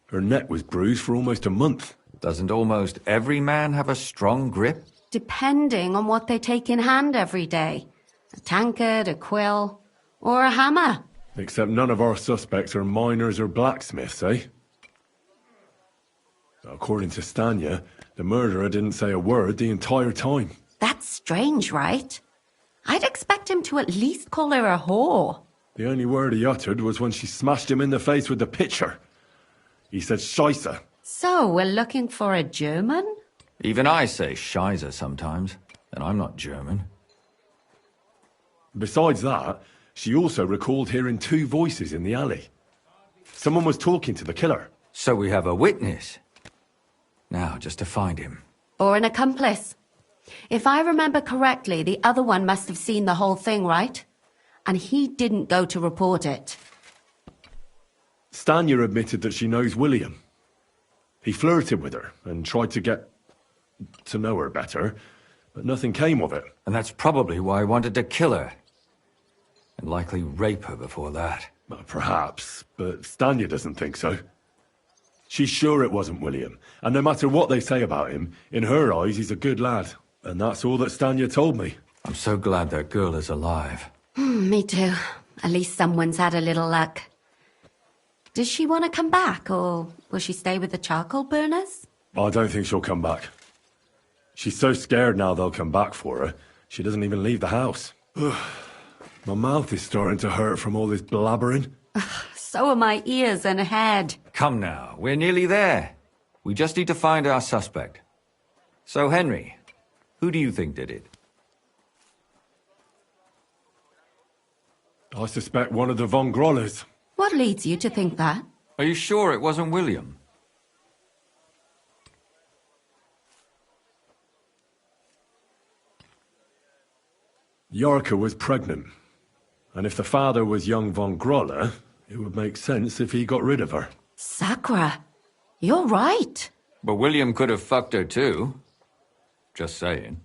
Her neck was bruised for almost a month. Doesn't almost every man have a strong grip? Depending on what they take in hand every day. A tankard, a quill, or a hammer. Except none of our suspects are miners or blacksmiths, eh? According to Stanya, the murderer didn't say a word the entire time. That's strange, right? I'd expect him to at least call her a whore. The only word he uttered was when she smashed him in the face with the pitcher. He said Scheisse. So, we're looking for a German? Even I say Scheiße sometimes, and I'm not German. Besides that, she also recalled hearing two voices in the alley. Someone was talking to the killer. So we have a witness. Now, just to find him. Or an accomplice. If I remember correctly, the other one must have seen the whole thing, right? And he didn't go to report it. Stanya admitted that she knows William. He flirted with her and tried to get to know her better, but nothing came of it. And that's probably why he wanted to kill her. And likely rape her before that. Well, perhaps, but Stanya doesn't think so. She's sure it wasn't William, and no matter what they say about him, in her eyes he's a good lad. And that's all that Stanya told me. I'm so glad that girl is alive. Me too. At least someone's had a little luck. Does she want to come back, or will she stay with the charcoal burners? I don't think she'll come back. She's so scared now they'll come back for her, she doesn't even leave the house. My mouth is starting to hurt from all this blabbering. So are my ears and head. Come now, we're nearly there. We just need to find our suspect. So, Henry, who do you think did it? I suspect one of the von Grollers. What leads you to think that? Are you sure it wasn't William? Yarka was pregnant, and if the father was young von Grolle, it would make sense if he got rid of her. Sakura, you're right. But William could have fucked her too. Just saying.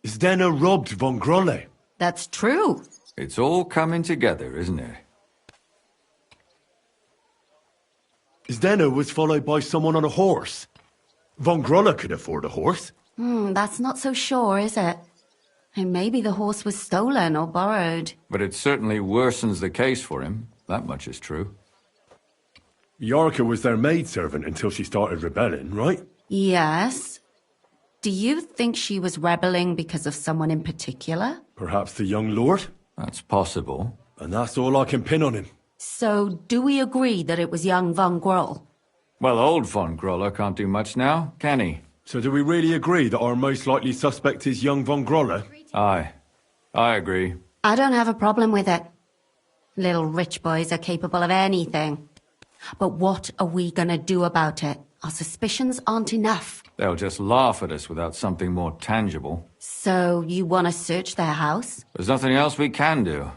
Zdeno robbed von Grolle. That's true. It's all coming together, isn't it? Zdeno was followed by someone on a horse. Von Grolle could afford a horse. That's not so sure, is it? And maybe the horse was stolen or borrowed. But it certainly worsens the case for him. That much is true. Yarka was their maidservant until she started rebelling, right? Yes. Do you think she was rebelling because of someone in particular? Perhaps the young lord? That's possible. And that's all I can pin on him. So, do we agree that it was young von Groll? Well, old von Grolle can't do much now, can he? So do we really agree that our most likely suspect is young von Grolle? Aye. I agree. I don't have a problem with it. Little rich boys are capable of anything. But what are we gonna do about it? Our suspicions aren't enough. They'll just laugh at us without something more tangible. So, you want to search their house? There's nothing else we can do.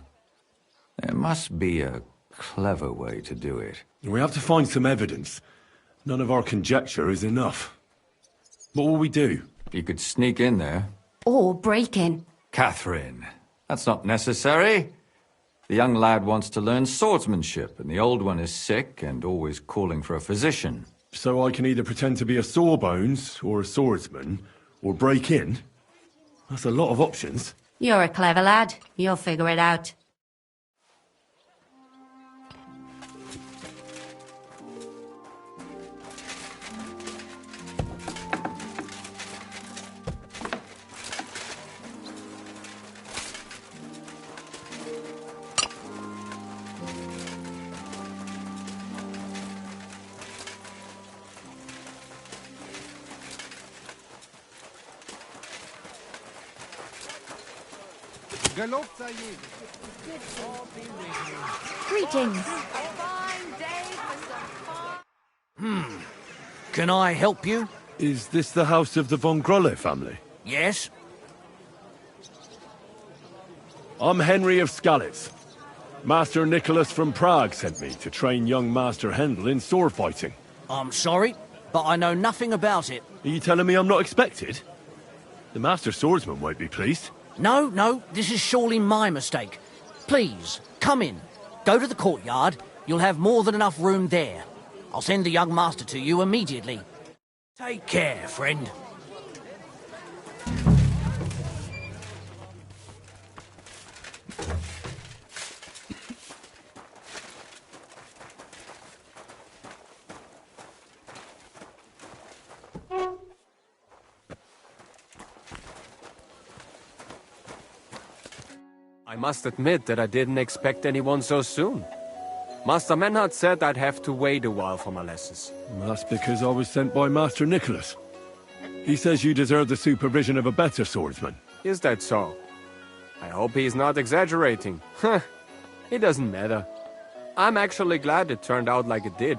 There must be a clever way to do it. We have to find some evidence. None of our conjecture is enough. What will we do? You could sneak in there. Or break in. Catherine, that's not necessary. The young lad wants to learn swordsmanship, and the old one is sick and always calling for a physician. So I can either pretend to be a sawbones, or a swordsman, or break in? That's a lot of options. You're a clever lad. You'll figure it out. Greetings. Can I help you? Is this the house of the von Grolle family? Yes? I'm Henry of Skalitz. Master Nicholas from Prague sent me to train young Master Hendel in sword fighting. I'm sorry, but I know nothing about it. Are you telling me I'm not expected? The Master Swordsman won't be pleased. No, this is surely my mistake. Please, come in. Go to the courtyard. You'll have more than enough room there. I'll send the young master to you immediately. Take care, friend. I must admit that I didn't expect anyone so soon. Master Menhard said I'd have to wait a while for my lessons. That's because I was sent by Master Nicholas. He says you deserve the supervision of a better swordsman. Is that so? I hope he's not exaggerating. It doesn't matter. I'm actually glad it turned out like it did.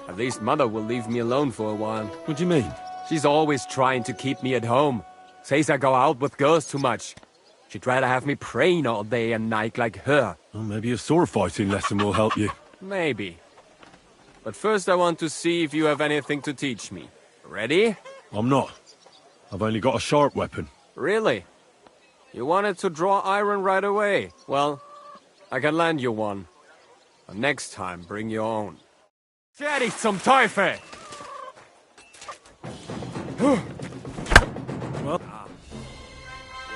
At least Mother will leave me alone for a while. What do you mean? She's always trying to keep me at home. Says I go out with girls too much. She'd rather have me praying all day and night like her. Well, maybe a sword fighting lesson will help you. Maybe. But first I want to see if you have anything to teach me. Ready? I'm not. I've only got a sharp weapon. Really? You wanted to draw iron right away. Well, I can lend you one. But next time, bring your own. Fertig zum Teufel! Well...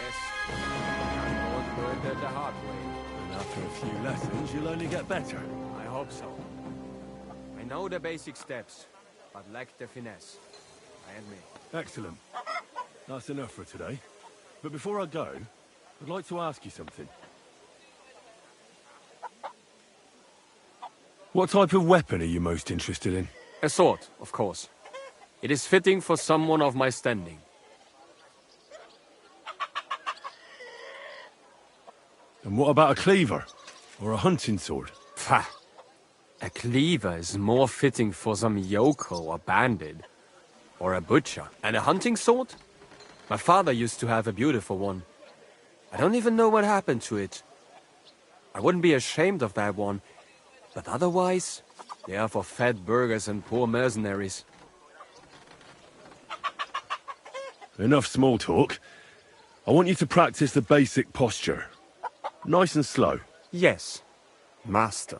Yes. I was learned it the hard way. And after a few lessons, you'll only get better. I hope so. I know the basic steps, but lack the finesse. I admit. Excellent. That's enough for today. But before I go, I'd like to ask you something. What type of weapon are you most interested in? A sword, of course. It is fitting for someone of my standing. And what about a cleaver? Or a hunting sword? Pah! A cleaver is more fitting for some yokel or bandit. Or a butcher. And a hunting sword? My father used to have a beautiful one. I don't even know what happened to it. I wouldn't be ashamed of that one. But otherwise, they are for fat burghers and poor mercenaries. Enough small talk. I want you to practice the basic posture. Nice and slow. Yes, master.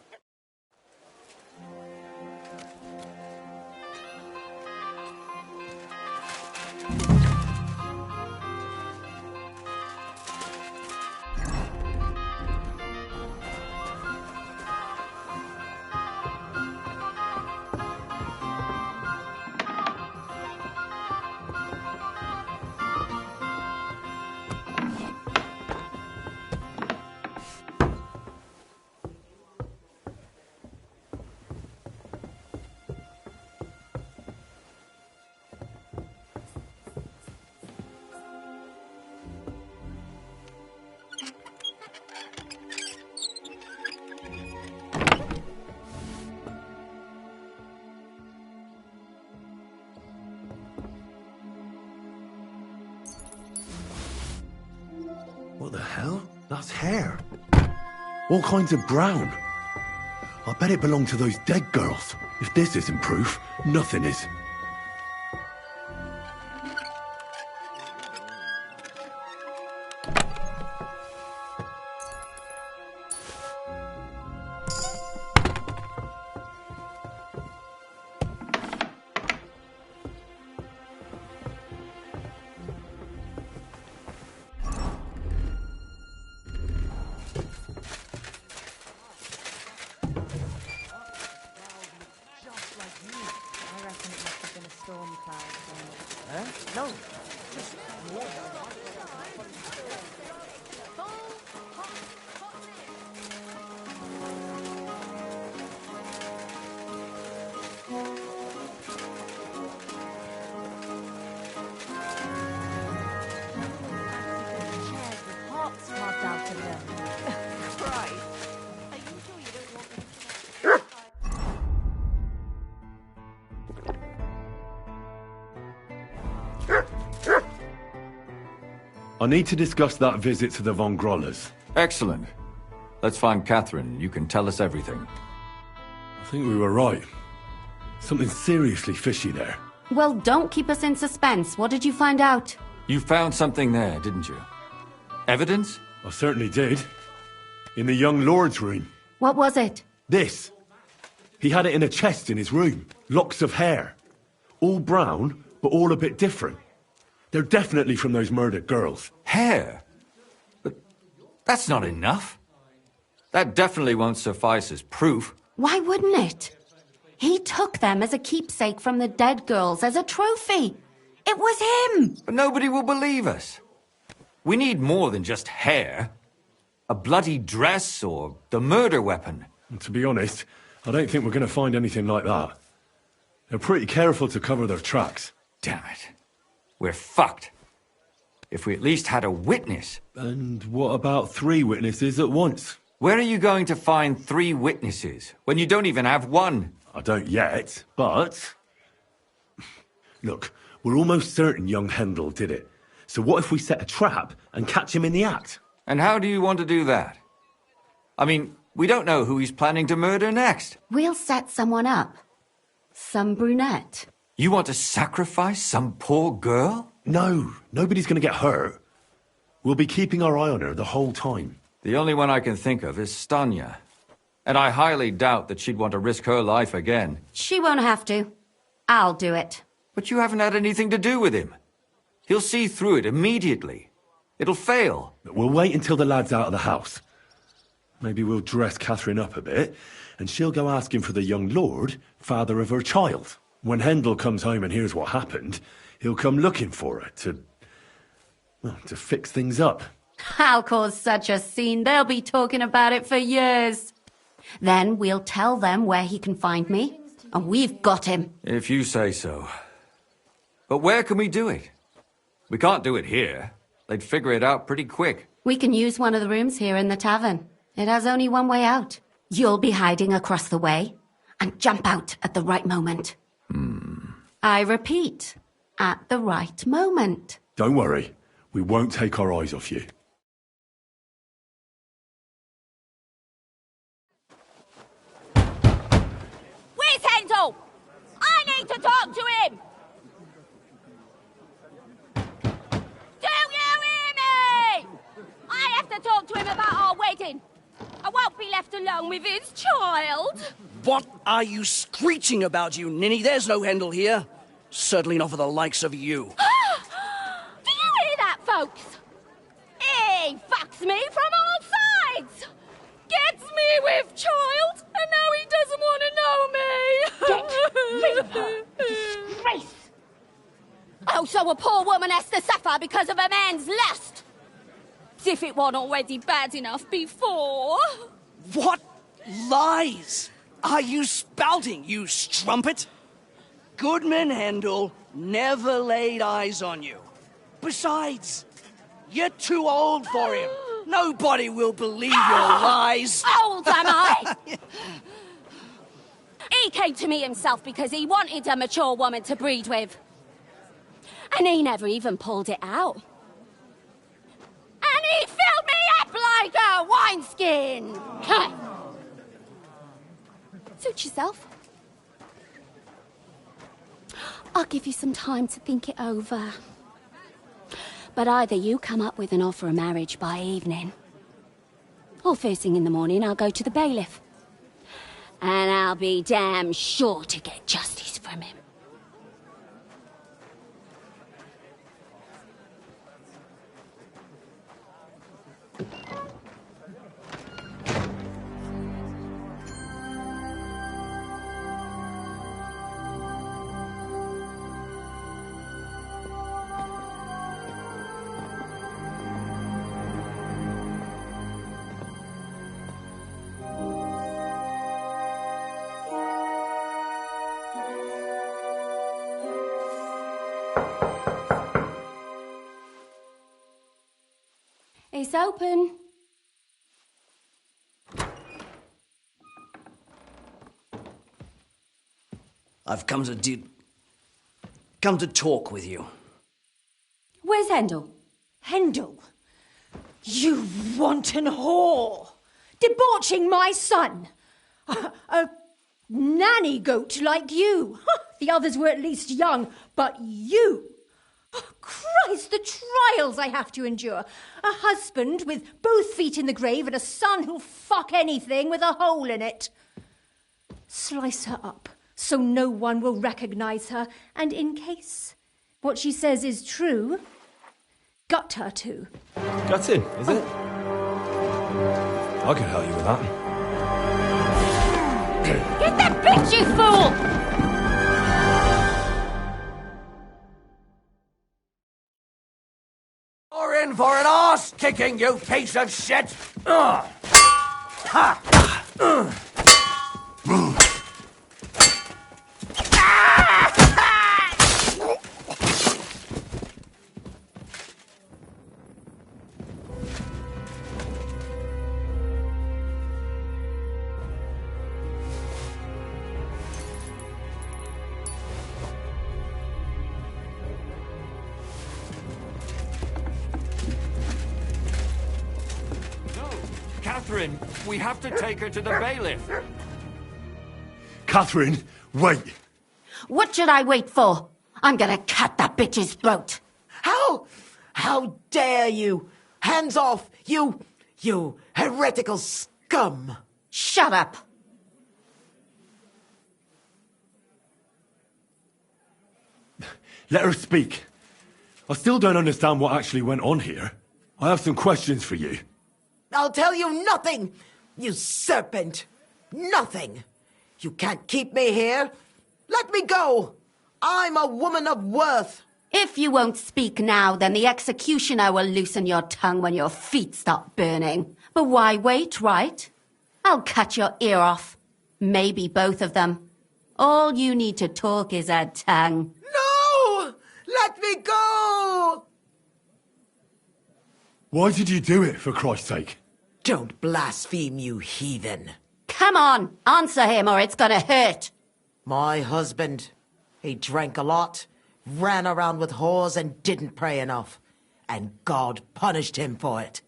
What the hell? That's hair. All kinds of brown. I bet it belonged to those dead girls. If this isn't proof, nothing is. I need to discuss that visit to the Von Grollas. Excellent. Let's find Catherine. You can tell us everything. I think we were right. Something seriously fishy there. Well, don't keep us in suspense. What did you find out? You found something there, didn't you? Evidence? I certainly did. In the young lord's room. What was it? This. He had it in a chest in his room. Locks of hair. All brown, but all a bit different. They're definitely from those murdered girls. Hair? But that's not enough. That definitely won't suffice as proof. Why wouldn't it? He took them as a keepsake from the dead girls, as a trophy. It was him! But nobody will believe us. We need more than just hair. A bloody dress or the murder weapon. And to be honest, I don't think we're going to find anything like that. They're pretty careful to cover their tracks. Damn it. We're fucked. If we at least had a witness. And what about 3 witnesses at once? Where are you going to find 3 witnesses when you don't even have one? I don't yet, but... Look, we're almost certain young Hendel did it. So what if we set a trap and catch him in the act? And how do you want to do that? I mean, we don't know who he's planning to murder next. We'll set someone up. Some brunette. You want to sacrifice some poor girl? No, nobody's going to get hurt. We'll be keeping our eye on her the whole time. The only one I can think of is Stanya. And I highly doubt that she'd want to risk her life again. She won't have to. I'll do it. But you haven't had anything to do with him. He'll see through it immediately. It'll fail. We'll wait until the lad's out of the house. Maybe we'll dress Catherine up a bit, and she'll go asking for the young lord, father of her child. When Hendel comes home and hears what happened, he'll come looking for her to fix things up. I'll cause such a scene, they'll be talking about it for years. Then we'll tell them where he can find me, and we've got him. If you say so. But where can we do it? We can't do it here. They'd figure it out pretty quick. We can use one of the rooms here in the tavern. It has only one way out. You'll be hiding across the way, and jump out at the right moment. I repeat, at the right moment. Don't worry, we won't take our eyes off you. be left alone with his child? What are you screeching about, you ninny? There's no Hendel here. Certainly not for the likes of you. Do you hear that, folks? He fucks me from all sides! Gets me with child, and now he doesn't want to know me! Get rid of her! Disgrace! Oh, so a poor woman has to suffer because of a man's lust! As if it wasn't already bad enough before. What lies are you spouting, you strumpet? Goodman Hendel never laid eyes on you. Besides, you're too old for him. Nobody will believe your lies. Old am I? He came to me himself because he wanted a mature woman to breed with. And he never even pulled it out. And he filled me up like a wineskin. Suit yourself. I'll give you some time to think it over. But either you come up with an offer of marriage by evening, or first thing in the morning I'll go to the bailiff. And I'll be damn sure to get justice from him. It's open. I've come to talk with you. Where's Hendel? Hendel? You wanton whore! Debauching my son! A nanny goat like you! The others were at least young, but you! Oh, Christ, the trials I have to endure. A husband with both feet in the grave and a son who'll fuck anything with a hole in it. Slice her up so no one will recognize her, and in case what she says is true, gut her too. Gutting, is it? I could help you with that. Get that bitch, you fool! You're in for an arse kicking, you piece of shit! Ha! Catherine, we have to take her to the bailiff. Catherine, wait! What should I wait for? I'm gonna cut that bitch's throat. How dare you? Hands off, you heretical scum! Shut up! Let her speak. I still don't understand what actually went on here. I have some questions for you. I'll tell you nothing, you serpent! Nothing! You can't keep me here. Let me go! I'm a woman of worth. If you won't speak now, then the executioner will loosen your tongue when your feet stop burning. But why wait, right? I'll cut your ear off. Maybe both of them. All you need to talk is a tongue. No! Let me go! Why did you do it, for Christ's sake? Don't blaspheme, you heathen. Come on, answer him or it's gonna hurt. My husband, he drank a lot, ran around with whores and didn't pray enough. And God punished him for it.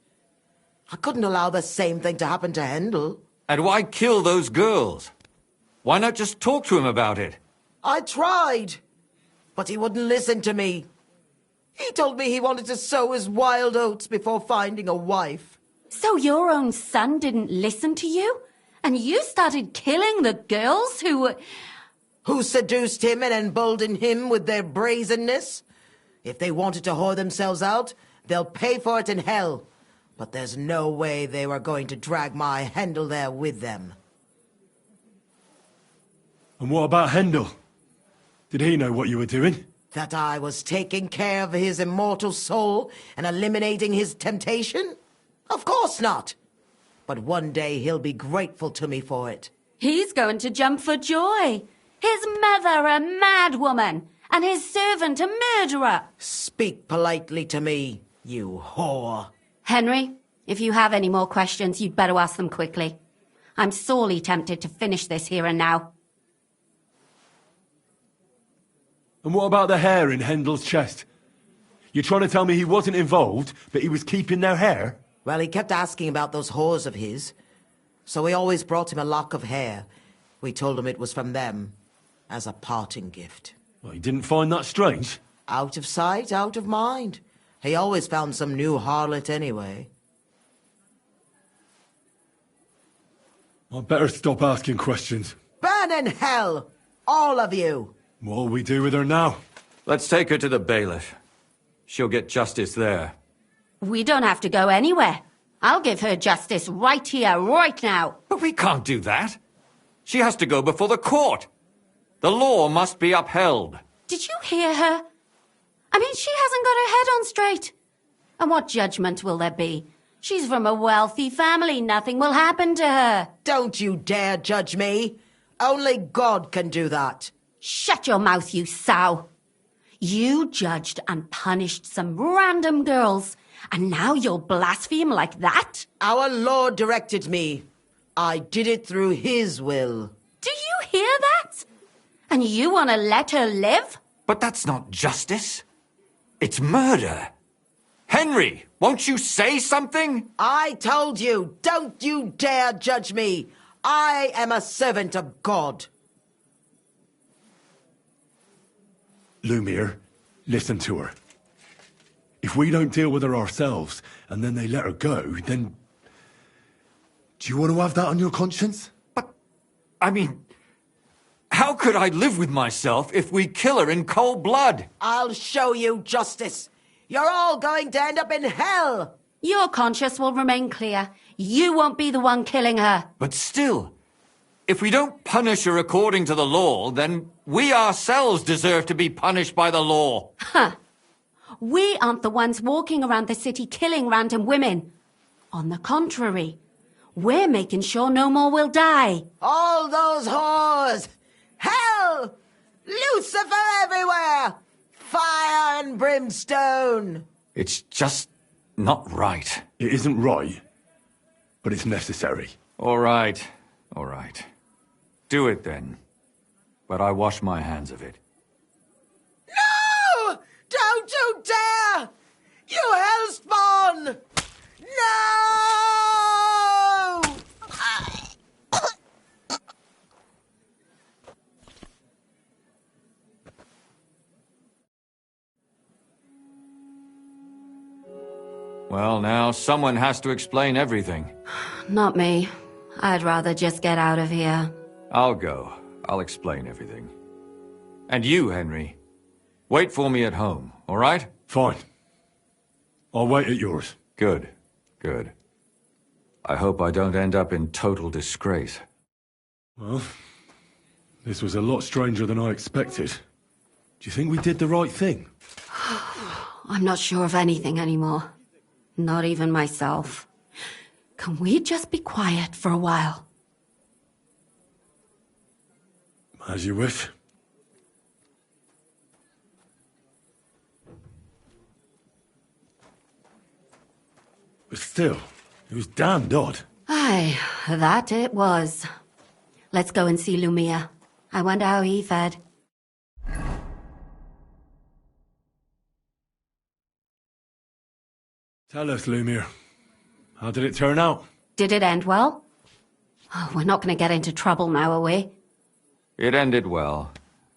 I couldn't allow the same thing to happen to Hendel. And why kill those girls? Why not just talk to him about it? I tried, but he wouldn't listen to me. He told me he wanted to sow his wild oats before finding a wife. So your own son didn't listen to you? And you started killing the girls who were... Who seduced him and emboldened him with their brazenness? If they wanted to whore themselves out, they'll pay for it in hell. But there's no way they were going to drag my Hendel there with them. And what about Hendel? Did he know what you were doing? That I was taking care of his immortal soul and eliminating his temptation? Of course not. But one day he'll be grateful to me for it. He's going to jump for joy. His mother a mad woman, and his servant a murderer. Speak politely to me, you whore. Henry, if you have any more questions, you'd better ask them quickly. I'm sorely tempted to finish this here and now. And what about the hair in Hendel's chest? You're trying to tell me he wasn't involved, but he was keeping their hair? Well, he kept asking about those whores of his. So we always brought him a lock of hair. We told him it was from them, as a parting gift. Well, he didn't find that strange? Out of sight, out of mind. He always found some new harlot anyway. I'd better stop asking questions. Burn in hell! All of you! What'll we do with her now? Let's take her to the bailiff. She'll get justice there. We don't have to go anywhere. I'll give her justice right here, right now. But we can't do that. She has to go before the court. The law must be upheld. Did you hear her? I mean, she hasn't got her head on straight. And what judgment will there be? She's from a wealthy family. Nothing will happen to her. Don't you dare judge me. Only God can do that. Shut your mouth, you sow. You judged and punished some random girls, and now you'll blaspheme like that? Our Lord directed me. I did it through His will. Do you hear that? And you want to let her live? But that's not justice. It's murder. Henry, won't you say something? I told you, don't you dare judge me. I am a servant of God. Lumiere, listen to her. If we don't deal with her ourselves, and then they let her go, then... Do you want to have that on your conscience? But, I mean... How could I live with myself if we kill her in cold blood? I'll show you justice. You're all going to end up in hell. Your conscience will remain clear. You won't be the one killing her. But still, if we don't punish her according to the law, then we ourselves deserve to be punished by the law. Huh. We aren't the ones walking around the city killing random women. On the contrary, we're making sure no more will die. All those whores! Hell! Lucifer everywhere! Fire and brimstone! It's just not right. It isn't right, but it's necessary. All right, all right. Do it then. But I wash my hands of it. No! Don't you dare! You hellspawn! No! Well, now someone has to explain everything. Not me. I'd rather just get out of here. I'll go. I'll explain everything. And you, Henry, wait for me at home, all right? Fine. I'll wait at yours. Good, good. I hope I don't end up in total disgrace. Well, this was a lot stranger than I expected. Do you think we did the right thing? I'm not sure of anything anymore. Not even myself. Can we just be quiet for a while? As you wish. But still, it was damned odd. Aye, that it was. Let's go and see Lumiere. I wonder how he fared. Tell us, Lumiere. How did it turn out? Did it end well? Oh, we're not going to get into trouble now, are we? It ended well,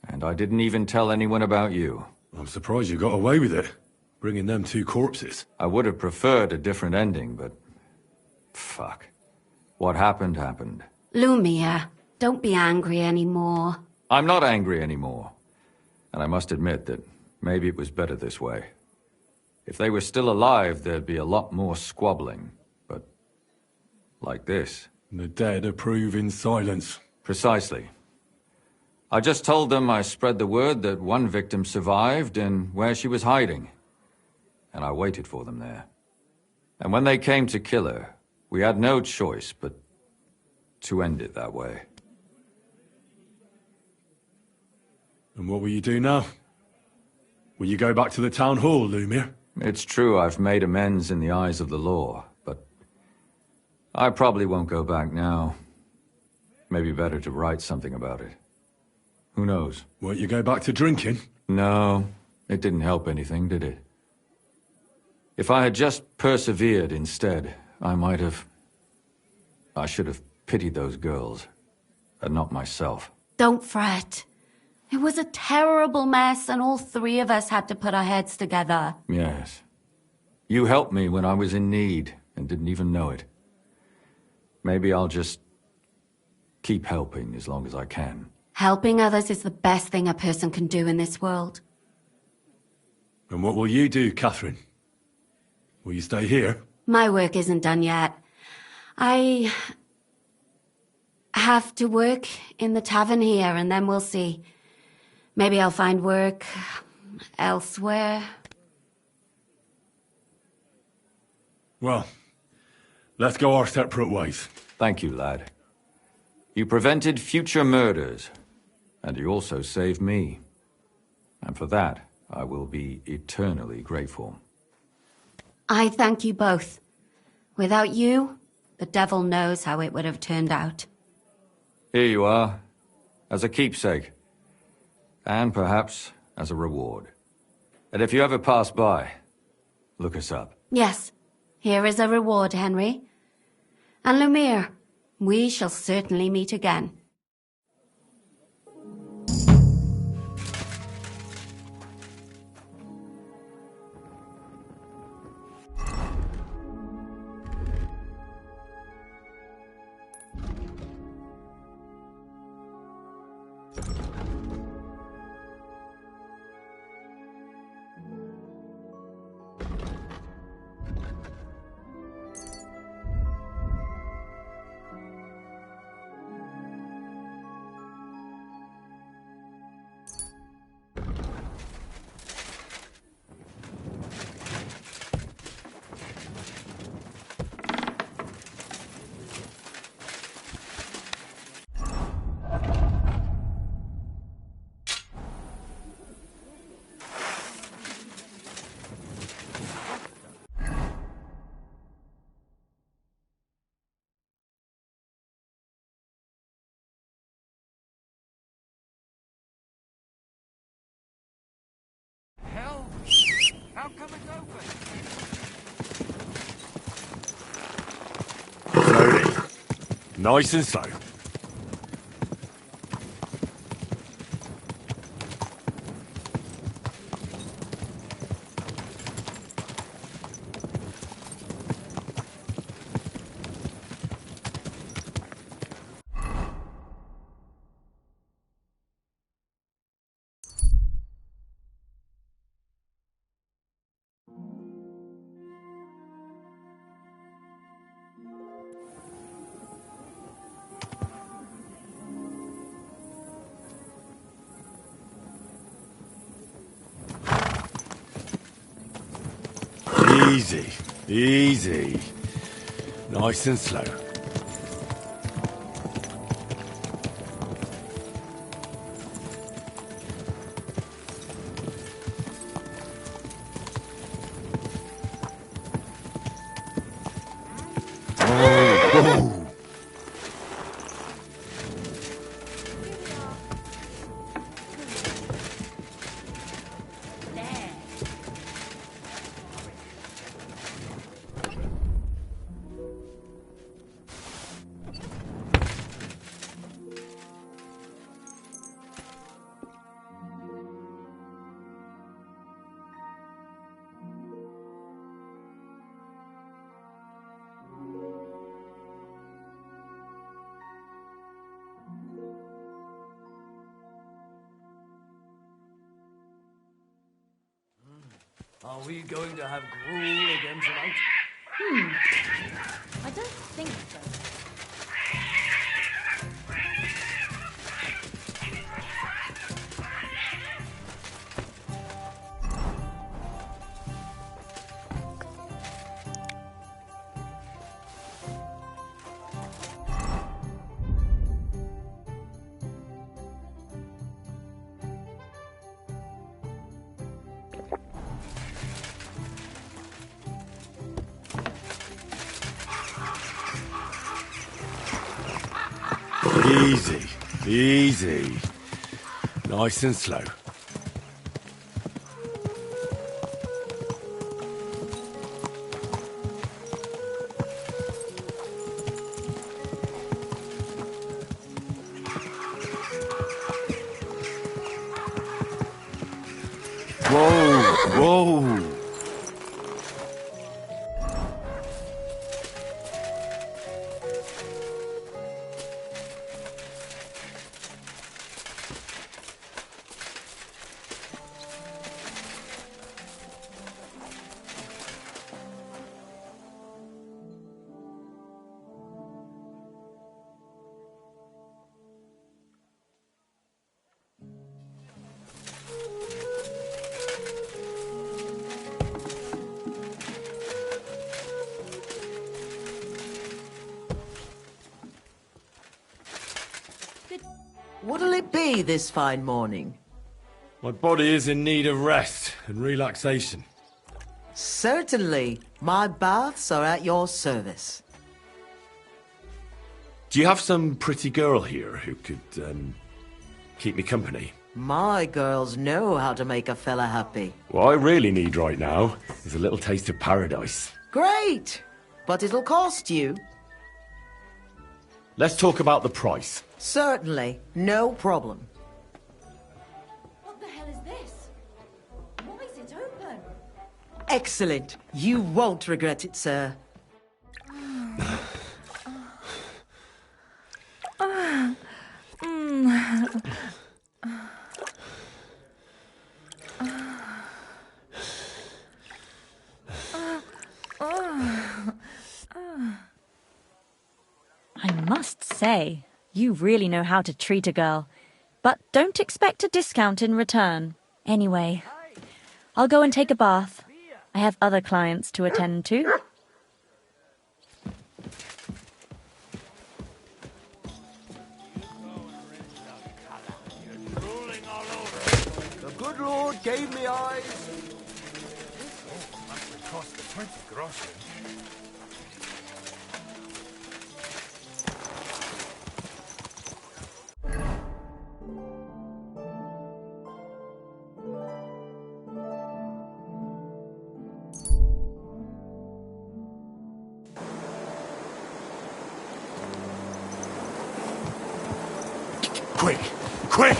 and I didn't even tell anyone about you. I'm surprised you got away with it, bringing them two corpses. I would have preferred a different ending, but Fuck. What happened, happened. Lumia, don't be angry anymore. I'm not angry anymore. And I must admit that maybe it was better this way. If they were still alive, there'd be a lot more squabbling. But like this. The dead approve in silence. Precisely. I just told them I spread the word that one victim survived and where she was hiding. And I waited for them there. And when they came to kill her, we had no choice but to end it that way. And what will you do now? Will you go back to the town hall, Lumia? It's true I've made amends in the eyes of the law, but I probably won't go back now. Maybe better to write something about it. Who knows? Won't you go back to drinking? No, it didn't help anything, did it? If I had just persevered instead, I should have pitied those girls, and not myself. Don't fret. It was a terrible mess, and all three of us had to put our heads together. Yes. You helped me when I was in need, and didn't even know it. Maybe I'll just keep helping as long as I can. Helping others is the best thing a person can do in this world. And what will you do, Catherine? Will you stay here? My work isn't done yet. I have to work in the tavern here, and then we'll see. Maybe I'll find work elsewhere. Well, let's go our separate ways. Thank you, lad. You prevented future murders, and you also saved me. And for that, I will be eternally grateful. I thank you both. Without you, the devil knows how it would have turned out. Here you are, as a keepsake. And perhaps as a reward. And if you ever pass by, look us up. Yes, here is a reward, Henry. And Lumiere, we shall certainly meet again. How come it's open? Slowly. Nice and slow. Easy, easy. Nice and slow. Oh. Are we going to have gruel again tonight? I don't think so. Easy, easy. Nice and slow. Whoa, whoa. What'll it be this fine morning? My body is in need of rest and relaxation. Certainly. My baths are at your service. Do you have some pretty girl here who could, keep me company? My girls know how to make a fella happy. What I really need right now is a little taste of paradise. Great! But it'll cost you. Let's talk about the price. Certainly. No problem. What the hell is this? Why is it open? Excellent. You won't regret it, sir. I must say, you really know how to treat a girl. But don't expect a discount in return. Anyway, I'll go and take a bath. I have other clients to attend to. The good Lord gave me eyes. Oh, must have cost 20 groschen. Quick! Quick!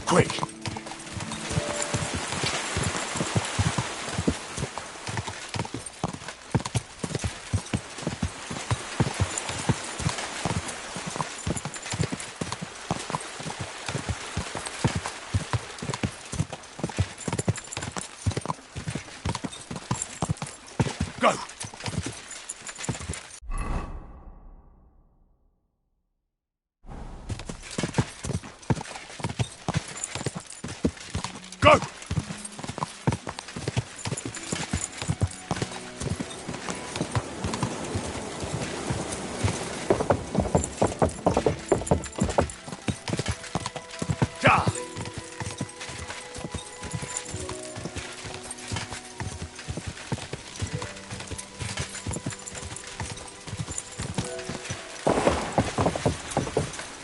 Quick! Go! Go! Ja!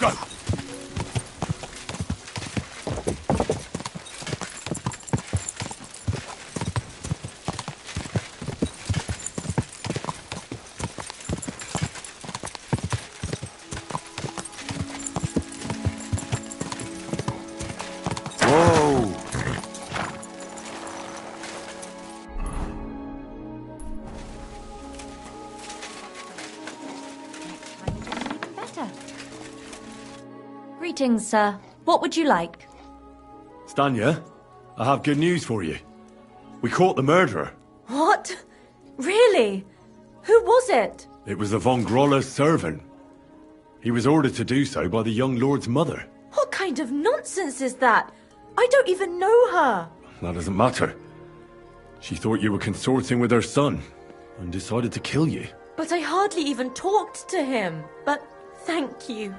Go! Whoa! Better. Greetings, sir. What would you like? Stanya, I have good news for you. We caught the murderer. What? Really? Who was it? It was the von Groller's servant. He was ordered to do so by the young lord's mother. What kind of nonsense is that? I don't even know her. That doesn't matter. She thought you were consorting with her son and decided to kill you. But I hardly even talked to him. But thank you.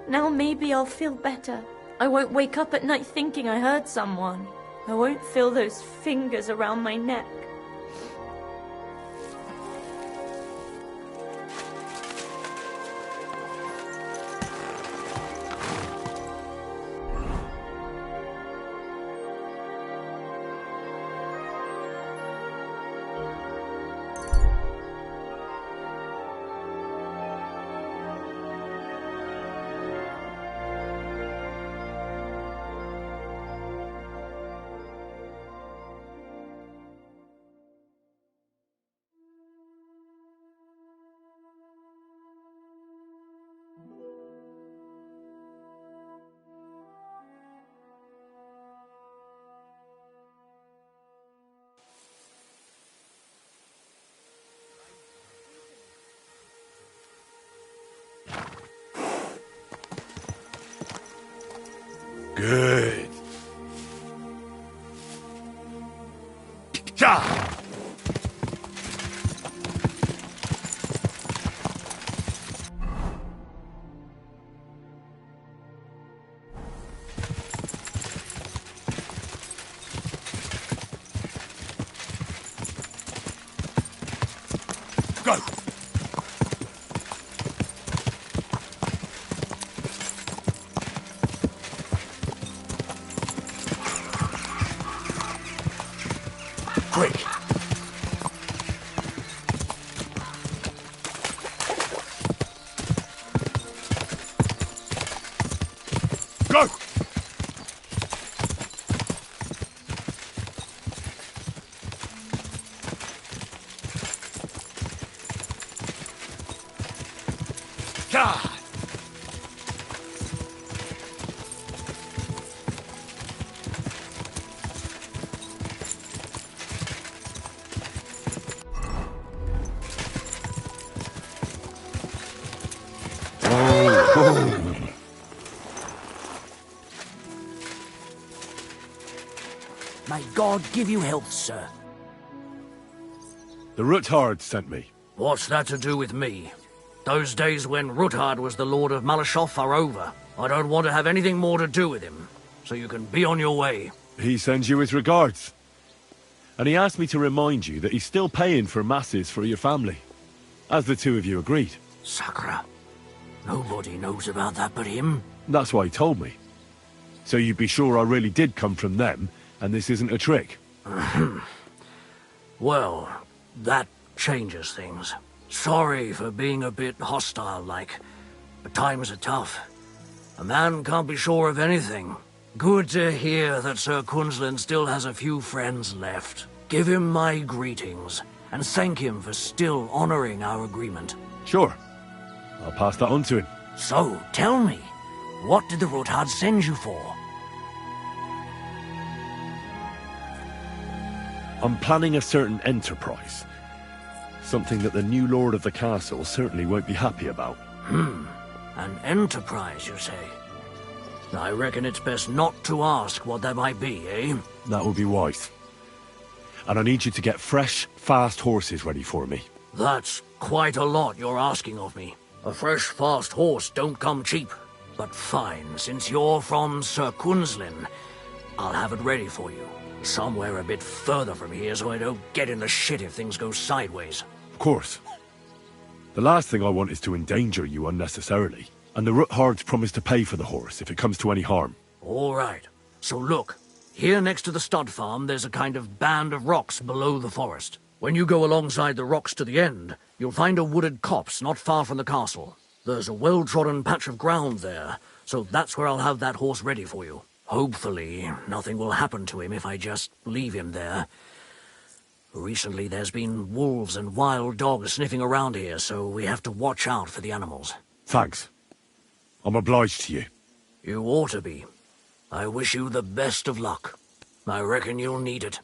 Now maybe I'll feel better. I won't wake up at night thinking I hurt someone. I won't feel those fingers around my neck. Good. Go! Quick! Go! God! May God give you health, sir. The Ruthard sent me. What's that to do with me? Those days when Ruthard was the Lord of Maleshov are over. I don't want to have anything more to do with him, so you can be on your way. He sends you his regards. And he asked me to remind you that he's still paying for masses for your family, as the two of you agreed. Sakra. Nobody knows about that but him. That's why he told me. So you'd be sure I really did come from them, and this isn't a trick. Well, that changes things. Sorry for being a bit hostile-like, but times are tough. A man can't be sure of anything. Good to hear that Sir Kunzlin still has a few friends left. Give him my greetings, and thank him for still honoring our agreement. Sure. I'll pass that on to him. So, tell me, what did the Ruthard send you for? I'm planning a certain enterprise. Something that the new lord of the castle certainly won't be happy about. An enterprise, you say? I reckon it's best not to ask what that might be, eh? That would be wise. And I need you to get fresh, fast horses ready for me. That's quite a lot you're asking of me. A fresh, fast horse don't come cheap. But fine, since you're from Sir Kunzlin, I'll have it ready for you. Somewhere a bit further from here so I don't get in the shit if things go sideways. Of course. The last thing I want is to endanger you unnecessarily. And the Ruthards promise to pay for the horse if it comes to any harm. All right. So look, here next to the stud farm there's a kind of band of rocks below the forest. When you go alongside the rocks to the end, you'll find a wooded copse not far from the castle. There's a well-trodden patch of ground there, so that's where I'll have that horse ready for you. Hopefully, nothing will happen to him if I just leave him there. Recently, there's been wolves and wild dogs sniffing around here, so we have to watch out for the animals. Thanks. I'm obliged to you. You ought to be. I wish you the best of luck. I reckon you'll need it.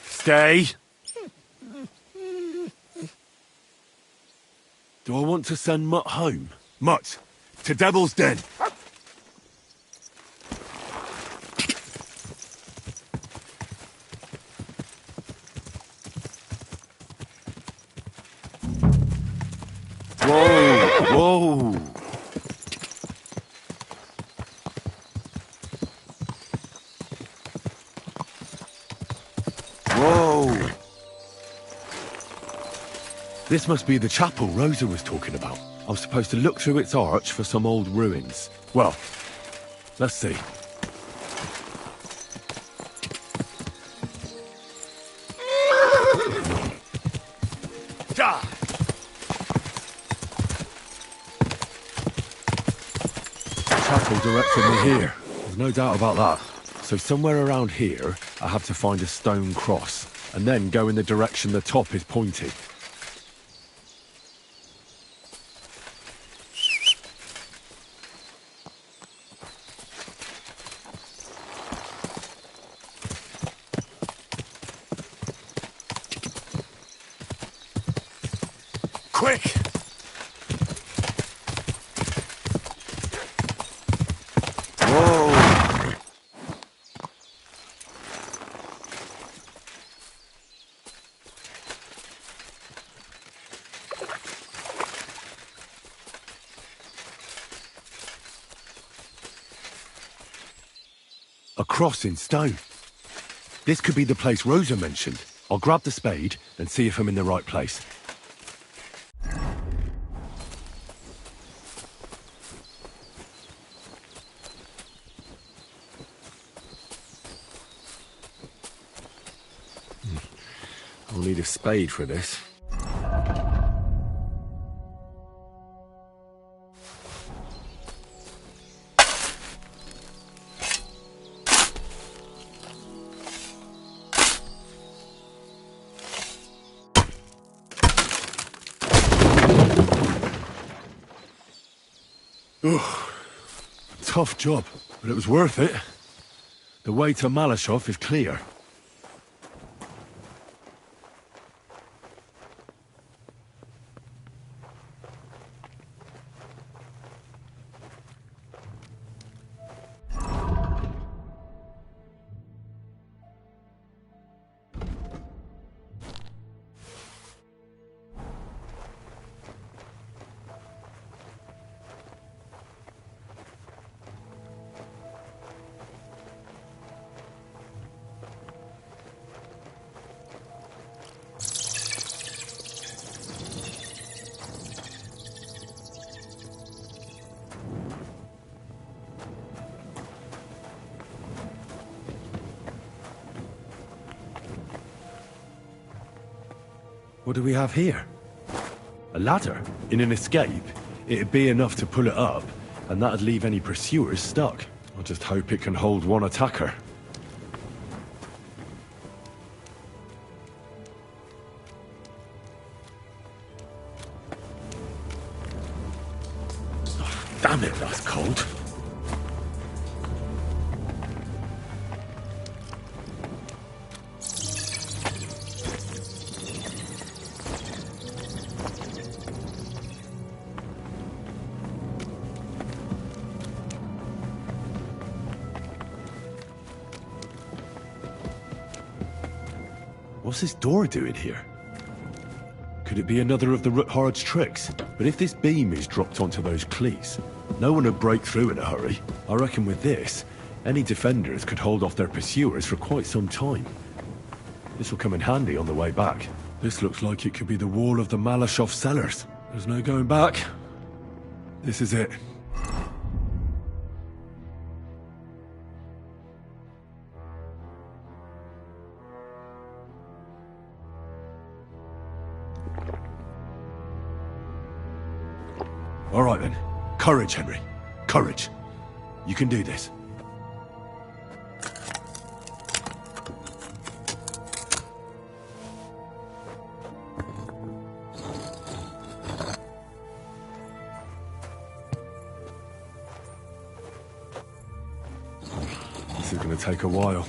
Stay! Do I want to send Mutt home? Mutt, to Devil's Den! Whoa! Whoa! Whoa! This must be the chapel Rosa was talking about. I was supposed to look through its arch for some old ruins. Well, let's see. Chapel directed me here. There's no doubt about that. So somewhere around here, I have to find a stone cross, and then go in the direction the top is pointing. Quick! Whoa! A cross in stone. This could be the place Rosa mentioned. I'll grab the spade and see if I'm in the right place. I'll need a spade for this. Tough job, but it was worth it. The way to Maleshov is clear. What do we have here? A ladder? In an escape? It'd be enough to pull it up, and that'd leave any pursuers stuck. I just hope it can hold one attacker. Oh, damn it, that's cold. What's this door doing here? Could it be another of the Ruthard's tricks? But if this beam is dropped onto those cleats, no one would break through in a hurry. I reckon with this, any defenders could hold off their pursuers for quite some time. This will come in handy on the way back. This looks like it could be the wall of the Maleshov cellars. There's no going back. This is it. All right then. Courage, Henry. Courage. You can do this. gonna take a while.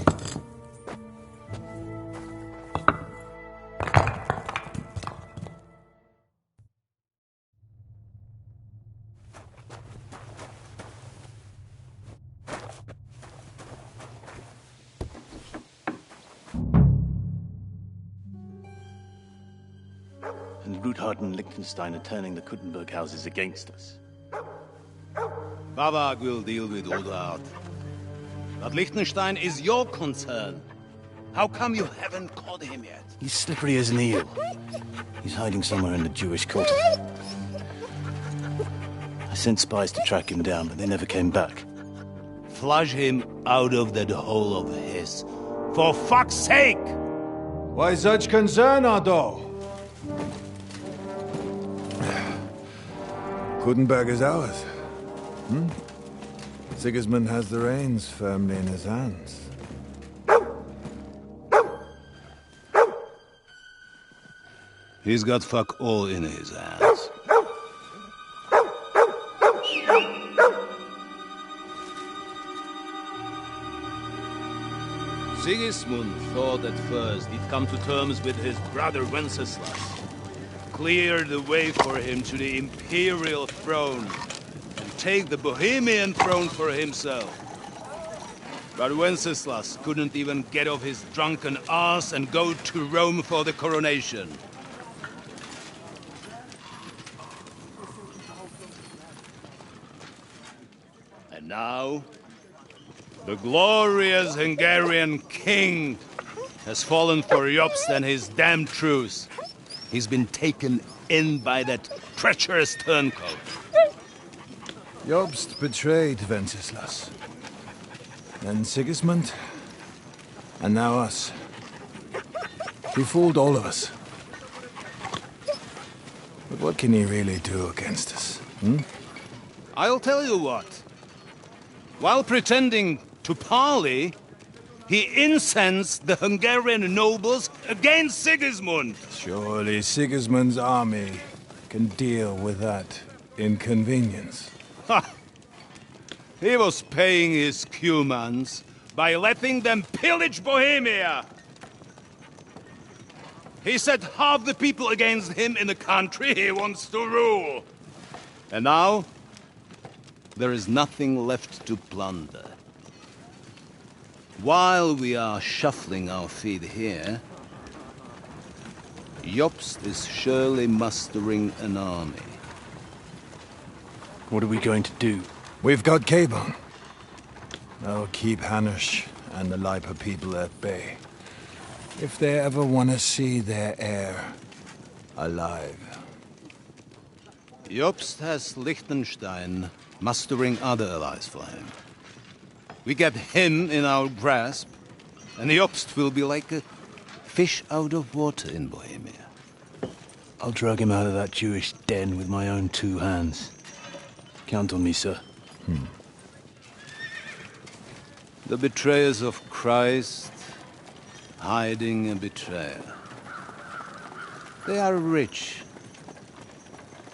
And Ruthard and Liechtenstein are turning the Kuttenberg houses against us. Bavag will deal with Ruthard. But Liechtenstein is your concern. How come you haven't caught him yet? He's slippery as an eel. He's hiding somewhere in the Jewish quarter. I sent spies to track him down, but they never came back. Flush him out of that hole of his. For fuck's sake! Why such concern, Otto? Kuttenberg is ours. Hmm? Sigismund has the reins firmly in his hands. He's got fuck all in his hands. Sigismund thought at first he'd come to terms with his brother Wenceslas, clear the way for him to the imperial throne, and take the Bohemian throne for himself. But Wenceslas couldn't even get off his drunken ass and go to Rome for the coronation. And now, the glorious Hungarian king has fallen for Jobst and his damned truce. He's been taken in by that treacherous turncoat. Jobst betrayed Wenceslas. Then Sigismund. And now us. He fooled all of us. But what can he really do against us? Hmm? I'll tell you what. While pretending to parley, he incensed the Hungarian nobles against Sigismund. Surely Sigismund's army can deal with that inconvenience. Ha! He was paying his Cumans by letting them pillage Bohemia. He set half the people against him in the country he wants to rule. And now, there is nothing left to plunder. While we are shuffling our feet here, Jobst is surely mustering an army. What are we going to do? We've got Cabon. That'll keep Hanush and the Lipa people at bay. If they ever want to see their heir alive. Jobst has Liechtenstein mustering other allies for him. We get him in our grasp, and Jobst will be like a fish out of water in Bohemia. I'll drag him out of that Jewish den with my own two hands. Count on me, sir. The betrayers of Christ, hiding a betrayer. They are rich.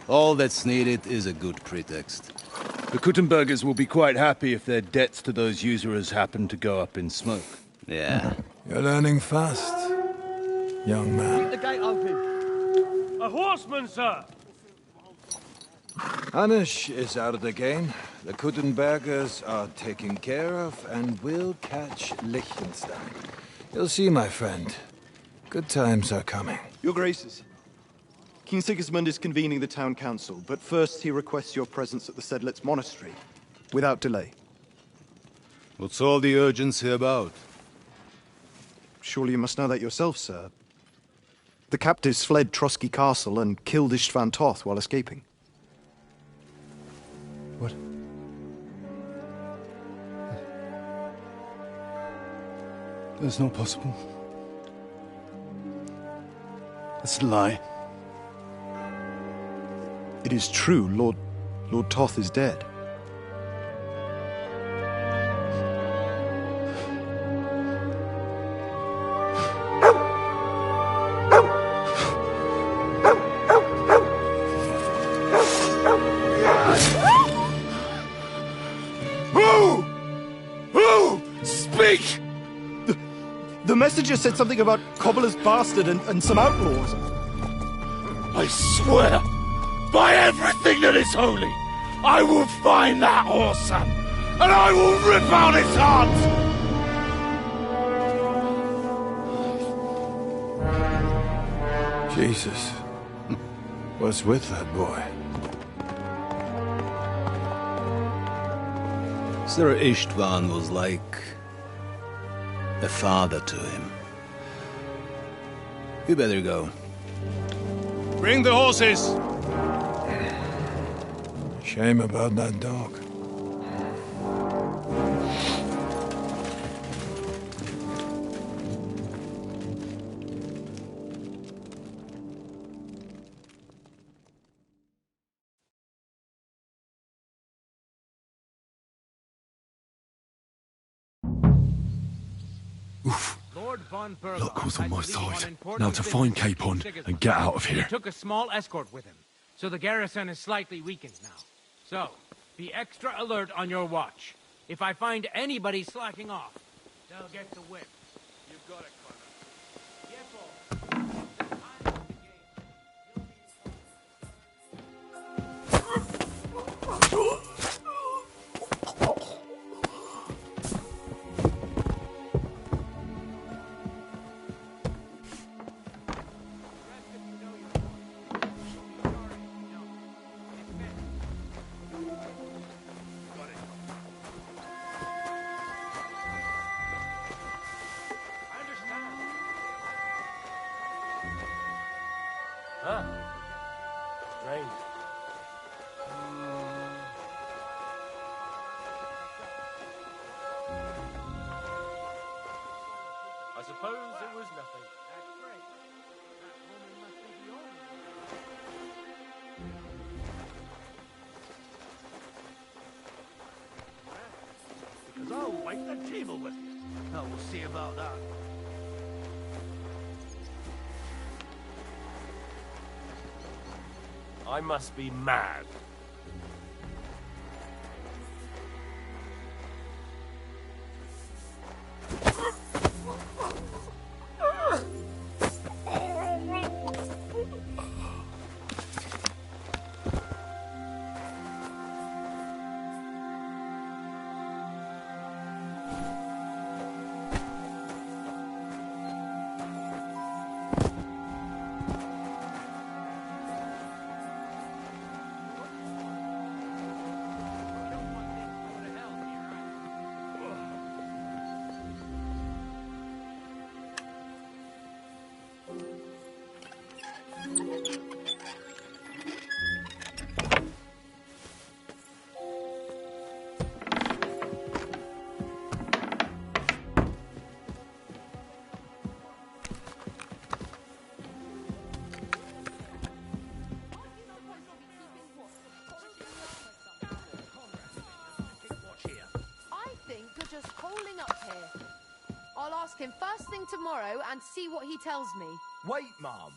All that's needed is a good pretext. The Kuttenbergers will be quite happy if their debts to those usurers happen to go up in smoke. Yeah. You're learning fast, young man. Keep the gate open. A horseman, sir! Hanush is out of the game. The Kuttenbergers are taken care of, and we'll catch Liechtenstein. You'll see, my friend. Good times are coming. Your Graces, King Sigismund is convening the town council, but first he requests your presence at the Sedlitz monastery, without delay. What's all the urgency about? Surely you must know that yourself, sir. The captives fled Trotsky Castle and killed Istvan Toth while escaping. What? That's not possible. That's a lie. It is true, Lord Toth is dead. Who? Speak! just said something about Cobbler's bastard and some outlaws. I swear, by everything that is holy, I will find that whoreson, and I will rip out its heart! Jesus. What's with that boy? Sir Istvan was like a father to him. You better go. Bring the horses! Shame about that dog. Luck was on my side. Now to find Capon and get out of here. He took a small escort with him, so the garrison is slightly weakened now. So, be extra alert on your watch. If I find anybody slacking off, they'll get the whip. You've got it, Huh? Strange. I suppose it was nothing. Because I'll wipe the table with you. Now we'll see about that. I must be mad. Just holding up here. I'll ask him first thing tomorrow and see what he tells me. Wait, Mum.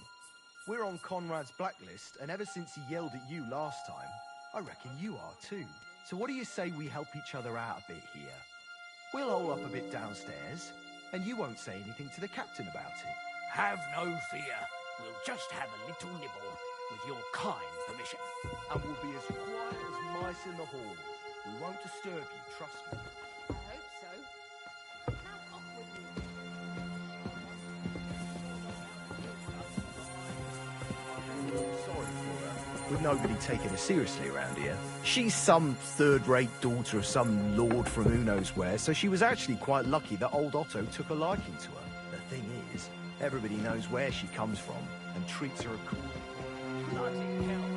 We're on Conrad's blacklist, and ever since he yelled at you last time, I reckon you are too. So what do you say we help each other out a bit here? We'll hole up a bit downstairs, and you won't say anything to the captain about it. Have no fear. We'll just have a little nibble, with your kind permission. And we'll be as quiet as mice in the hall. We won't disturb you, trust me. With nobody taking her seriously around here. She's some third-rate daughter of some lord from who knows where, so she was actually quite lucky that old Otto took a liking to her. The thing is, everybody knows where she comes from and treats her accordingly. Bloody hell.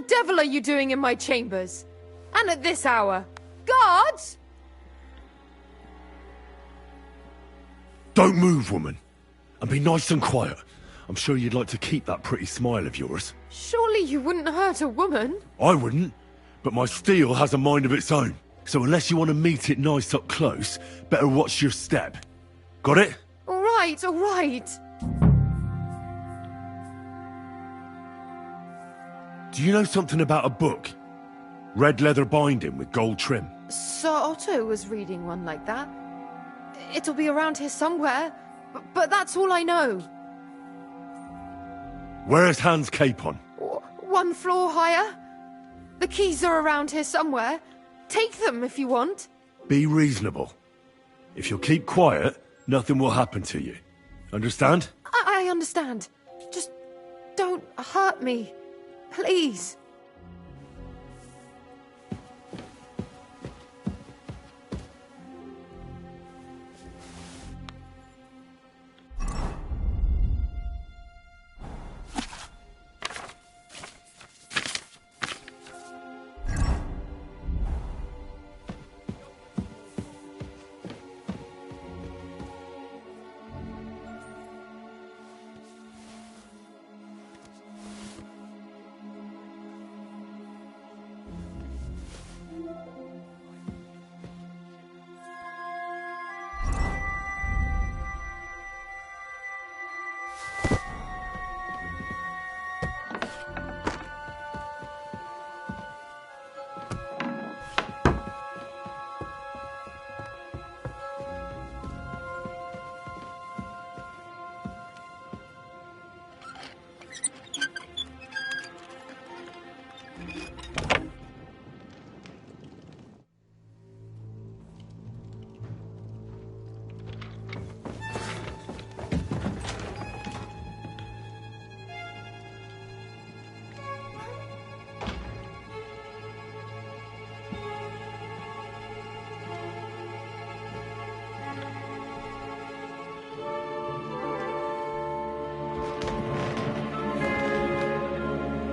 devil are you doing in my chambers? And at this hour? Guards? Don't move, woman. And be nice and quiet. I'm sure you'd like to keep that pretty smile of yours. Surely you wouldn't hurt a woman? I wouldn't, but my steel has a mind of its own. So unless you want to meet it nice up close, better watch your step. Got it? All right, all right. Do you know something about a book? Red leather binding with gold trim. Sir Otto was reading one like that. It'll be around here somewhere, but that's all I know. Where's Hans' cape on? One floor higher. The keys are around here somewhere. Take them if you want. Be reasonable. If you'll keep quiet, nothing will happen to you. Understand? I understand. Just don't hurt me. Please.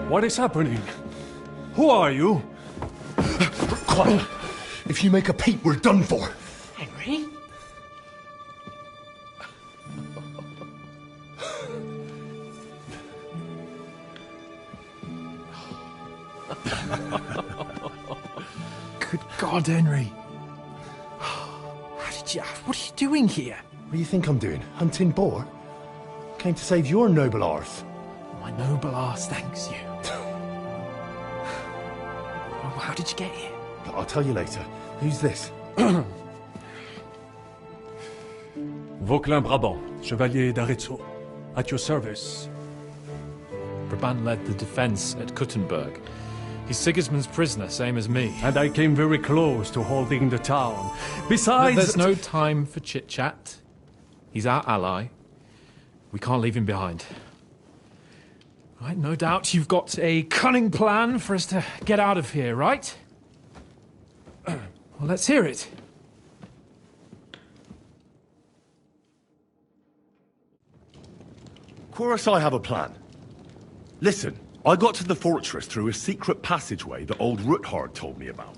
What is happening? Who are you? Quiet. If you make a peep, we're done for. Henry? Good God, Henry. What are you doing here? What do you think I'm doing? Hunting boar? Came to save your noble arse. My noble arse thanks you. How did you get here? I'll tell you later. Who's this? Vauquelin Brabant, Chevalier d'Arezzo. At your service. Brabant led the defense at Kuttenberg. He's Sigismund's prisoner, same as me. And I came very close to holding the town. Besides... There's no time for chit-chat. He's our ally. We can't leave him behind. Right, no doubt you've got a cunning plan for us to get out of here, right? Well, let's hear it. Of course I have a plan. Listen, I got to the fortress through a secret passageway that old Ruthard told me about.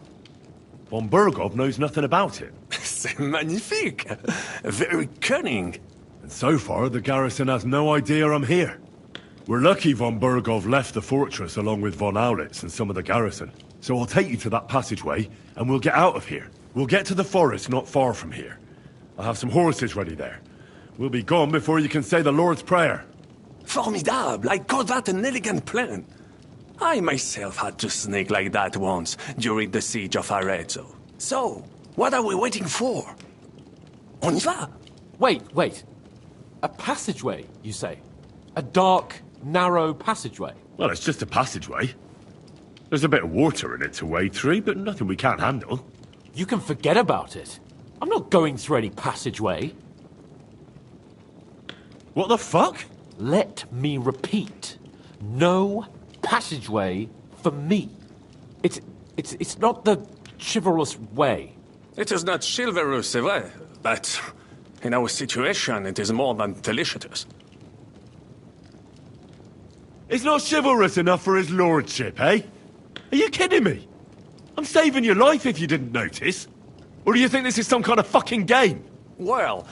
Von Burgov knows nothing about it. C'est magnifique! Very cunning. And so far, the garrison has no idea I'm here. We're lucky von Burgov left the fortress along with von Aulitz and some of the garrison. So I'll take you to that passageway, and we'll get out of here. We'll get to the forest not far from here. I'll have some horses ready there. We'll be gone before you can say the Lord's Prayer. Formidable! I call that an elegant plan. I myself had to sneak like that once during the siege of Arezzo. So, what are we waiting for? On y va! Wait. A passageway, you say? A dark, narrow passageway? Well, it's just a passageway. There's a bit of water in it to wade through, but nothing we can't handle. You can forget about it. I'm not going through any passageway. What the fuck? Let me repeat. No passageway for me. It's not the chivalrous way. It is not chivalrous, c'est vrai, but in our situation, it is more than delicious. It's not chivalrous enough for his lordship, eh? Are you kidding me? I'm saving your life if you didn't notice. Or do you think this is some kind of fucking game? Well,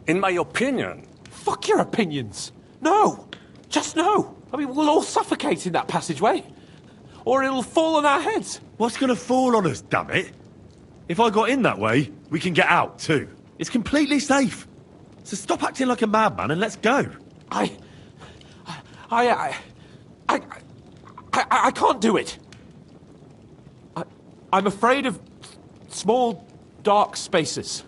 in my opinion... Fuck your opinions. No. Just no. I mean, we'll all suffocate in that passageway. Or it'll fall on our heads. What's going to fall on us, damn it? If I got in that way, we can get out, too. It's completely safe. So stop acting like a madman and let's go. I can't do it. I'm afraid of small, dark spaces.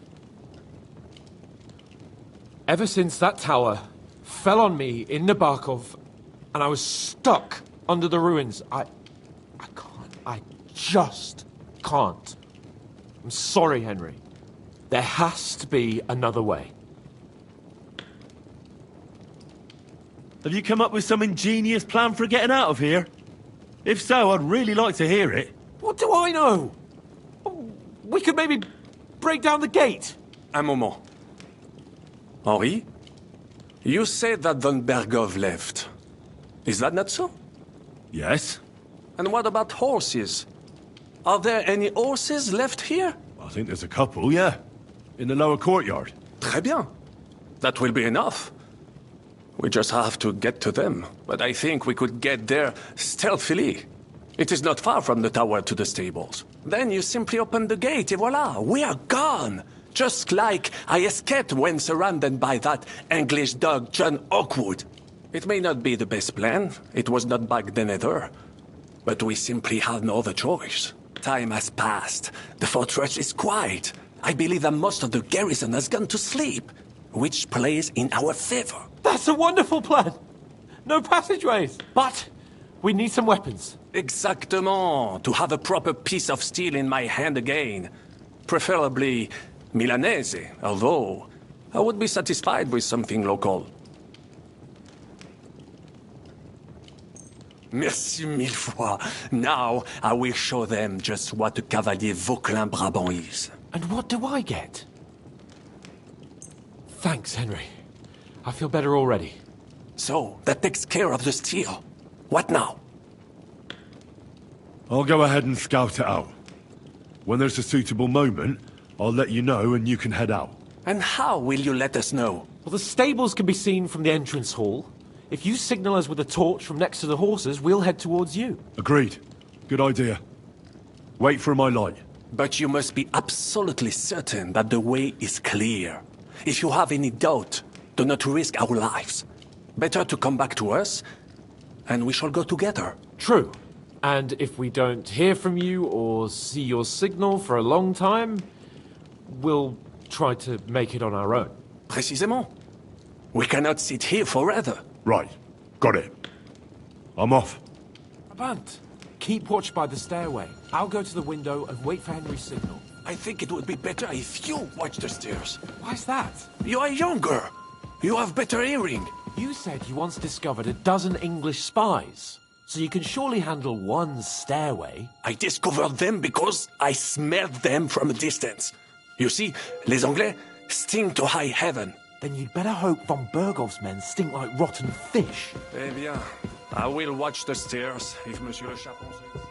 Ever since that tower fell on me in Nabokov, and I was stuck under the ruins, I just can't. I'm sorry, Henry. There has to be another way. Have you come up with some ingenious plan for getting out of here? If so, I'd really like to hear it. What do I know? We could maybe break down the gate. Un moment. Henri, you said that Von Bergov left. Is that not so? Yes. And what about horses? Are there any horses left here? I think there's a couple, yeah. In the lower courtyard. Très bien. That will be enough. We just have to get to them. But I think we could get there stealthily. It is not far from the tower to the stables. Then you simply open the gate, et voila, we are gone. Just like I escaped when surrounded by that English dog John Oakwood. It may not be the best plan. It was not back then either. But we simply had no other choice. Time has passed. The fortress is quiet. I believe that most of the garrison has gone to sleep, which plays in our favor. That's a wonderful plan. No passageways. But we need some weapons. Exactement. To have a proper piece of steel in my hand again. Preferably Milanese, although I would be satisfied with something local. Merci mille fois. Now I will show them just what a Cavalier Vauquelin Brabant is. And what do I get? Thanks, Henry. I feel better already. So, that takes care of the steel. What now? I'll go ahead and scout it out. When there's a suitable moment, I'll let you know and you can head out. And how will you let us know? Well, the stables can be seen from the entrance hall. If you signal us with a torch from next to the horses, we'll head towards you. Agreed. Good idea. Wait for my light. But you must be absolutely certain that the way is clear. If you have any doubt, do not risk our lives. Better to come back to us, and we shall go together. True. And if we don't hear from you or see your signal for a long time, we'll try to make it on our own. Précisément. We cannot sit here forever. Right. Got it. I'm off. Brabant, keep watch by the stairway. I'll go to the window and wait for Henry's signal. I think it would be better if you watch the stairs. Why's that? You are younger. You have better hearing. You said you once discovered a dozen English spies. So you can surely handle one stairway. I discovered them because I smelled them from a distance. You see, les Anglais stink to high heaven. Then you'd better hope von Bergov's men stink like rotten fish. Eh bien, I will watch the stairs if Monsieur le Chapon says.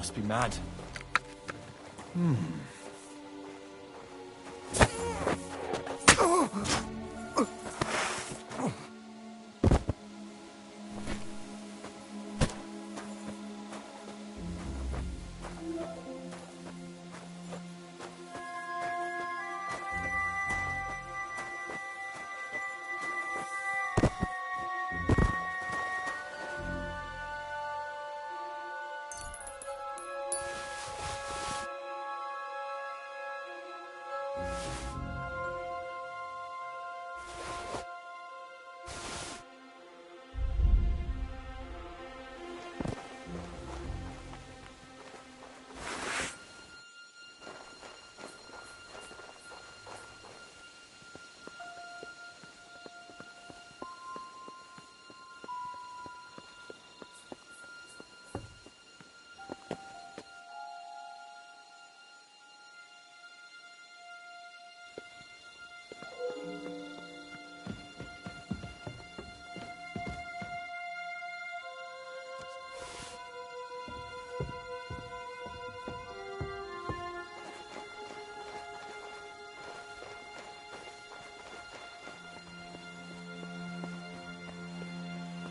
must be mad.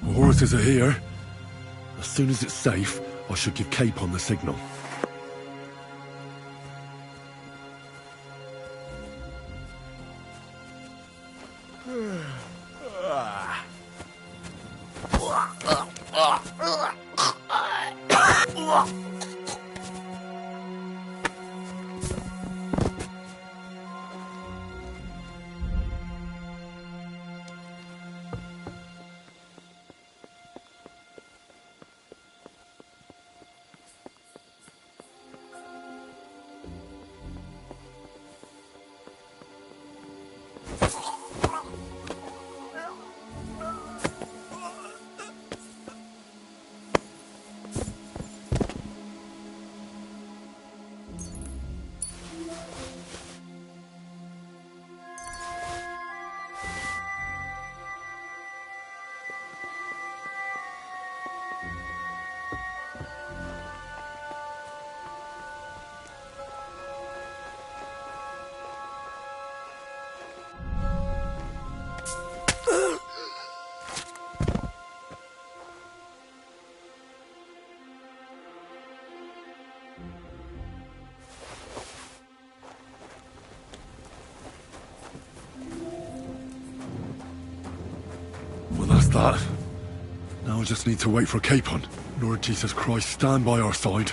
The horses are here. As soon as it's safe, I should give Capon the signal. Well, that's that. Now I just need to wait for Capon. Lord Jesus Christ, stand by our side.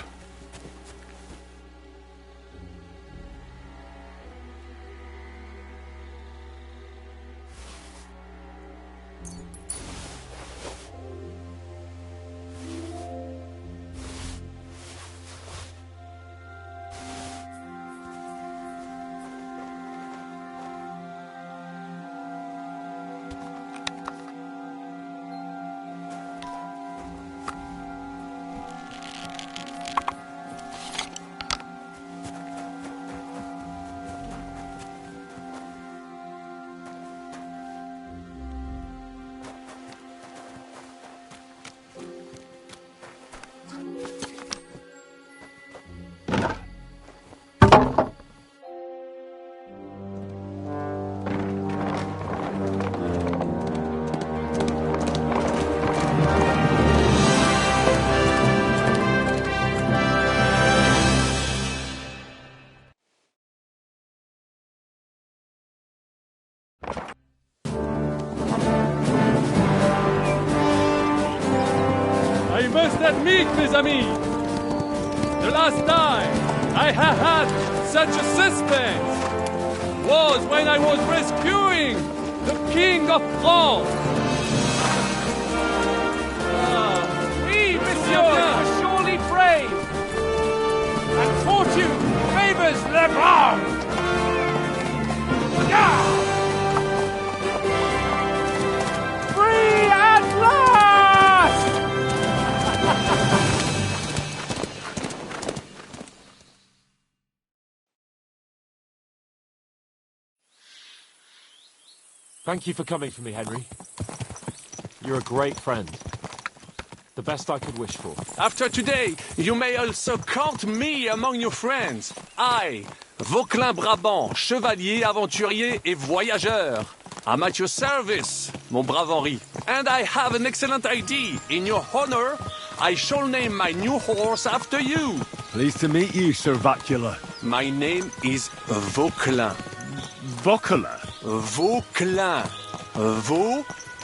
I must admit, mes amis, the last time I have had such a suspense was when I was rescuing the King of France. We, monsieur, are surely brave. And fortune favors the brave. Free at last! Thank you for coming for me, Henry. You're a great friend. The best I could wish for. After today, you may also count me among your friends. I, Vauquelin Brabant, chevalier, aventurier et voyageur. I'm at your service, mon brave Henri. And I have an excellent idea. In your honor, I shall name my new horse after you. Pleased to meet you, Sir Vacula. My name is Vauquelin. Vauquelin? Vauquelin.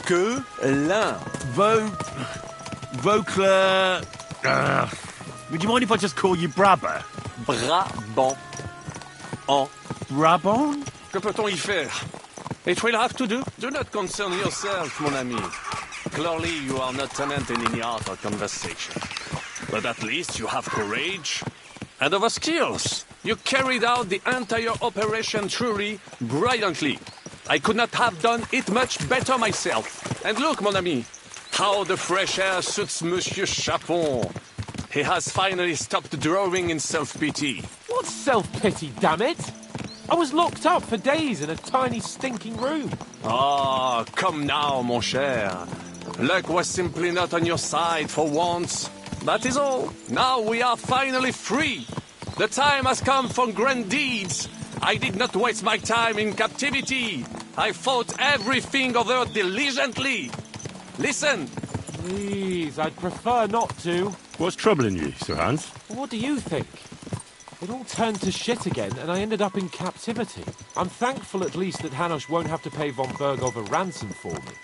Vauquelin. Vauquelin... would you mind if I just call you Brabber? Brabant. En. Brabant? Que peut-on y faire? It will have to do. Do not concern yourself, mon ami. Clearly, you are not tenant in any art or conversation. But at least you have courage and other skills. You carried out the entire operation truly brilliantly. I could not have done it much better myself. And look, mon ami, how the fresh air suits Monsieur Chapon. He has finally stopped drawing in self-pity. What self-pity, damn it? I was locked up for days in a tiny stinking room. Ah, come now, mon cher. Luck was simply not on your side for once. That is all. Now we are finally free. The time has come for grand deeds. I did not waste my time in captivity. I fought everything over diligently. Listen. Please, I'd prefer not to. What's troubling you, Sir Hans? What do you think? It all turned to shit again, and I ended up in captivity. I'm thankful at least that Hanush won't have to pay von Bergov a ransom for me.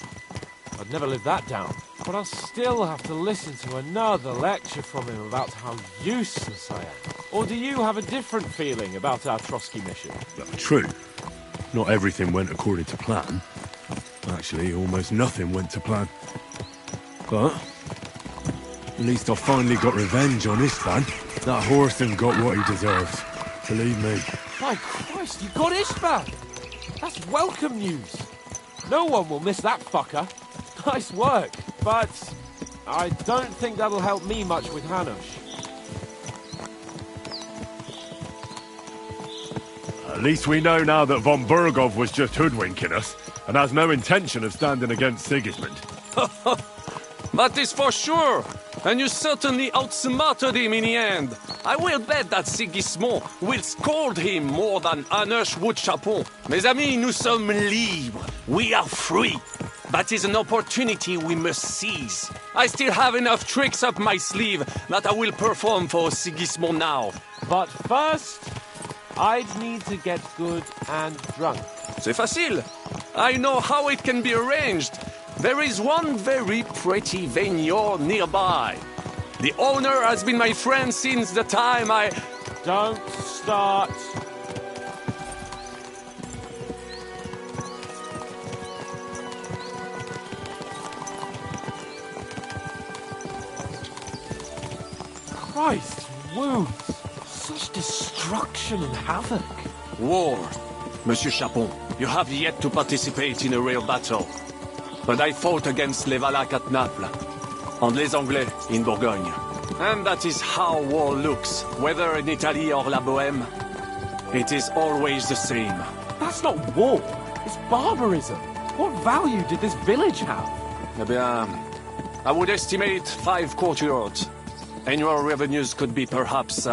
I'd never live that down. But I'll still have to listen to another lecture from him about how useless I am. Or do you have a different feeling about our Trotsky mission? True. Not everything went according to plan. Actually, almost nothing went to plan. But at least I finally got revenge on Istvan. That Horson got what he deserves. Believe me. My Christ, you got Istvan! That's welcome news. No one will miss that fucker. Nice work, but I don't think that'll help me much with Hanush. At least we know now that von Bergov was just hoodwinking us and has no intention of standing against Sigismund. That is for sure. And you certainly outsmarted him in the end. I will bet that Sigismund will scold him more than Hanush would Chapon. Mes amis, nous sommes libres. We are free. That is an opportunity we must seize. I still have enough tricks up my sleeve that I will perform for Sigismund now. But first, I'd need to get good and drunk. C'est facile. I know how it can be arranged. There is one very pretty vineyard nearby. The owner has been my friend since the time I... Don't start. Christ, wounds. Such destruction and havoc. War. Monsieur Chapon, you have yet to participate in a real battle. But I fought against les Valaques at Naples, and les Anglais in Bourgogne. And that is how war looks, whether in Italy or La Bohème. It is always the same. That's not war. It's barbarism. What value did this village have? Eh bien, I would estimate 5 courtyards. Annual revenues could be perhaps,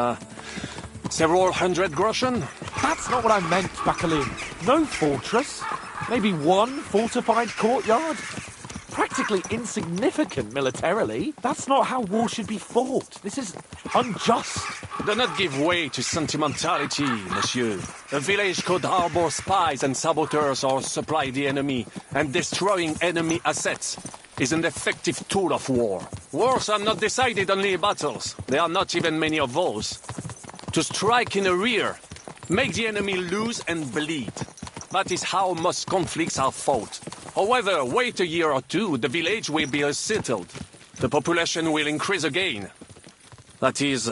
several hundred groschen. That's not what I meant, Bakalin. No fortress. Maybe one fortified courtyard? Practically insignificant militarily. That's not how war should be fought. This is unjust. Do not give way to sentimentality, monsieur. A village could harbor spies and saboteurs or supply the enemy, and destroying enemy assets is an effective tool of war. Wars are not decided only in battles. There are not even many of those. To strike in the rear, make the enemy lose and bleed. That is how most conflicts are fought. However, wait a year or two, the village will be settled. The population will increase again. That is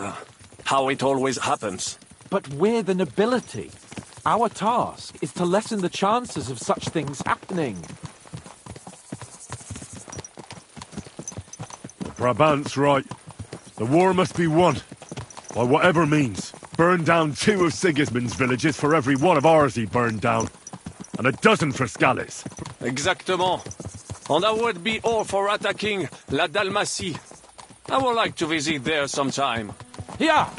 how it always happens. But we're the nobility. Our task is to lessen the chances of such things happening. Brabant's right. The war must be won. By whatever means. Burn down 2 of Sigismund's villages for every one of ours he burned down. And a dozen for Scalise. Exactement. And I would be all for attacking La Dalmatie. I would like to visit there sometime. Yeah!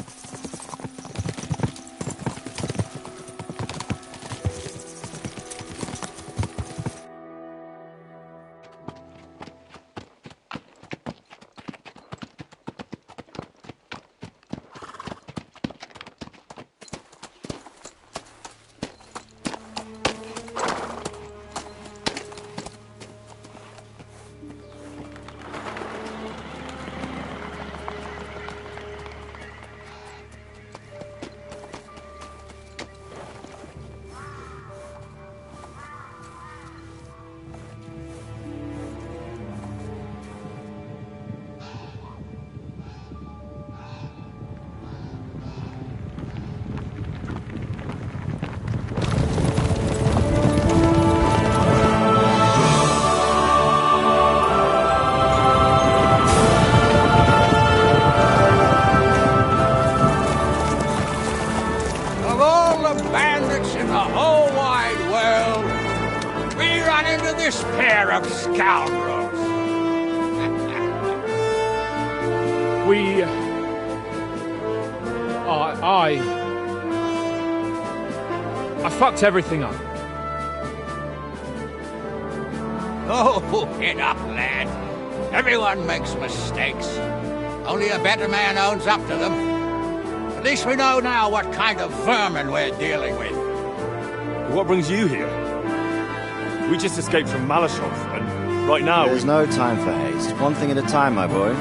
This pair of scoundrels. I fucked everything up. Oh, get up, lad. Everyone makes mistakes. Only a better man owns up to them. At least we know now what kind of vermin we're dealing with. What brings you here? We just escaped from Maleshov, and right now There's no time for haste. One thing at a time, my boy.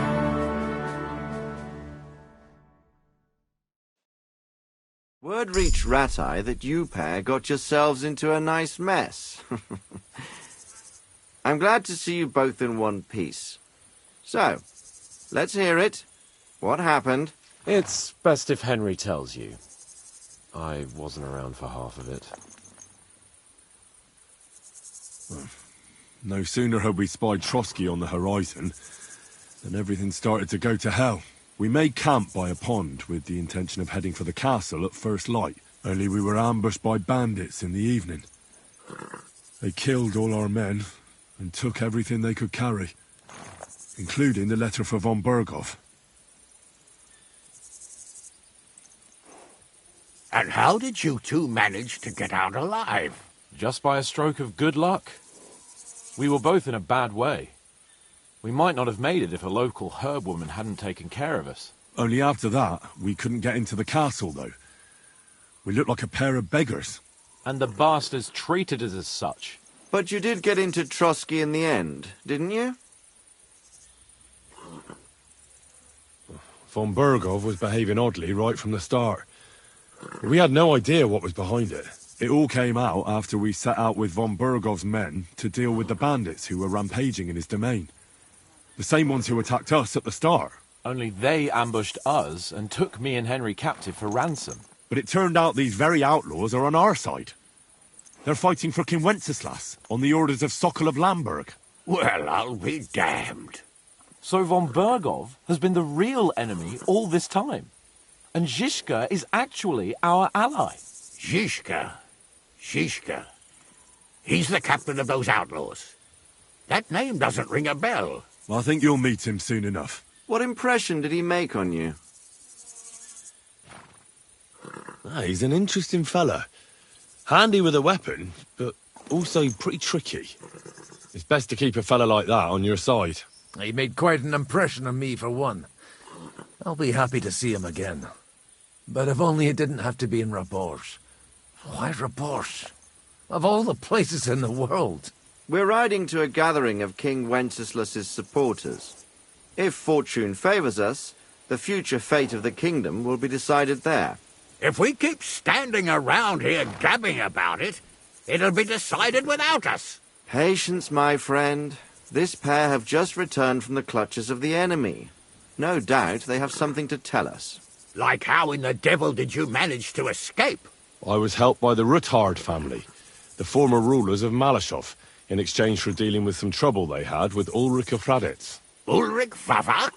Word reached Rat-Eye that you pair got yourselves into a nice mess. I'm glad to see you both in one piece. So, let's hear it. What happened? It's best if Henry tells you. I wasn't around for half of it. No sooner had we spied Trotsky on the horizon than everything started to go to hell. We made camp by a pond with the intention of heading for the castle at first light, only we were ambushed by bandits in the evening. They killed all our men and took everything they could carry, including the letter for von Berghoff. And how did you two manage to get out alive? Just by a stroke of good luck. We were both in a bad way. We might not have made it if a local herb woman hadn't taken care of us. Only after that, we couldn't get into the castle, though. We looked like a pair of beggars. And the bastards treated us as such. But you did get into Trotsky in the end, didn't you? Von Berghoff was behaving oddly right from the start. We had no idea what was behind it. It all came out after we set out with von Berghoff's men to deal with the bandits who were rampaging in his domain. The same ones who attacked us at the start. Only they ambushed us and took me and Henry captive for ransom. But it turned out these very outlaws are on our side. They're fighting for King Wenceslas on the orders of Sokol of Lamberg. Well, I'll be damned. So von Berghoff has been the real enemy all this time. And Zizka is actually our ally. Zizka? Zizka? He's the captain of those outlaws. That name doesn't ring a bell. I think you'll meet him soon enough. What impression did he make on you? He's an interesting fella. Handy with a weapon, but also pretty tricky. It's best to keep a fella like that on your side. He made quite an impression on me, for one. I'll be happy to see him again. But if only it didn't have to be in Rapport. Why Rapport? Of all the places in the world. We're riding to a gathering of King Wenceslas's supporters. If fortune favors us, the future fate of the kingdom will be decided there. If we keep standing around here gabbing about it, it'll be decided without us. Patience, my friend. This pair have just returned from the clutches of the enemy. No doubt they have something to tell us. Like how in the devil did you manage to escape? I was helped by the Ruthard family, the former rulers of Maleshov, in exchange for dealing with some trouble they had with Ulrich of Raditz. Ulrich Vavak?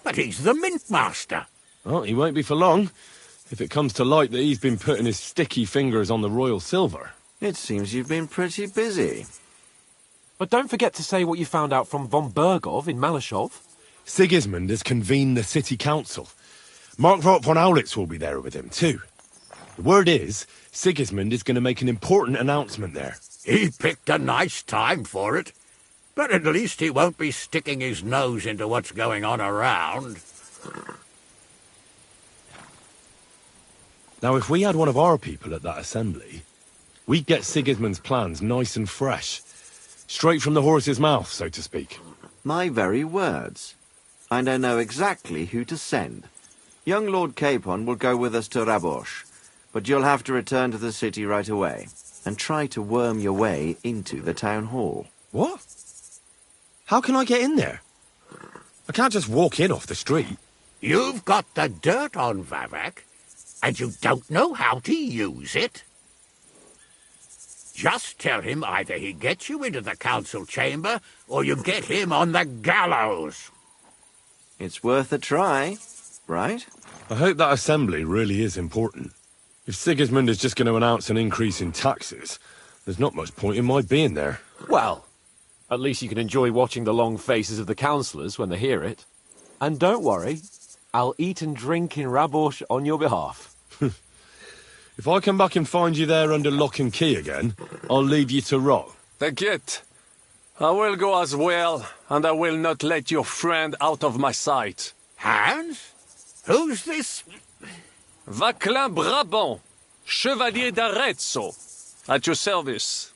But he's the mint master. Well, he won't be for long, if it comes to light that he's been putting his sticky fingers on the royal silver. It seems you've been pretty busy. But don't forget to say what you found out from von Berghoff in Maleshov. Sigismund has convened the city council. Markvart von Aulitz will be there with him, too. The word is, Sigismund is going to make an important announcement there. He picked a nice time for it. But at least he won't be sticking his nose into what's going on around. Now, if we had one of our people at that assembly, we'd get Sigismund's plans nice and fresh. Straight from the horse's mouth, so to speak. My very words. And I know exactly who to send. Young Lord Capon will go with us to Rabosh, but you'll have to return to the city right away, and try to worm your way into the town hall. What? How can I get in there? I can't just walk in off the street. You've got the dirt on Vavak, and you don't know how to use it? Just tell him either he gets you into the council chamber, or you get him on the gallows. It's worth a try, right? I hope that assembly really is important. If Sigismund is just going to announce an increase in taxes, there's not much point in my being there. Well, at least you can enjoy watching the long faces of the councillors when they hear it. And don't worry, I'll eat and drink in Rabosh on your behalf. If I come back and find you there under lock and key again, I'll leave you to rot. Forget. I will go as well, and I will not let your friend out of my sight. Hans? Who's this? Vaclin Brabant, Chevalier d'Arezzo, at your service.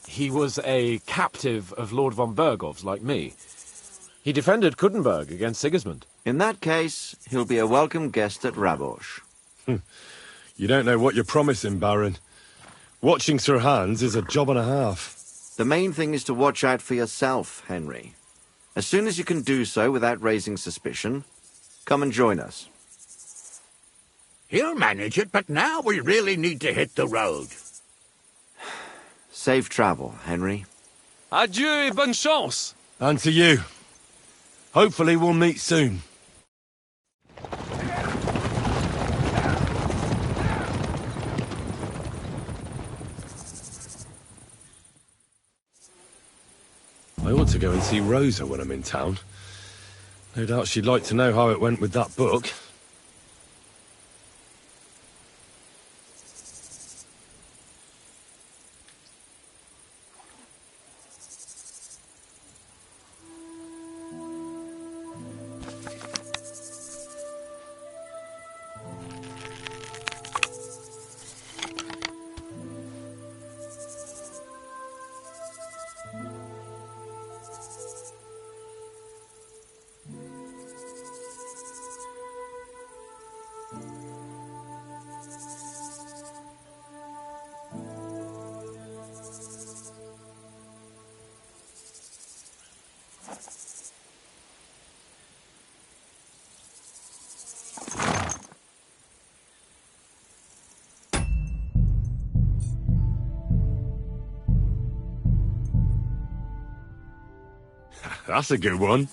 He was a captive of Lord von Bergov's, like me. He defended Kuttenberg against Sigismund. In that case, he'll be a welcome guest at Rabosh. You don't know what you're promising, Baron. Watching Sir Hans is a job and a half. The main thing is to watch out for yourself, Henry. As soon as you can do so without raising suspicion, come and join us. He'll manage it, but now we really need to hit the road. Safe travel, Henry. Adieu et bonne chance. And to you. Hopefully we'll meet soon. I ought to go and see Rosa when I'm in town. No doubt she'd like to know how it went with that book. That's a good one.